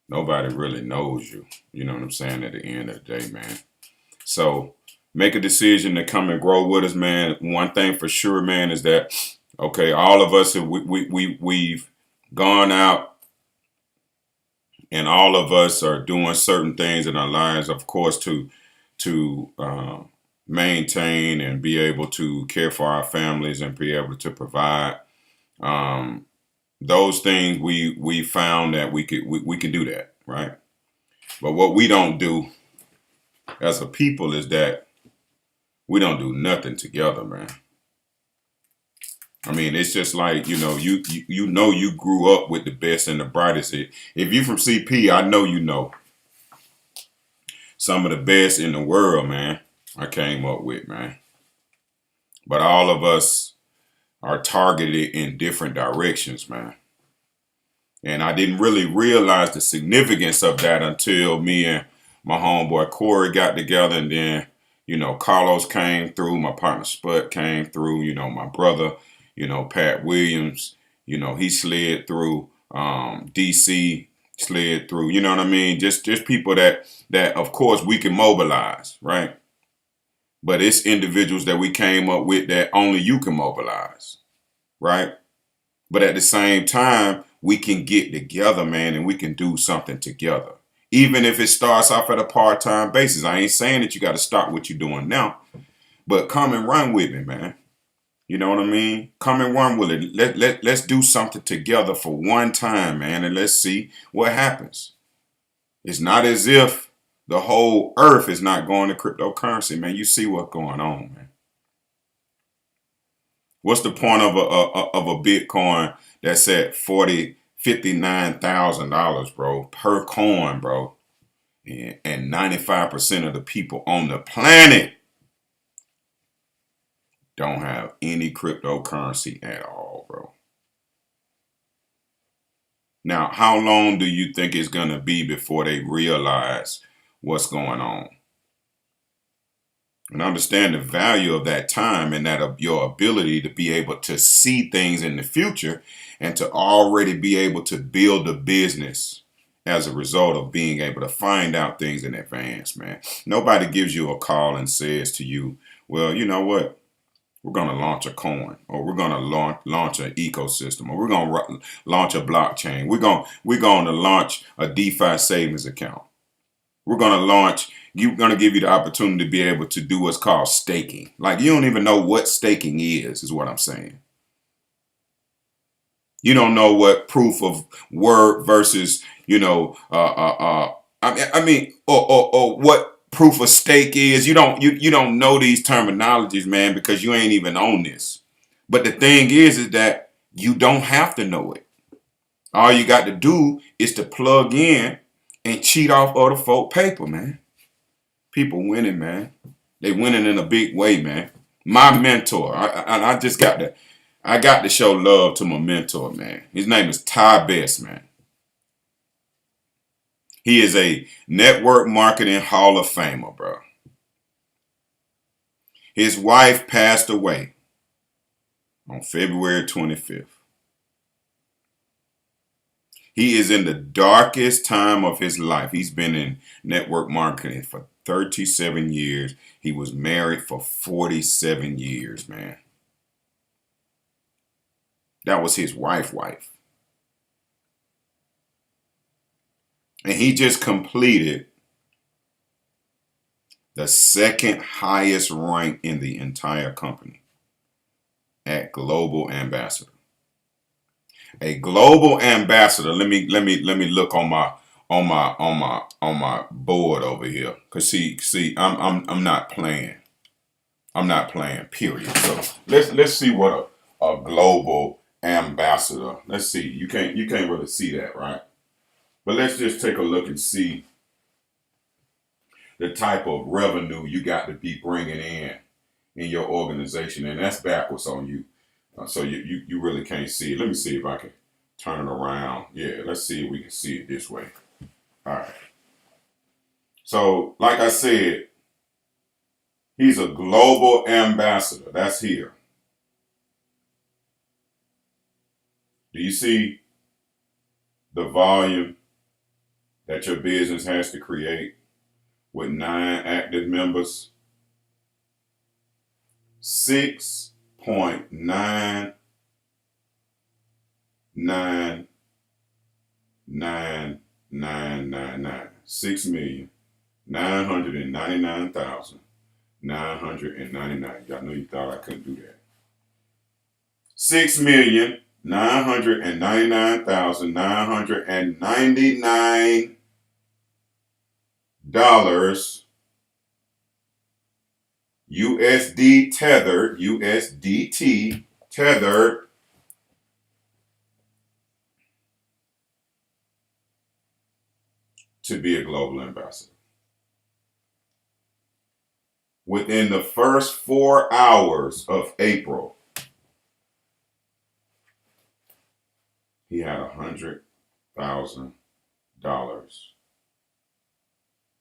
nobody really knows you. You know what I'm saying? At the end of the day, man. So make a decision to come and grow with us, man. One thing for sure, man, is that, okay, all of us, we've gone out and all of us are doing certain things in our lives, of course, to maintain and be able to care for our families and be able to provide. Those things we found that we could do that, right? But what we don't do as a people is that we don't do nothing together, man. I mean, it's just like, you know you grew up with the best and the brightest. If you from CP, I know you know some of the best in the world, man. I came up with, man. But all of us are targeted in different directions, man. And I didn't really realize the significance of that until me and my homeboy Corey got together, and then, you know, Carlos came through, my partner Spud came through, you know, my brother, you know, Pat Williams, you know, he slid through, DC slid through, you know what I mean? Just people that of course we can mobilize, right? But it's individuals that we came up with that only you can mobilize, right? But at the same time, we can get together, man, and we can do something together. Even if it starts off at a part-time basis. I ain't saying that you got to start what you're doing now, but come and run with me, man. You know what I mean? Come and run with it. Let's do something together for one time, man, and let's see what happens. It's not as if the whole earth is not going to cryptocurrency, man. You see what's going on, man. What's the point of a Bitcoin that's at $59,000, bro, per coin, bro? And 95% of the people on the planet don't have any cryptocurrency at all, bro. Now, how long do you think it's going to be before they realize what's going on? And understand the value of that time and that of your ability to be able to see things in the future and to already be able to build a business as a result of being able to find out things in advance, man. Nobody gives you a call and says to you, well, you know what? We're going to launch a coin, or we're going to launch an ecosystem, or we're going to launch a blockchain. We're going to launch a DeFi savings account. We're going to give you the opportunity to be able to do what's called staking. Like, you don't even know what staking is what I'm saying. You don't know what proof of work versus, you know, or what proof of stake is. You don't know these terminologies, man, because you ain't even on this. But the thing is that you don't have to know it. All you got to do is to plug in and cheat off other folk paper, man. People winning, man. They winning in a big way, man. My mentor, I got to show love to my mentor, man. His name is Ty Best, man. He is a network marketing Hall of Famer, bro. His wife passed away on February 25th. He is in the darkest time of his life. He's been in network marketing for 37 years. He was married for 47 years, man. That was his wife. And he just completed the second highest rank in the entire company at Global Ambassador. A global ambassador. Let me look on my board over here. Cause see, I'm not playing. I'm not playing, period. So let's see what a global ambassador. Let's see. You can't really see that, right? But let's just take a look and see the type of revenue you got to be bringing in your organization, and that's backwards on you. So you really can't see it. Let me see if I can turn it around. Yeah, let's see if we can see it this way. All right. So, like I said, he's a global ambassador. That's here. Do you see the volume that your business has to create with 9 active members? 6.99999. 6,999,999. Y'all know you thought I couldn't do that. $6,999,999 USD tethered, USDT tethered to be a global ambassador. Within the first 4 hours of April, he had $100,000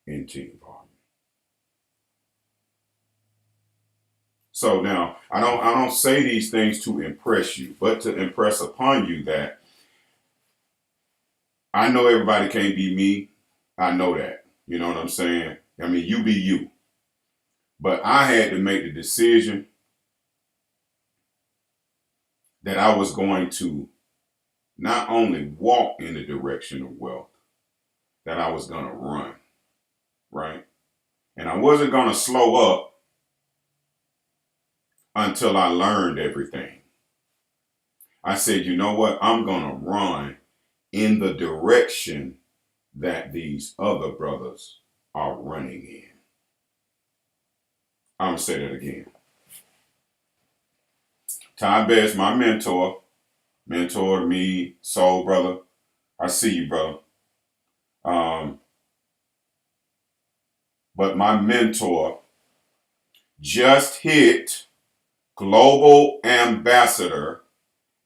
in team volume. So now I don't say these things to impress you, but to impress upon you that I know everybody can't be me. I know that. You know what I'm saying? I mean, you be you. But I had to make the decision that I was going to not only walk in the direction of wealth, that I was going to run, right? And I wasn't going to slow up until I learned everything. I said, you know what? I'm going to run in the direction that these other brothers are running in. I'm going to say that again. Ty Best, my mentor, mentored me, soul brother. I see you, brother. But my mentor just hit global ambassador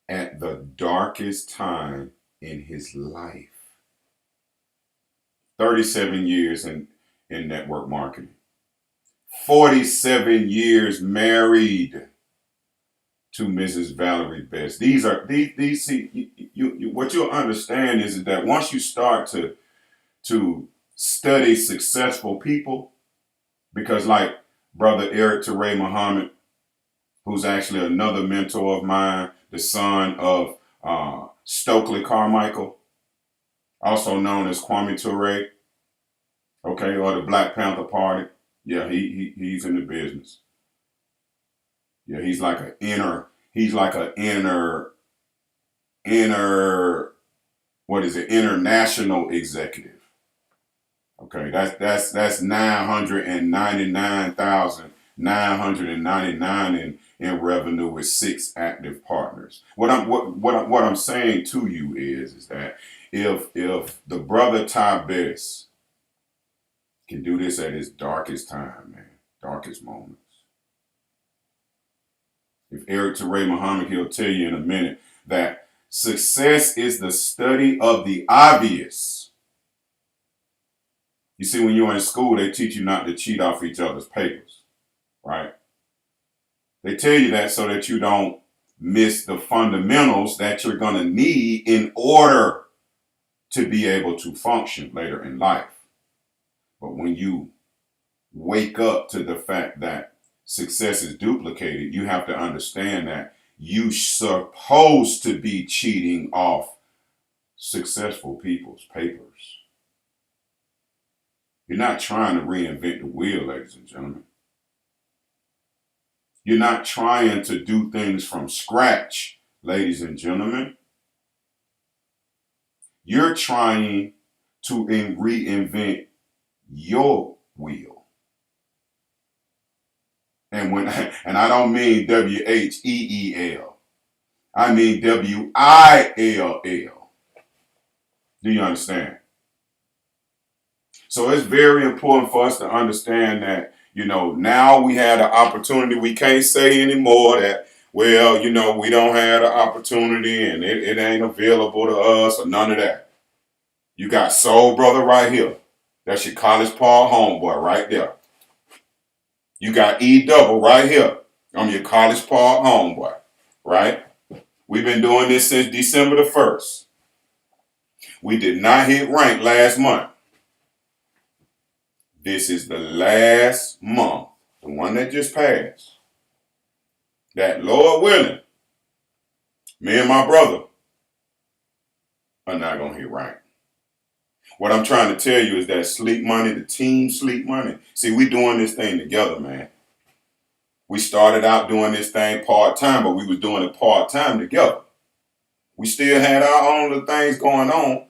at the darkest time in his life. 37 years in network marketing. 47 years married to Mrs. Valerie Best. These see, you what you'll understand is that once you start to study successful people, because like Brother Eric Teray Muhammad, who's actually another mentor of mine, the son of Stokely Carmichael, also known as Kwame Ture, okay, or the Black Panther Party. Yeah, he's in the business. Yeah, he's like an inner, international executive. Okay, that's 999,999 in revenue with 6 active partners. What I'm saying to you is that if the brother Ty Best can do this at his darkest time, man, darkest moments. If Eric Teray Muhammad, he'll tell you in a minute that success is the study of the obvious. You see, when you're in school, they teach you not to cheat off each other's papers, right? They tell you that so that you don't miss the fundamentals that you're going to need in order to be able to function later in life. But when you wake up to the fact that success is duplicated, you have to understand that you're supposed to be cheating off successful people's papers. You're not trying to reinvent the wheel, ladies and gentlemen. You're not trying to do things from scratch, ladies and gentlemen. You're trying to reinvent your wheel. And I don't mean WHEEL. I mean WILL. Do you understand? So it's very important for us to understand that, now we had an opportunity. We can't say anymore that, well, we don't have an opportunity and it ain't available to us or none of that. You got Soul Brother right here. That's your College Park homeboy right there. You got E Double right here. I'm your College Park homeboy, right? We've been doing this since December the 1st. We did not hit rank last month. This is the last month, the one that just passed. That, Lord willing, me and my brother are not going to hit rank. What I'm trying to tell you is that Sleep Money, the team Sleep Money, see, we doing this thing together, man. We started out doing this thing part-time, but we was doing it part-time together. We still had our own little things going on.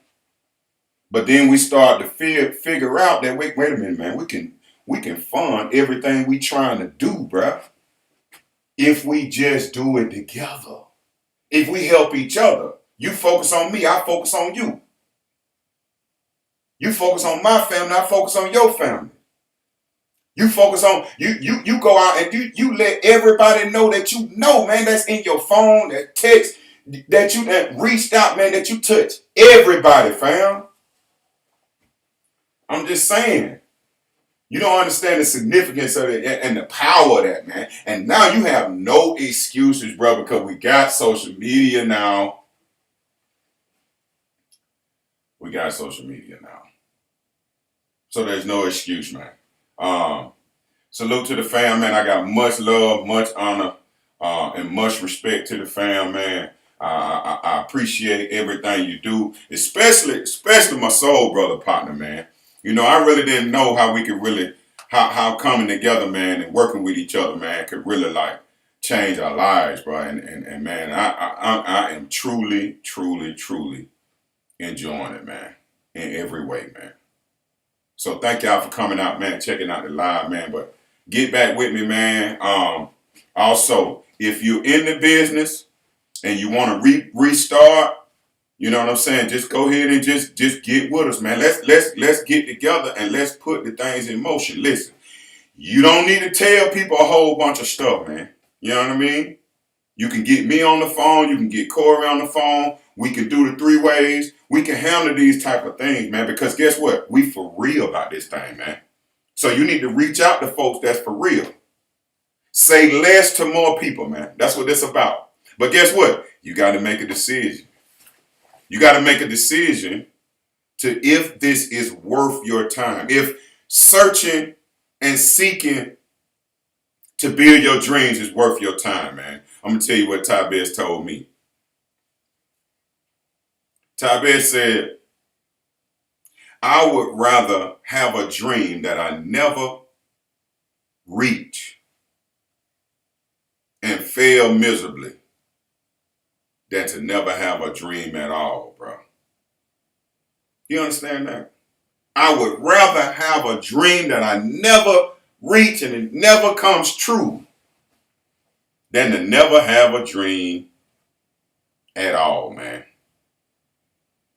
But then we started to figure out that, wait a minute, man, we can fund everything we trying to do, bruh. If we just do it together. If we help each other. You focus on me, I focus on you. You focus on my family, I focus on your family. You focus on, you go out and you let everybody know that you know, man, that's in your phone, that text, that you that reached out, man, that you touch. Everybody, fam. I'm just saying. You don't understand the significance of it and the power of that, man. And now you have no excuses, bro, because we got social media now. We got social media now. So there's no excuse, man. Salute to the fam, man. I got much love, much honor, and much respect to the fam, man. I appreciate everything you do, especially my soul brother partner, man. You know, I really didn't know how we could really, how coming together, man, and working with each other, man, could really like change our lives, bro. And man, I am truly, truly, truly enjoying it, man, in every way, man. So thank y'all for coming out, man, checking out the live, man. But get back with me, man. Also, if you're in the business and you want to restart, you know what I'm saying? Just go ahead and just get with us, man. Let's get together and let's put the things in motion. Listen, you don't need to tell people a whole bunch of stuff, man. You know what I mean? You can get me on the phone. You can get Corey on the phone. We can do the 3 ways. We can handle these type of things, man, because guess what? We for real about this thing, man. So you need to reach out to folks that's for real. Say less to more people, man. That's what this about. But guess what? You got to make a decision. You got to make a decision to if this is worth your time. If searching and seeking to build your dreams is worth your time, man. I'm going to tell you what Tybez told me. Tybez said, I would rather have a dream that I never reach and fail miserably than to never have a dream at all, bro. You understand that? I would rather have a dream that I never reach and it never comes true than to never have a dream at all, man.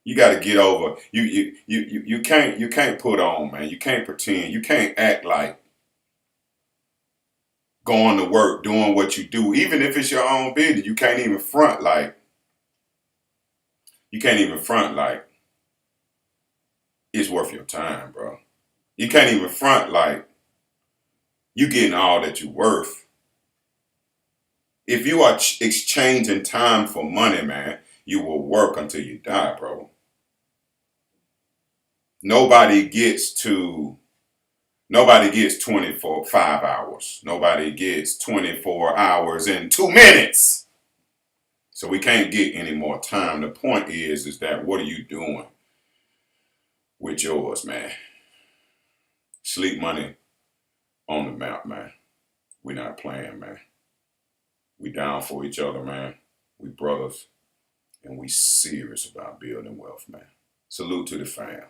You got to get over. You can't put on, man. You can't pretend. You can't act like going to work, doing what you do, even if it's your own business. You can't even front like. It's worth your time, bro. You can't even front like you getting all that you're worth. If you are exchanging time for money, man, you will work until you die, bro. Nobody gets 5 hours. Nobody gets 24 hours in 2 minutes. So we can't get any more time. The point is that what are you doing with yours, man? Sleep Money on the map, man. We're not playing, man. We down for each other, man. We brothers. And we serious about building wealth, man. Salute to the fam.